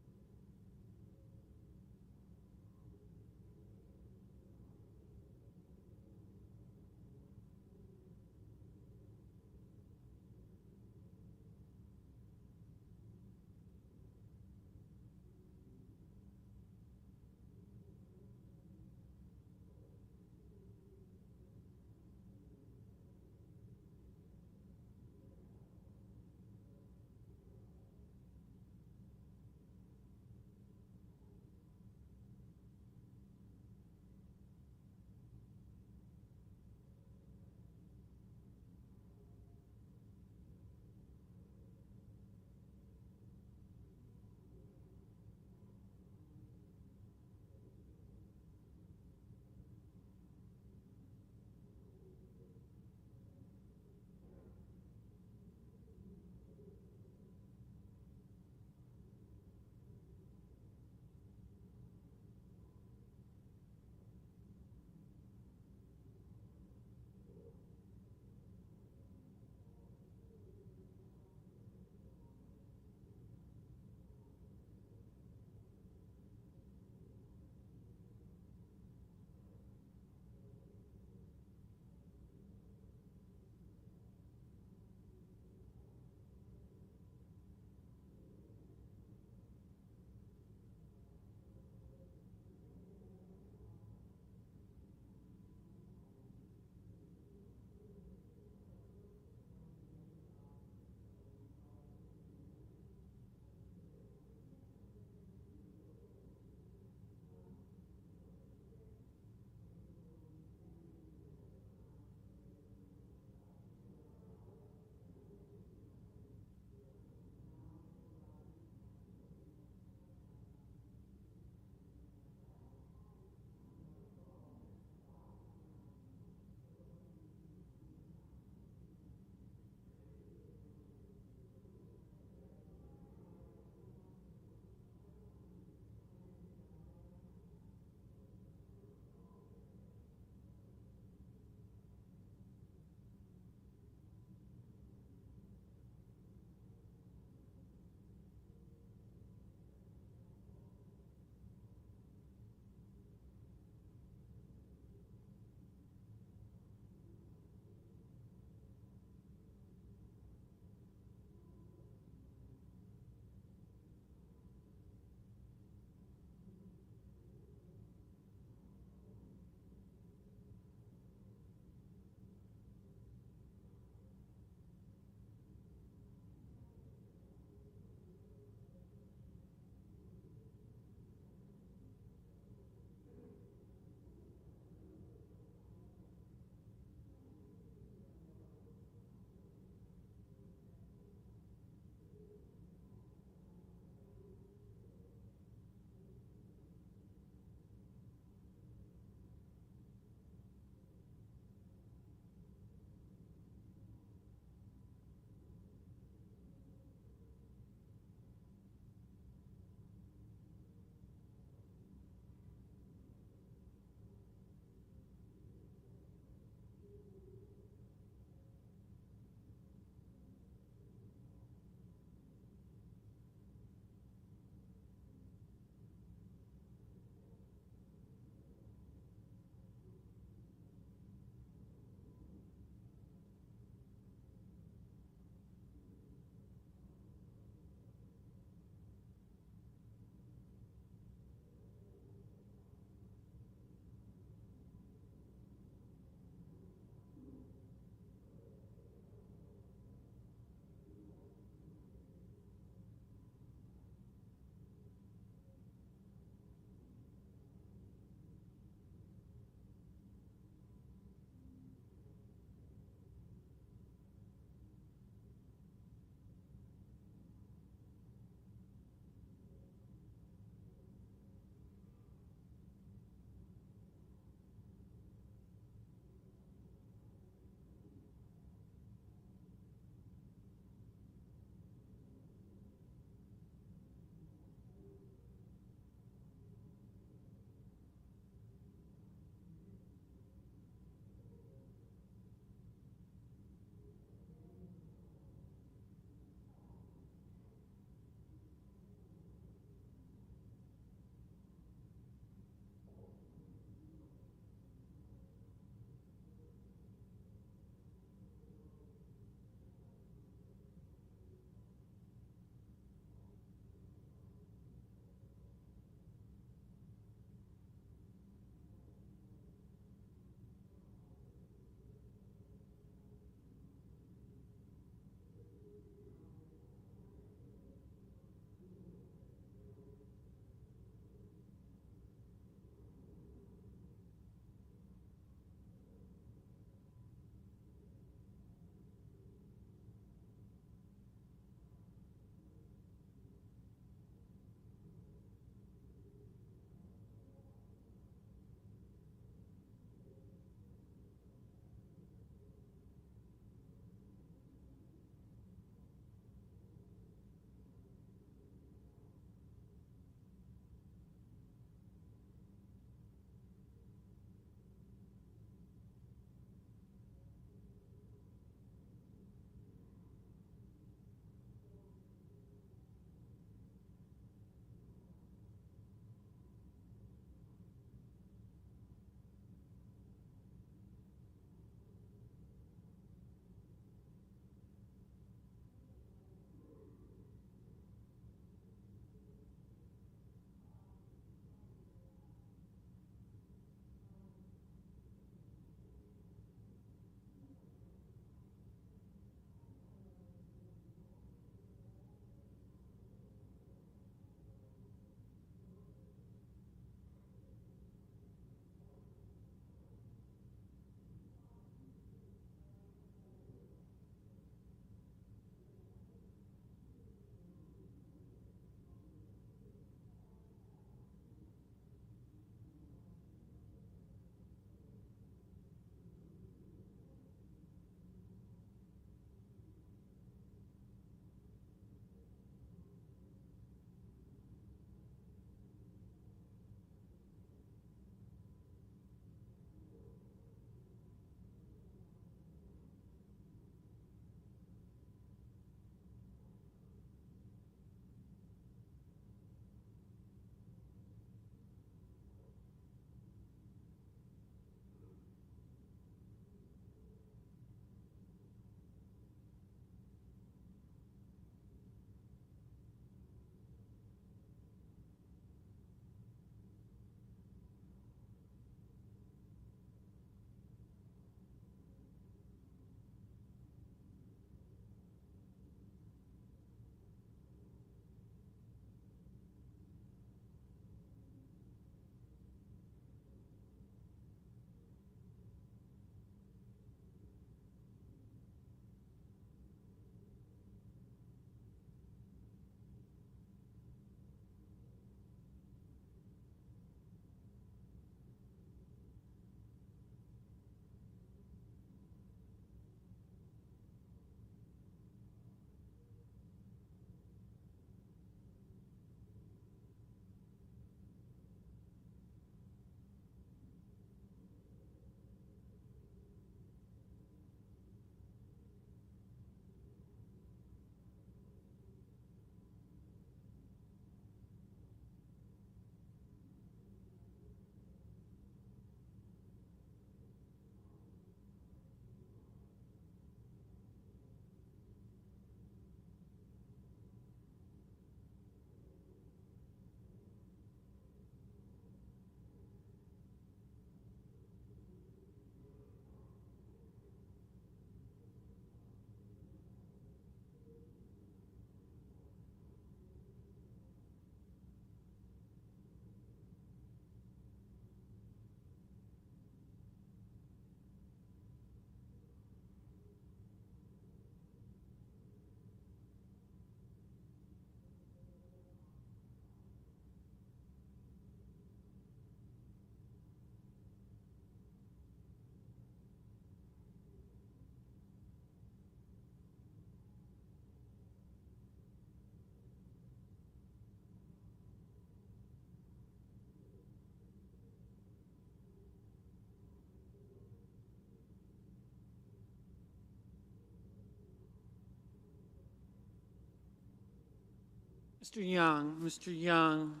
Mr. Young. Mr. Young.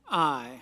Aye.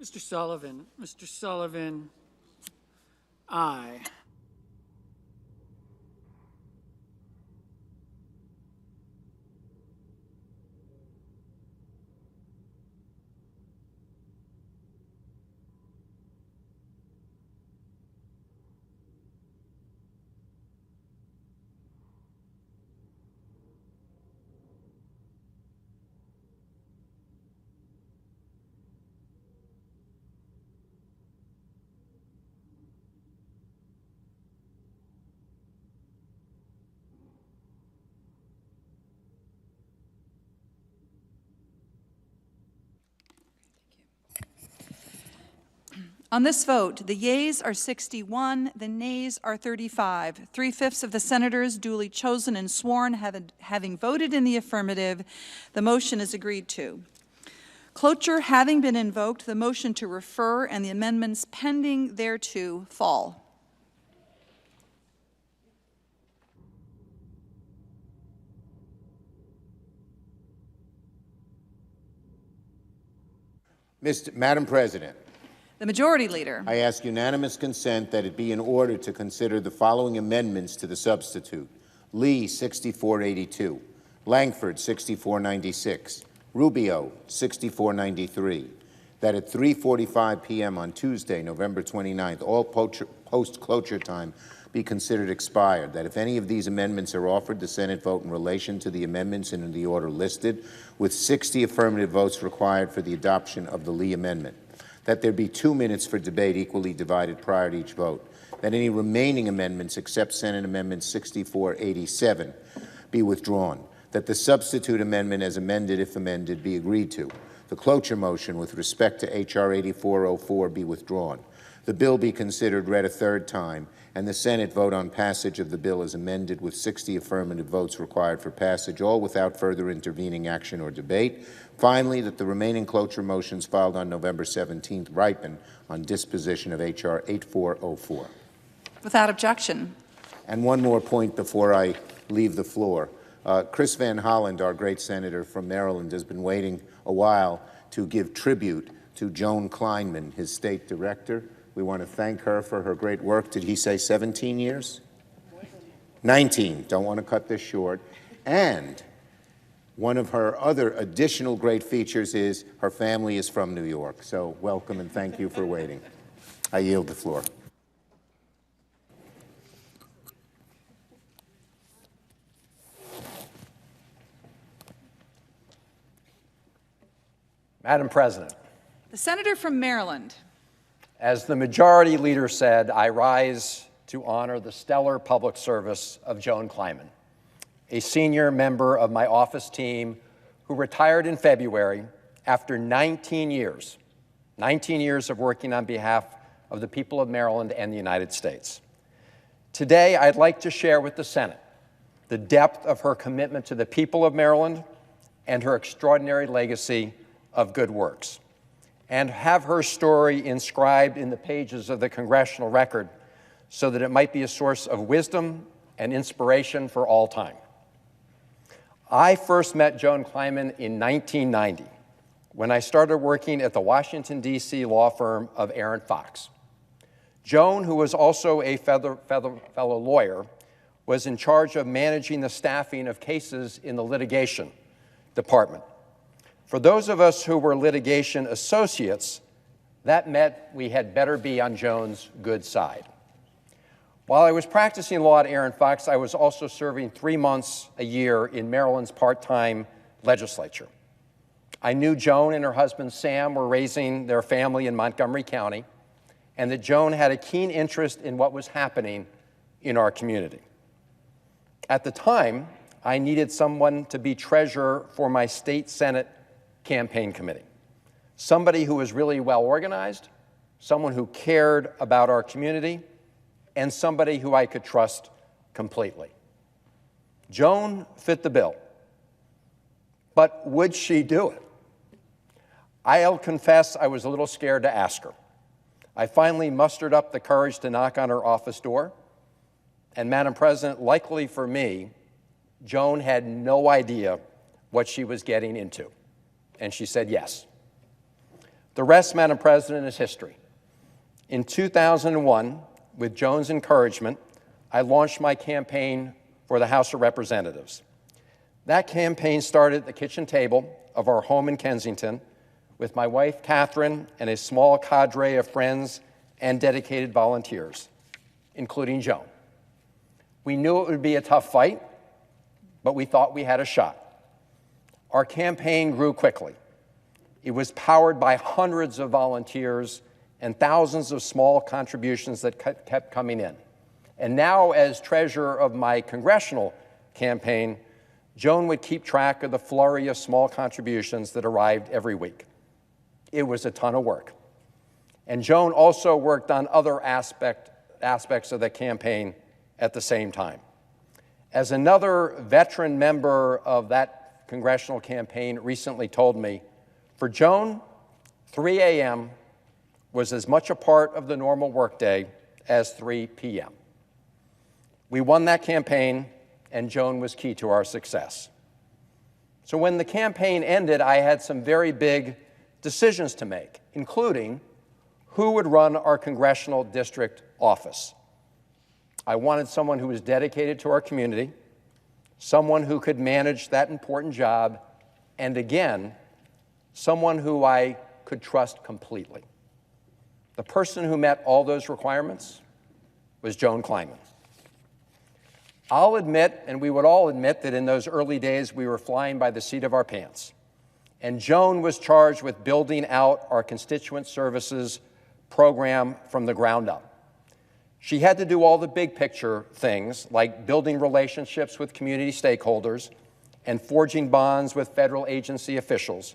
Mr. Sullivan. Mr. Sullivan, aye. On this vote, the yeas are 61, the nays are 35. 3/5 of the senators duly chosen and sworn having voted in the affirmative, the motion is agreed to. Cloture having been invoked, the motion to refer and the amendments pending thereto fall. Madam President, The Majority Leader. I ask unanimous consent that it be in order to consider the following amendments to the substitute. Lee, 6482. Langford, 6496. Rubio, 6493. That at 3:45 p.m. on Tuesday, November 29th, all post-cloture time be considered expired. That if any of these amendments are offered, the Senate vote in relation to the amendments in the order listed, with 60 affirmative votes required for the adoption of the Lee amendment. That there be 2 minutes for debate equally divided prior to each vote. That any remaining amendments except Senate Amendment 6487 be withdrawn. That the substitute amendment as amended, if amended, be agreed to. The cloture motion with respect to H.R. 8404 be withdrawn. The bill be considered read a third time, and the Senate vote on passage of the bill as amended with 60 affirmative votes required for passage, all without further intervening action or debate. Finally, that the remaining cloture motions filed on November 17th ripen on disposition of H.R. 8404. Without objection. And one more point before I leave the floor. Chris Van Holland, our great senator from Maryland, has been waiting a while to give tribute to Joan Kleinman, his state director. We want to thank her for her great work. Did he say 17 years? 19. Don't want to cut this short. And one of her other additional great features is her family is from New York. So welcome and thank you for waiting. I yield the floor. Madam President, The Senator from Maryland. as the Majority Leader said, I rise to honor the stellar public service of Joan Kleinman, a senior member of my office team who retired in February after 19 years of working on behalf of the people of Maryland and the United States. Today, I'd like to share with the Senate the depth of her commitment to the people of Maryland and her extraordinary legacy of good works, and have her story inscribed in the pages of the congressional record so that it might be a source of wisdom and inspiration for all time. I first met Joan Kleinman in 1990 when I started working at the Washington, D.C. law firm of Aaron Fox. Joan, who was also a fellow lawyer, was in charge of managing the staffing of cases in the litigation department. For those of us who were litigation associates, that meant we had better be on Joan's good side. While I was practicing law at Aaron Fox, I was also serving 3 months a year in Maryland's part-time legislature. I knew Joan and her husband Sam were raising their family in Montgomery County, and that Joan had a keen interest in what was happening in our community. At the time, I needed someone to be treasurer for my state Senate campaign committee, somebody who was really well organized, someone who cared about our community, and somebody who I could trust completely. Joan fit the bill, but would she do it? I'll confess I was a little scared to ask her. I finally mustered up the courage to knock on her office door, and Madam President, luckily for me, Joan had no idea what she was getting into, and she said yes. The rest, Madam President, is history. In 2001, with Joan's encouragement, I launched my campaign for the House of Representatives. That campaign started at the kitchen table of our home in Kensington with my wife, Catherine, and a small cadre of friends and dedicated volunteers, including Joan. We knew it would be a tough fight, but we thought we had a shot. Our campaign grew quickly. It was powered by hundreds of volunteers and thousands of small contributions that kept coming in. And now, as treasurer of my congressional campaign, Joan would keep track of the flurry of small contributions that arrived every week. It was a ton of work. And Joan also worked on other aspects of the campaign at the same time. As another veteran member of that congressional campaign recently told me, for Joan, 3 a.m. was as much a part of the normal workday as 3 p.m. We won that campaign, and Joan was key to our success. So when the campaign ended, I had some very big decisions to make, including who would run our congressional district office. I wanted someone who was dedicated to our community, someone who could manage that important job, and again, someone who I could trust completely. The person who met all those requirements was Joan Kleinman. I'll admit, and we would all admit, that in those early days we were flying by the seat of our pants. And Joan was charged with building out our constituent services program from the ground up. She had to do all the big picture things, like building relationships with community stakeholders and forging bonds with federal agency officials.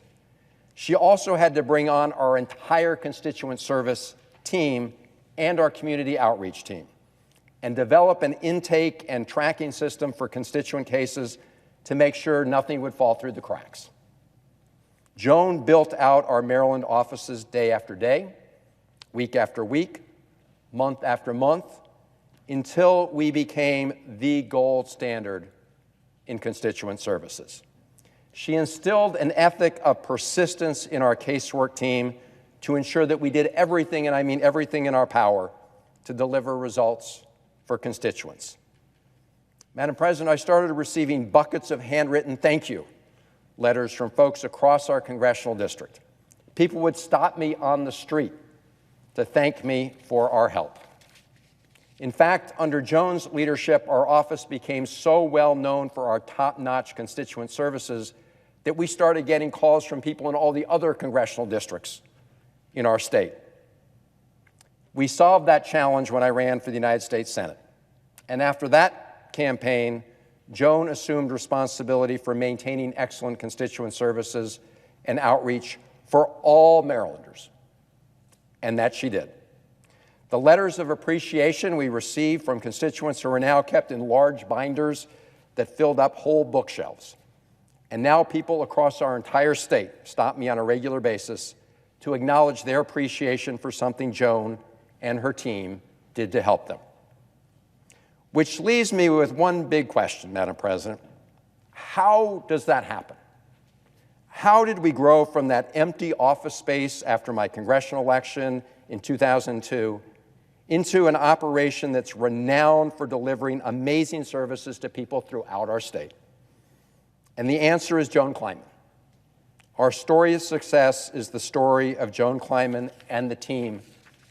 She also had to bring on our entire constituent service team and our community outreach team, and develop an intake and tracking system for constituent cases to make sure nothing would fall through the cracks. Joan built out our Maryland offices day after day, week after week, month after month, until we became the gold standard in constituent services. She instilled an ethic of persistence in our casework team to ensure that we did everything, and I mean everything in our power, to deliver results for constituents. Madam President, I started receiving buckets of handwritten thank you letters from folks across our congressional district. People would stop me on the street to thank me for our help. In fact, under Joan's leadership, our office became so well known for our top-notch constituent services that we started getting calls from people in all the other congressional districts in our state. We solved that challenge when I ran for the United States Senate. And after that campaign, Joan assumed responsibility for maintaining excellent constituent services and outreach for all Marylanders. And that she did. The letters of appreciation we received from constituents are now kept in large binders that filled up whole bookshelves. And now people across our entire state stop me on a regular basis to acknowledge their appreciation for something Joan and her team did to help them. Which leaves me with one big question, Madam President. How does that happen? How did we grow from that empty office space after my congressional election in 2002 into an operation that's renowned for delivering amazing services to people throughout our state? And the answer is Joan Kleinman. Our story of success is the story of Joan Kleinman and the team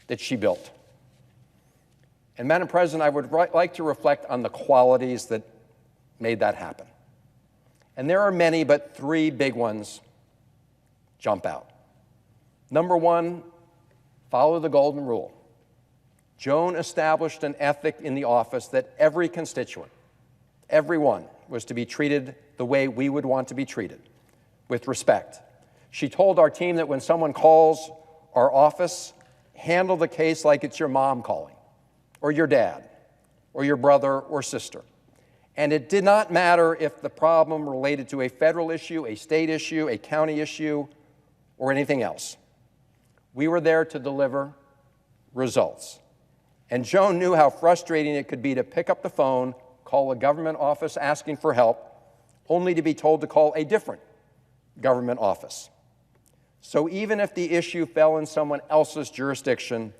that she built. And Madam President, I would like to reflect on the qualities that made that happen. And there are many, but 3 big ones jump out. Number 1, follow the golden rule. Joan established an ethic in the office that every constituent, everyone, was to be treated the way we would want to be treated, with respect. She told our team that when someone calls our office, handle the case like it's your mom calling, or your dad, or your brother or sister. And it did not matter if the problem related to a federal issue, a state issue, a county issue, or anything else. We were there to deliver results. And Joan knew how frustrating it could be to pick up the phone, call a government office asking for help, only to be told to call a different government office. So even if the issue fell in someone else's jurisdiction,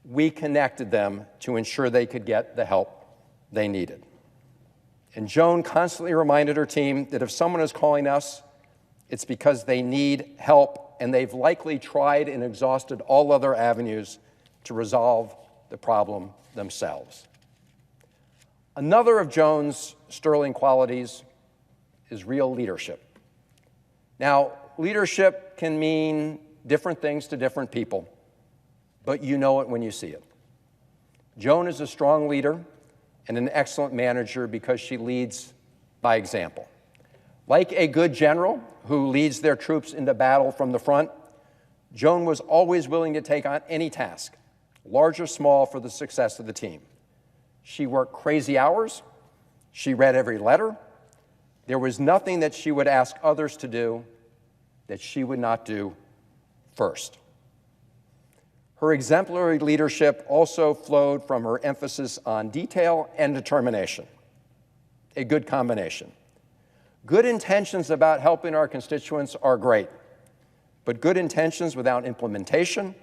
we connected them to ensure they could get the help they needed. And Joan constantly reminded her team that if someone is calling us, it's because they need help, and they've likely tried and exhausted all other avenues to resolve the problem themselves. Another of Joan's sterling qualities is real leadership. Now, leadership can mean different things to different people, but you know it when you see it. Joan is a strong leader and an excellent manager because she leads by example. Like a good general who leads their troops into battle from the front, Joan was always willing to take on any task, large or small, for the success of the team. She worked crazy hours. She read every letter. There was nothing that she would ask others to do that she would not do first. Her exemplary leadership also flowed from her emphasis on detail and determination, a good combination. Good intentions about helping our constituents are great, but good intentions without implementation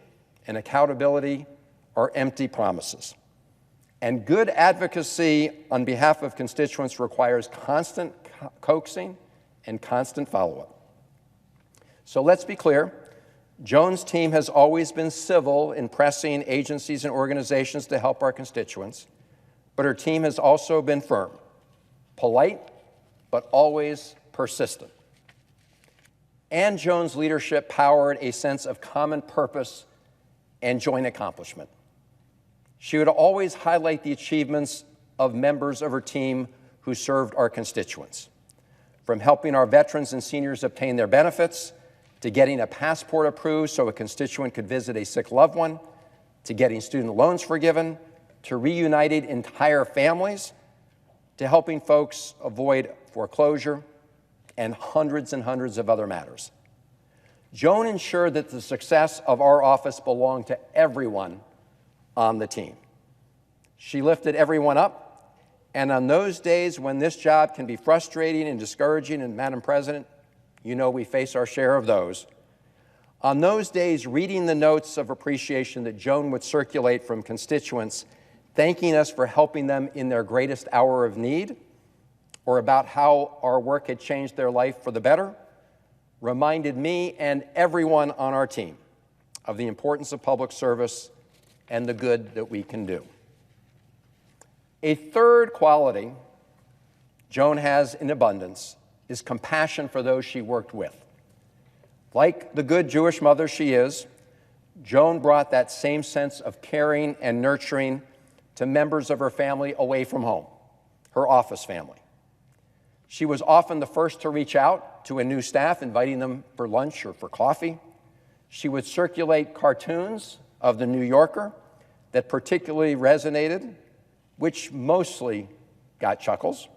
and accountability are empty promises. And good advocacy on behalf of constituents requires constant coaxing and constant follow-up. So let's be clear. Joan's team has always been civil in pressing agencies and organizations to help our constituents, but her team has also been firm, polite, but always persistent. And Joan's leadership powered a sense of common purpose and joint accomplishment. She would always highlight the achievements of members of her team who served our constituents, from helping our veterans and seniors obtain their benefits, to getting a passport approved so a constituent could visit a sick loved one, to getting student loans forgiven, to reuniting entire families, to helping folks avoid foreclosure, and hundreds of other matters. Joan ensured that the success of our office belonged to everyone on the team. She lifted everyone up, and on those days when this job can be frustrating and discouraging, and Madam President, you know we face our share of those. On those days, reading the notes of appreciation that Joan would circulate from constituents, thanking us for helping them in their greatest hour of need, or about how our work had changed their life for the better, reminded me and everyone on our team of the importance of public service and the good that we can do. A third quality Joan has in abundance is compassion for those she worked with. Like the good Jewish mother she is, Joan brought that same sense of caring and nurturing to members of her family away from home, her office family. She was often the first to reach out to a new staff, inviting them for lunch or for coffee. She would circulate cartoons of the New Yorker that particularly resonated, which mostly got chuckles.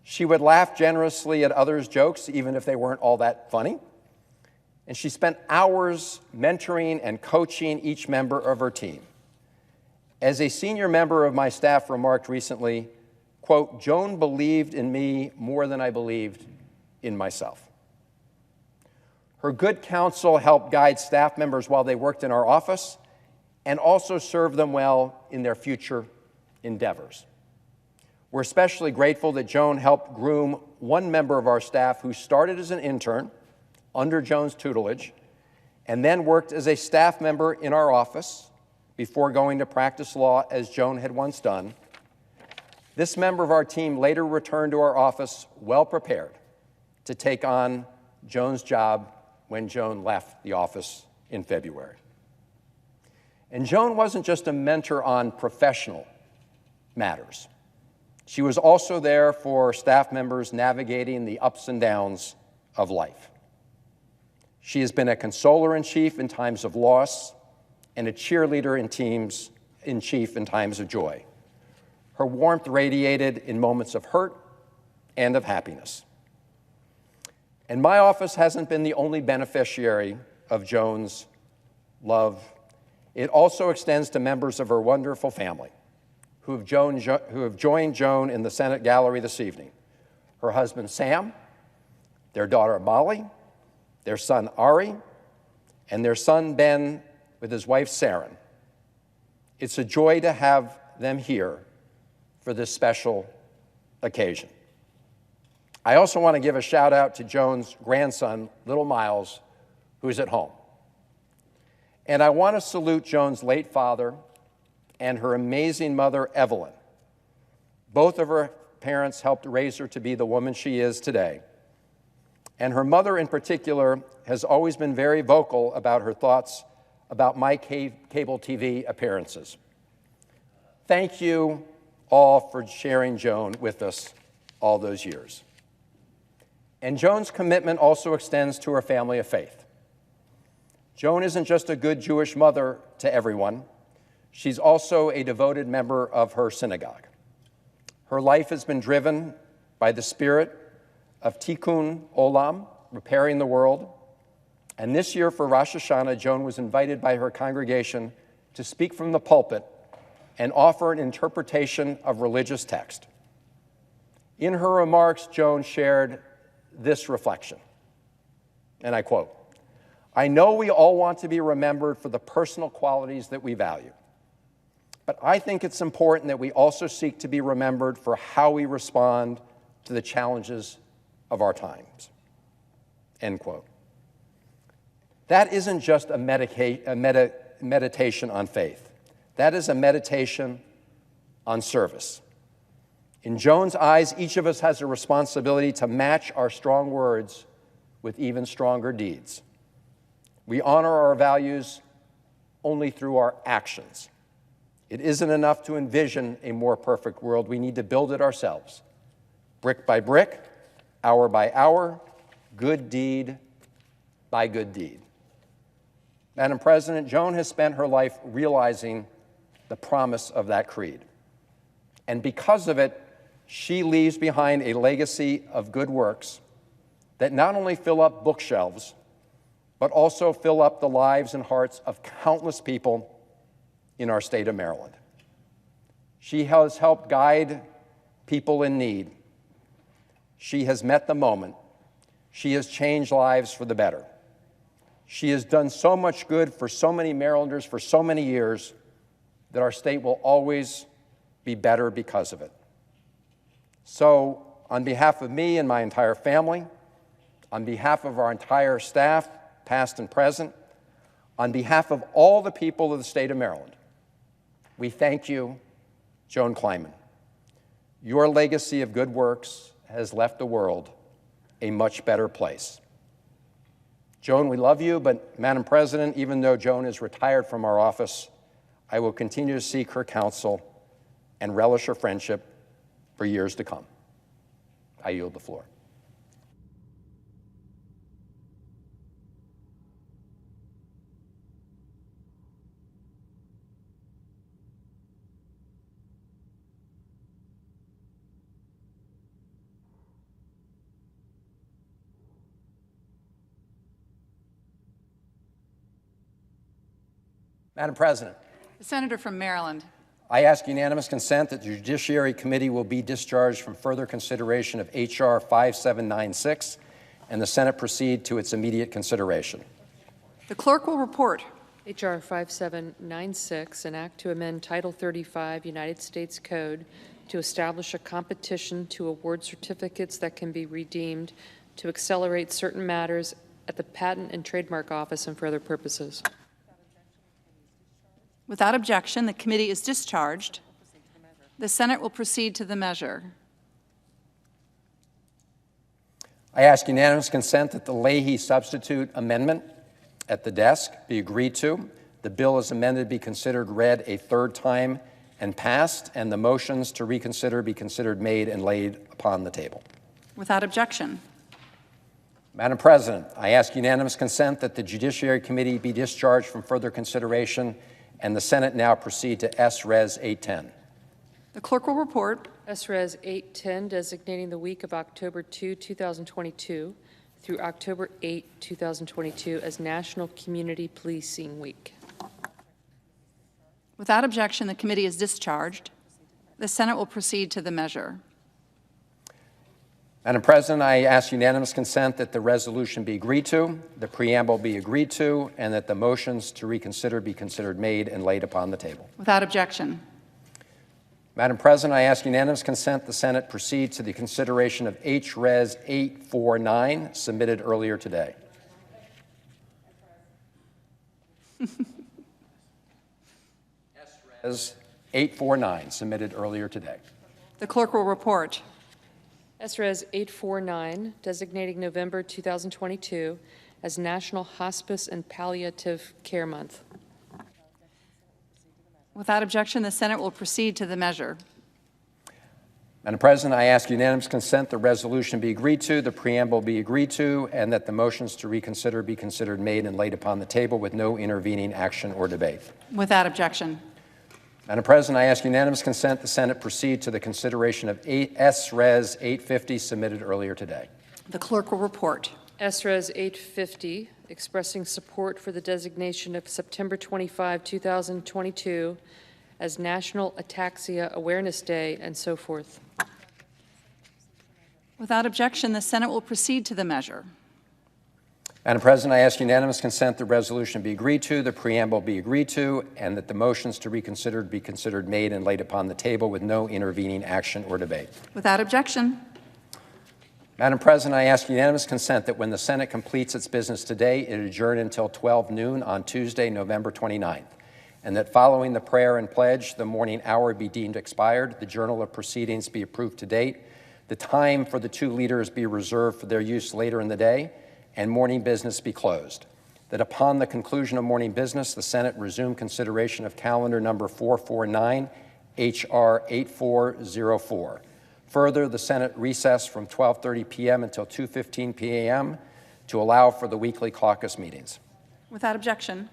She would laugh generously at others' jokes, even if they weren't all that funny. And she spent hours mentoring and coaching each member of her team. As a senior member of my staff remarked recently, quote, "Joan believed in me more than I believed in myself." Her good counsel helped guide staff members while they worked in our office and also served them well in their future endeavors. We're especially grateful that Joan helped groom one member of our staff who started as an intern under Joan's tutelage and then worked as a staff member in our office before going to practice law as Joan had once done. This member of our team later returned to our office well prepared to take on Joan's job when Joan left the office in February. And Joan wasn't just a mentor on professional matters. She was also there for staff members navigating the ups and downs of life. She has been a consoler-in-chief in times of loss and a cheerleader-in-chief in times of joy. Her warmth radiated in moments of hurt and of happiness. And my office hasn't been the only beneficiary of Joan's love. It also extends to members of her wonderful family who have joined Joan in the Senate gallery this evening. Her husband, Sam, their daughter, Molly, their son, Ari, and their son Ben with his wife Saren. It's a joy to have them here for this special occasion. I also want to give a shout out to Joan's grandson, little Miles, who's at home. And I want to salute Joan's late father and her amazing mother, Evelyn. Both of her parents helped raise her to be the woman she is today. And her mother in particular has always been very vocal about her thoughts about my cable TV appearances. Thank you all for sharing Joan with us all those years. And Joan's commitment also extends to her family of faith. Joan isn't just a good Jewish mother to everyone. She's also a devoted member of her synagogue. Her life has been driven by the spirit of Tikkun Olam, repairing the world. And this year for Rosh Hashanah, Joan was invited by her congregation to speak from the pulpit and offer an interpretation of religious text. In her remarks, Joan shared this reflection, and I quote, "I know we all want to be remembered for the personal qualities that we value, but I think it's important that we also seek to be remembered for how we respond to the challenges of our times." End quote. That isn't just a meditation on faith. That is a meditation on service. In Joan's eyes, each of us has a responsibility to match our strong words with even stronger deeds. We honor our values only through our actions. It isn't enough to envision a more perfect world. We need to build it ourselves, brick by brick, hour by hour, good deed by good deed. Madam President, Joan has spent her life realizing the promise of that creed. And because of it, she leaves behind a legacy of good works that not only fill up bookshelves, but also fill up the lives and hearts of countless people in our state of Maryland. She has helped guide people in need. She has met the moment. She has changed lives for the better. She has done so much good for so many Marylanders for so many years that our state will always be better because of it. So, on behalf of me and my entire family, on behalf of our entire staff, past and present, on behalf of all the people of the state of Maryland, we thank you, Joan Kleinman. Your legacy of good works has left the world a much better place. Joan, we love you, but Madam President, even though Joan is retired from our office, I will continue to seek her counsel and relish her friendship for years to come. I yield the floor. Madam President, The senator from Maryland. I ask unanimous consent that the Judiciary Committee will be discharged from further consideration of H.R. 5796 and the Senate proceed to its immediate consideration. The clerk will report. H.R. 5796, an act to amend Title 35 United States Code to establish a competition to award certificates that can be redeemed to accelerate certain matters at the Patent and Trademark Office and for other purposes. Without objection, the committee is discharged. The Senate will proceed to the measure. I ask unanimous consent that the Leahy substitute amendment at the desk be agreed to. The bill as amended be considered read a third time and passed, and the motions to reconsider be considered made and laid upon the table. Without objection. Madam President, I ask unanimous consent that the Judiciary Committee be discharged from further consideration and the Senate now proceed to S-Res 810. The clerk will report. S-Res 810, designating the week of October 2, 2022 through October 8, 2022 as National Community Policing Week. Without objection, the committee is discharged. The Senate will proceed to the measure. Madam President, I ask unanimous consent that the resolution be agreed to, the preamble be agreed to, and that the motions to reconsider be considered made and laid upon the table. Without objection. Madam President, I ask unanimous consent the Senate proceed to the consideration of H-Res 849 submitted earlier today. S-Res 849 submitted earlier today. The clerk will report. S-Res 849, designating November 2022 as National Hospice and Palliative Care Month. Without objection, the Senate will proceed to the measure. Madam President, I ask unanimous consent the resolution be agreed to, the preamble be agreed to, and that the motions to reconsider be considered made and laid upon the table with no intervening action or debate. Without objection. Madam President, I ask unanimous consent the Senate proceed to the consideration of S-Res 850 submitted earlier today. The clerk will report. S-Res 850, expressing support for the designation of September 25, 2022 as National Ataxia Awareness Day, and so forth. Without objection, the Senate will proceed to the measure. Madam President, I ask unanimous consent the resolution be agreed to, the preamble be agreed to, and that the motions to reconsider be considered made and laid upon the table with no intervening action or debate. Without objection. Madam President, I ask unanimous consent that when the Senate completes its business today, it adjourn until 12 noon on Tuesday, November 29th, and that following the prayer and pledge, the morning hour be deemed expired, the journal of proceedings be approved to date, the time for the two leaders be reserved for their use later in the day, and morning business be closed. That upon the conclusion of morning business, the Senate resume consideration of calendar number 449, H.R. 8404. Further, the Senate recess from 12:30 p.m. until 2:15 p.m. to allow for the weekly caucus meetings. Without objection.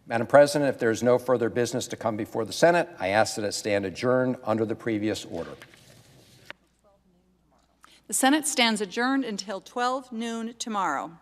Madam President, if there is no further business to come before the Senate, I ask that it stand adjourned under the previous order. The Senate stands adjourned until 12 noon tomorrow.